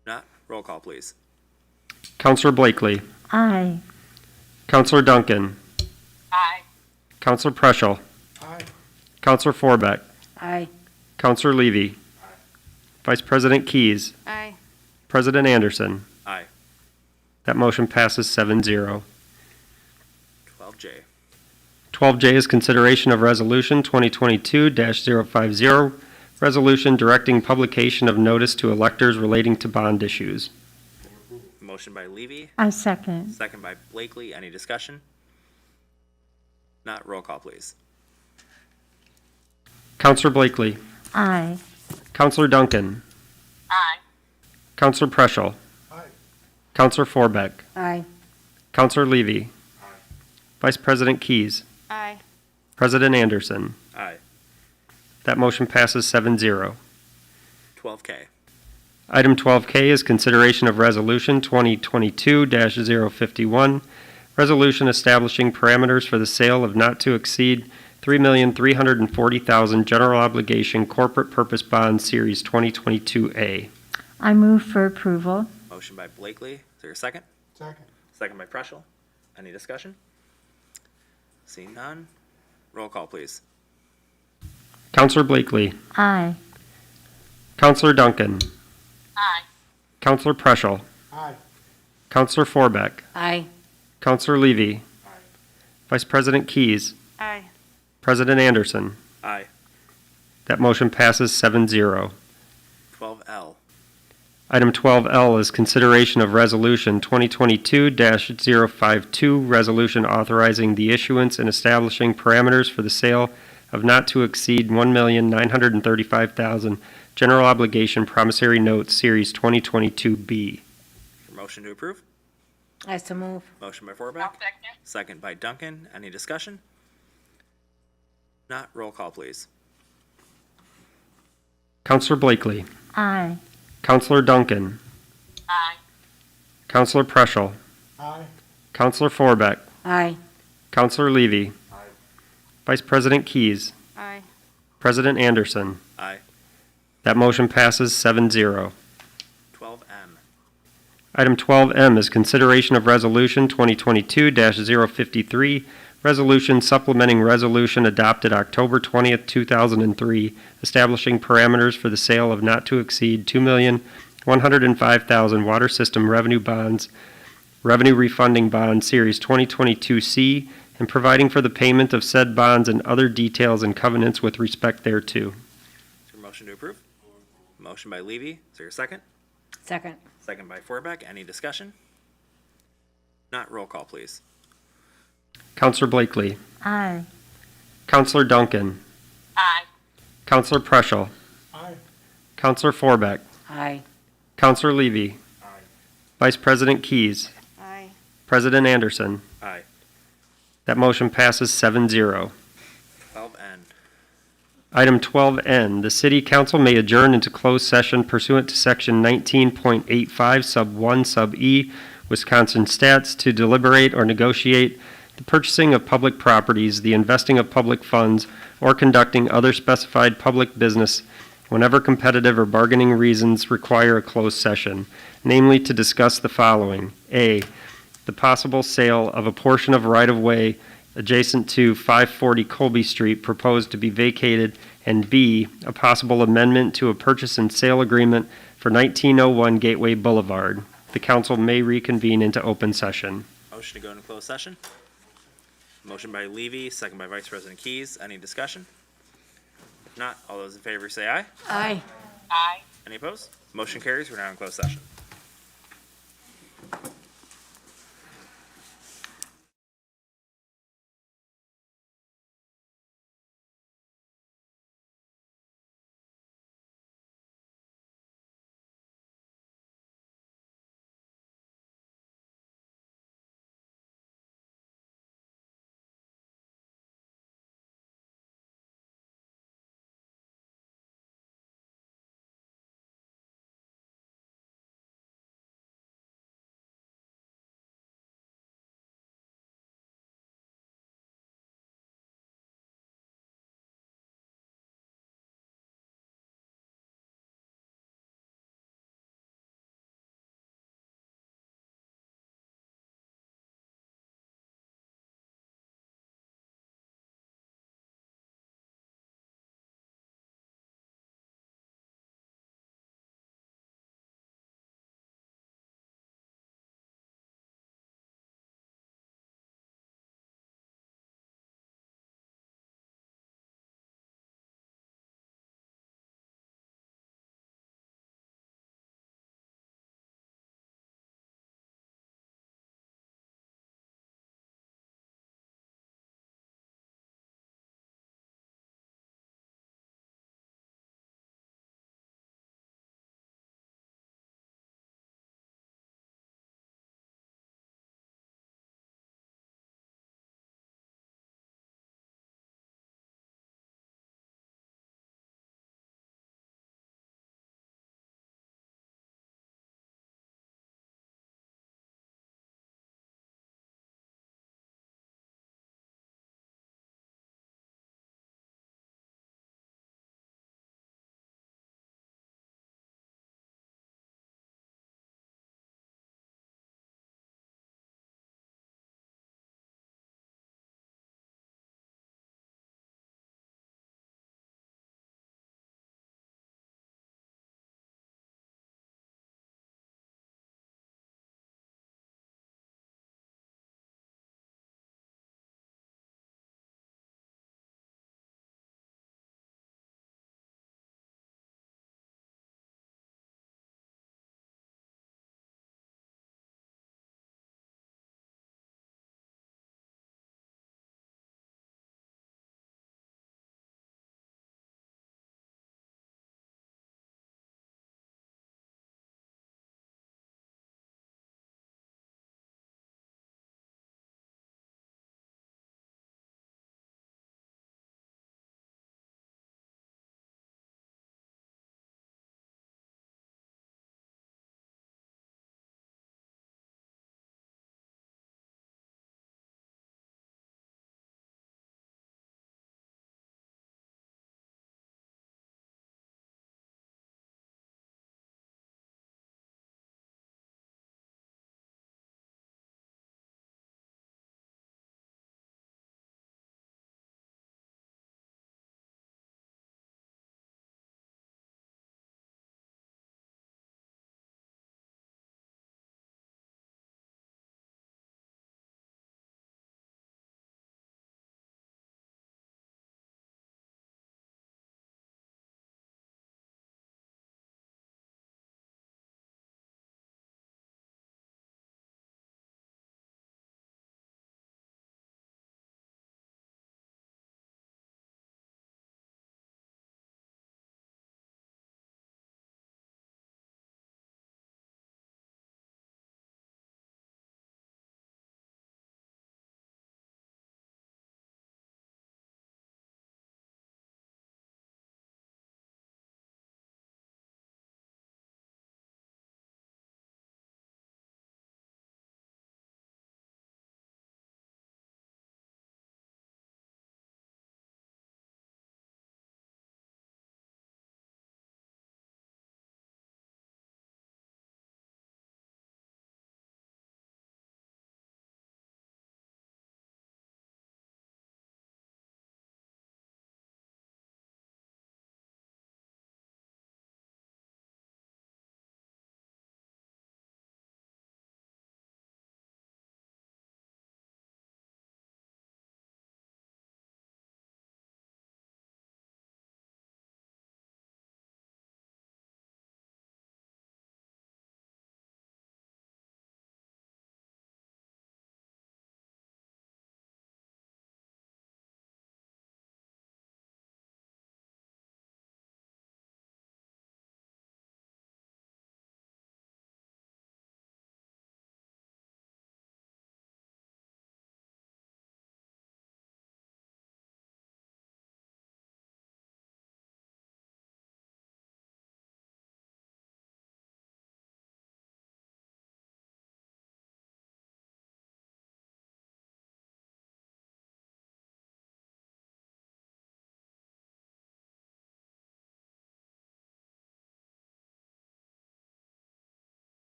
If not, roll call, please. Counselor Blakely. Aye. Counselor Duncan. Aye. Counselor Preschel. Aye. Counselor Forbeck. Aye. Counselor Levy. Vice President Keys. Aye. President Anderson. Aye. That motion passes 7-0. 12J. 12J is consideration of resolution 2022-050, resolution directing publication of notice to electors relating to bond issues. Motion by Levy. I second. Second by Blakely. Any discussion? Not, roll call, please. Counselor Blakely. Aye. Counselor Duncan. Aye. Counselor Preschel. Aye. Counselor Forbeck. Aye. Counselor Levy. Vice President Keys. Aye. President Anderson. Aye. That motion passes 7-0. 12K. Item 12K is consideration of Resolution 2022-051, resolution establishing parameters for the sale of not to exceed $3,340,000 general obligation corporate purpose bond series 2022A. I move for approval. Motion by Blakely. Is there a second? Second. Second by Preschel. Any discussion? Seeing none. Roll call, please. Counselor Blakely. Aye. Counselor Duncan. Aye. Counselor Preschel. Aye. Counselor Forbeck. Aye. Counselor Levy. Vice President Keys. Aye. President Anderson. Aye. That motion passes 7-0. 12L. Item 12L is consideration of Resolution 2022-052, resolution authorizing the issuance and establishing parameters for the sale of not to exceed $1,935,000 general obligation promissory notes, Series 2022B. Motion to approve. I so move. Motion by Forbeck. I'll second. Second by Duncan. Any discussion? Not. Roll call, please. Counselor Blakely. Aye. Counselor Duncan. Aye. Counselor Preschel. Aye. Counselor Forbeck. Aye. Counselor Levy. Vice President Keys. Aye. President Anderson. Aye. That motion passes 7-0. 12M. Item 12M is consideration of Resolution 2022-053, resolution supplementing resolution adopted October 20th, 2003, establishing parameters for the sale of not to exceed $2,105,000 water system revenue bonds, revenue refunding bond series 2022C, and providing for the payment of said bonds and other details and covenants with respect thereto. Is there a motion to approve? Motion by Levy. Is there a second? Second. Second by Forbeck. Any discussion? Not. Roll call, please. Counselor Blakely. Aye. Counselor Duncan. Aye. Counselor Preschel. Aye. Counselor Forbeck. Aye. Counselor Levy. Vice President Keys. Aye. President Anderson. Aye. That motion passes 7-0. 12N. Item 12N, the City Council may adjourn into closed session pursuant to Section 19.85, Sub 1, Sub E, Wisconsin Stats, to deliberate or negotiate the purchasing of public properties, the investing of public funds, or conducting other specified public business whenever competitive or bargaining reasons require a closed session, namely to discuss the following. A, the possible sale of a portion of right-of-way adjacent to 540 Colby Street proposed to be vacated, and B, a possible amendment to a purchase and sale agreement for 1901 Gateway Boulevard. The council may reconvene into open session. Motion to go into closed session. Motion by Levy, second by Vice President Keys. Any discussion? If not, all those in favor say aye. Aye. Aye. Any opposed? Motion carries. We're now in closed session.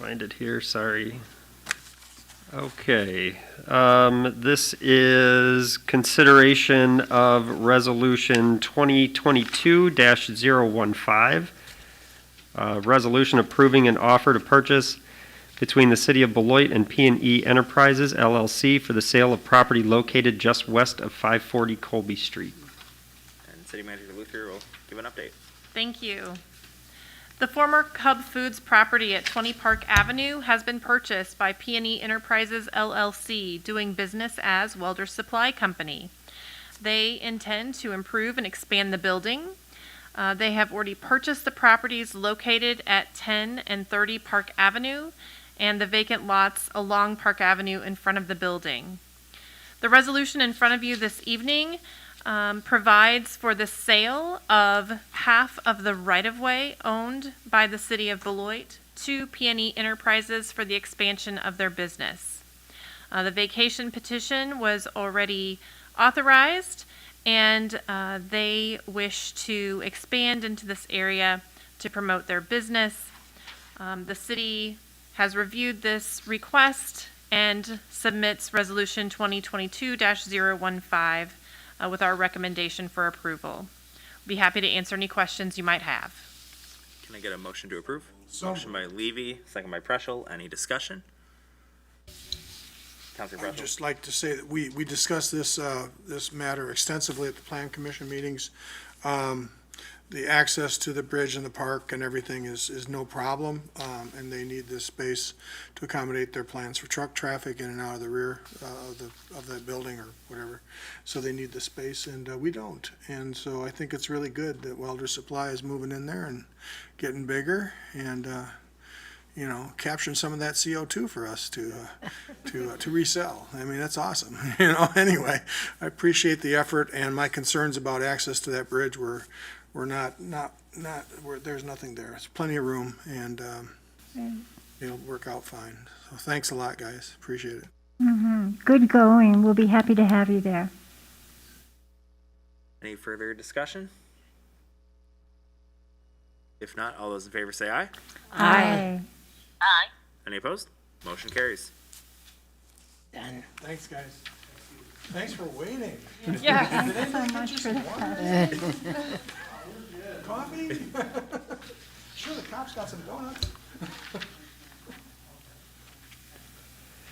find it here, sorry. Okay, this is consideration of resolution 2022-015. Resolution approving an offer to purchase between the City of Beloit and P&E Enterprises LLC for the sale of property located just west of 540 Colby Street. And City Manager Luther will give an update. Thank you. The former Cub Foods property at 20 Park Avenue has been purchased by P&E Enterprises LLC, doing business as Welder Supply Company. They intend to improve and expand the building. They have already purchased the properties located at 10 and 30 Park Avenue and the vacant lots along Park Avenue in front of the building. The resolution in front of you this evening provides for the sale of half of the right-of-way owned by the City of Beloit to P&E Enterprises for the expansion of their business. The vacation petition was already authorized, and they wish to expand into this area to promote their business. The city has reviewed this request and submits Resolution 2022-015 with our recommendation for approval. Be happy to answer any questions you might have. Can I get a motion to approve? Motion by Levy, second by Preschel. Any discussion? Councilor I'd Preschel. just like to say that we discussed this matter extensively at the Plan Commission meetings. The access to the bridge and the park and everything is no problem, and they need this space to accommodate their plans for truck traffic in and out of the rear of that building or whatever. So they need the space, and we don't. And so I think it's really good that Welder Supply is moving in there and getting bigger and capturing some of that CO2 for us to resell. I mean, that's awesome. Anyway, I appreciate the effort, and my concerns about access to that bridge were there's nothing there. There's plenty of room, and it'll work out fine. So thanks a lot, guys. Appreciate it. Good going. We'll be happy to have you there. Any further discussion? If not, all those in favor say aye. Aye. Any opposed? Motion carries. Done. Thanks, guys. Thanks for waiting. Yeah. Thanks so much for that. Coffee? Sure, the cops got some donuts.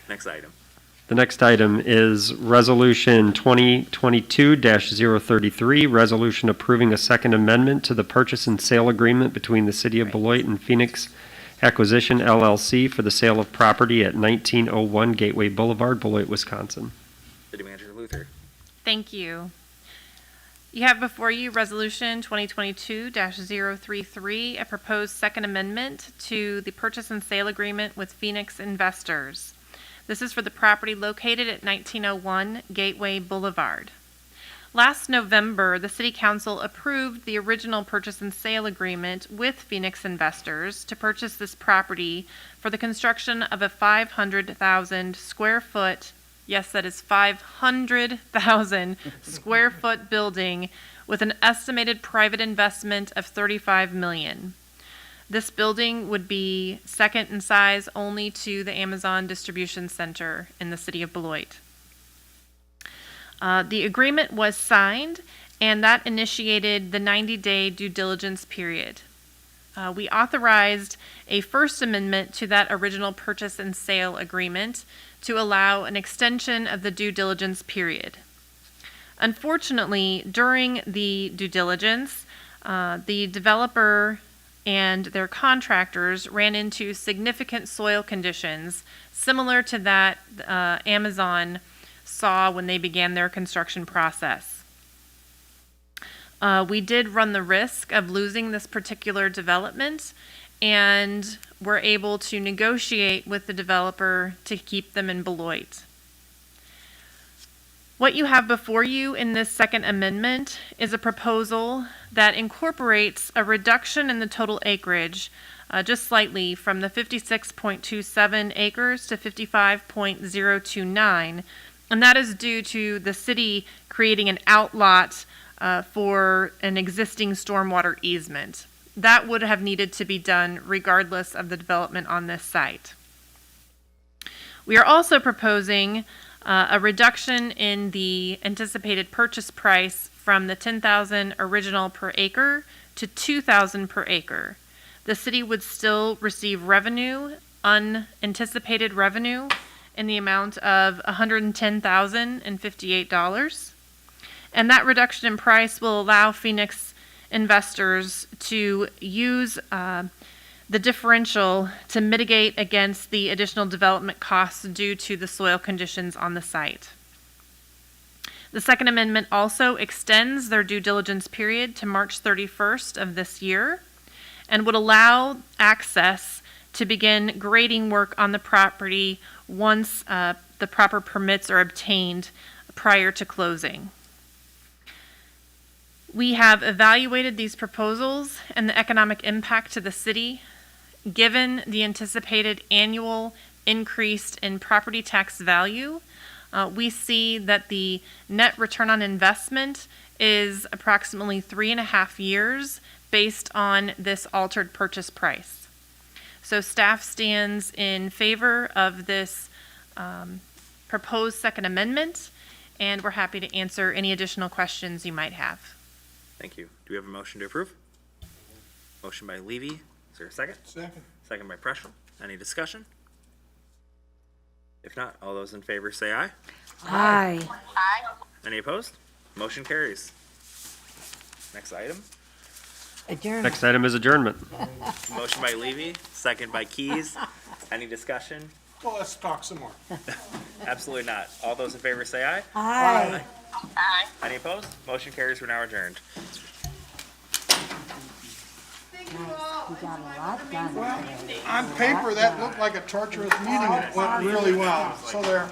Next item. The next item is Resolution 2022-033, resolution approving a second amendment to the purchase and sale agreement between the City of Beloit and Phoenix Acquisition LLC for the sale of property at 1901 Gateway Boulevard, Beloit, Wisconsin. City Manager Luther. Thank you. You have before you Resolution 2022-033, a proposed second amendment to the purchase and sale agreement with Phoenix Investors. This is for the property located at 1901 Gateway Boulevard. Last November, the City Council approved the original purchase and sale agreement with Phoenix Investors to purchase this property for the construction of a 500,000 square foot, yes, that is 500,000 square foot building with an estimated private investment of $35 million. This building would be second in size only to the Amazon Distribution Center in the City of Beloit. The agreement was signed, and that initiated the 90-day due diligence period. We authorized a first amendment to that original purchase and sale agreement to allow an extension of the due diligence period. Unfortunately, during the due diligence, the developer and their contractors ran into significant soil conditions similar to that Amazon saw when they began their construction process. We did run the risk of losing this particular development, and were able to negotiate with the developer to keep them in Beloit. What you have before you in this second amendment is a proposal that incorporates a reduction in the total acreage just slightly from the 56.27 acres to 55.029, and that is due to the city creating an outlot for an existing stormwater easement. that would have needed to be done regardless of the development on this site. We are also proposing a reduction in the anticipated purchase price from the $10,000 original per acre to $2,000 per acre. The city would still receive revenue, unanticipated revenue, in the amount of $110,058. And that reduction in price will allow Phoenix investors to use the differential to mitigate against the additional development costs due to the soil conditions on the site. The Second Amendment also extends their due diligence period to March 31st of this year and would allow access to begin grading work on the property once the proper permits are obtained prior to closing. We have evaluated these proposals and the economic impact to the city. Given the anticipated annual increase in property tax value, we see that the net return on investment is approximately 3.5 years based on this altered purchase price. So staff stands in favor of this proposed Second Amendment, and we're happy to answer any additional questions you might have. Thank you. Do we have a motion to approve? Motion by Levy. Is there a second? Second. Second by Preschel. Any discussion? If not, all those in favor say aye. Aye. Any opposed? Motion carries. Next item. Adjourned. Next item is adjournment. Motion by Levy, second by Keys. Any discussion? Well, let's talk some more. Absolutely not. All those in favor say aye. Aye. Any opposed? Motion carries. We're now adjourned. We got a lot done. On paper, that looked like a torturous meeting, and it went really well. So there.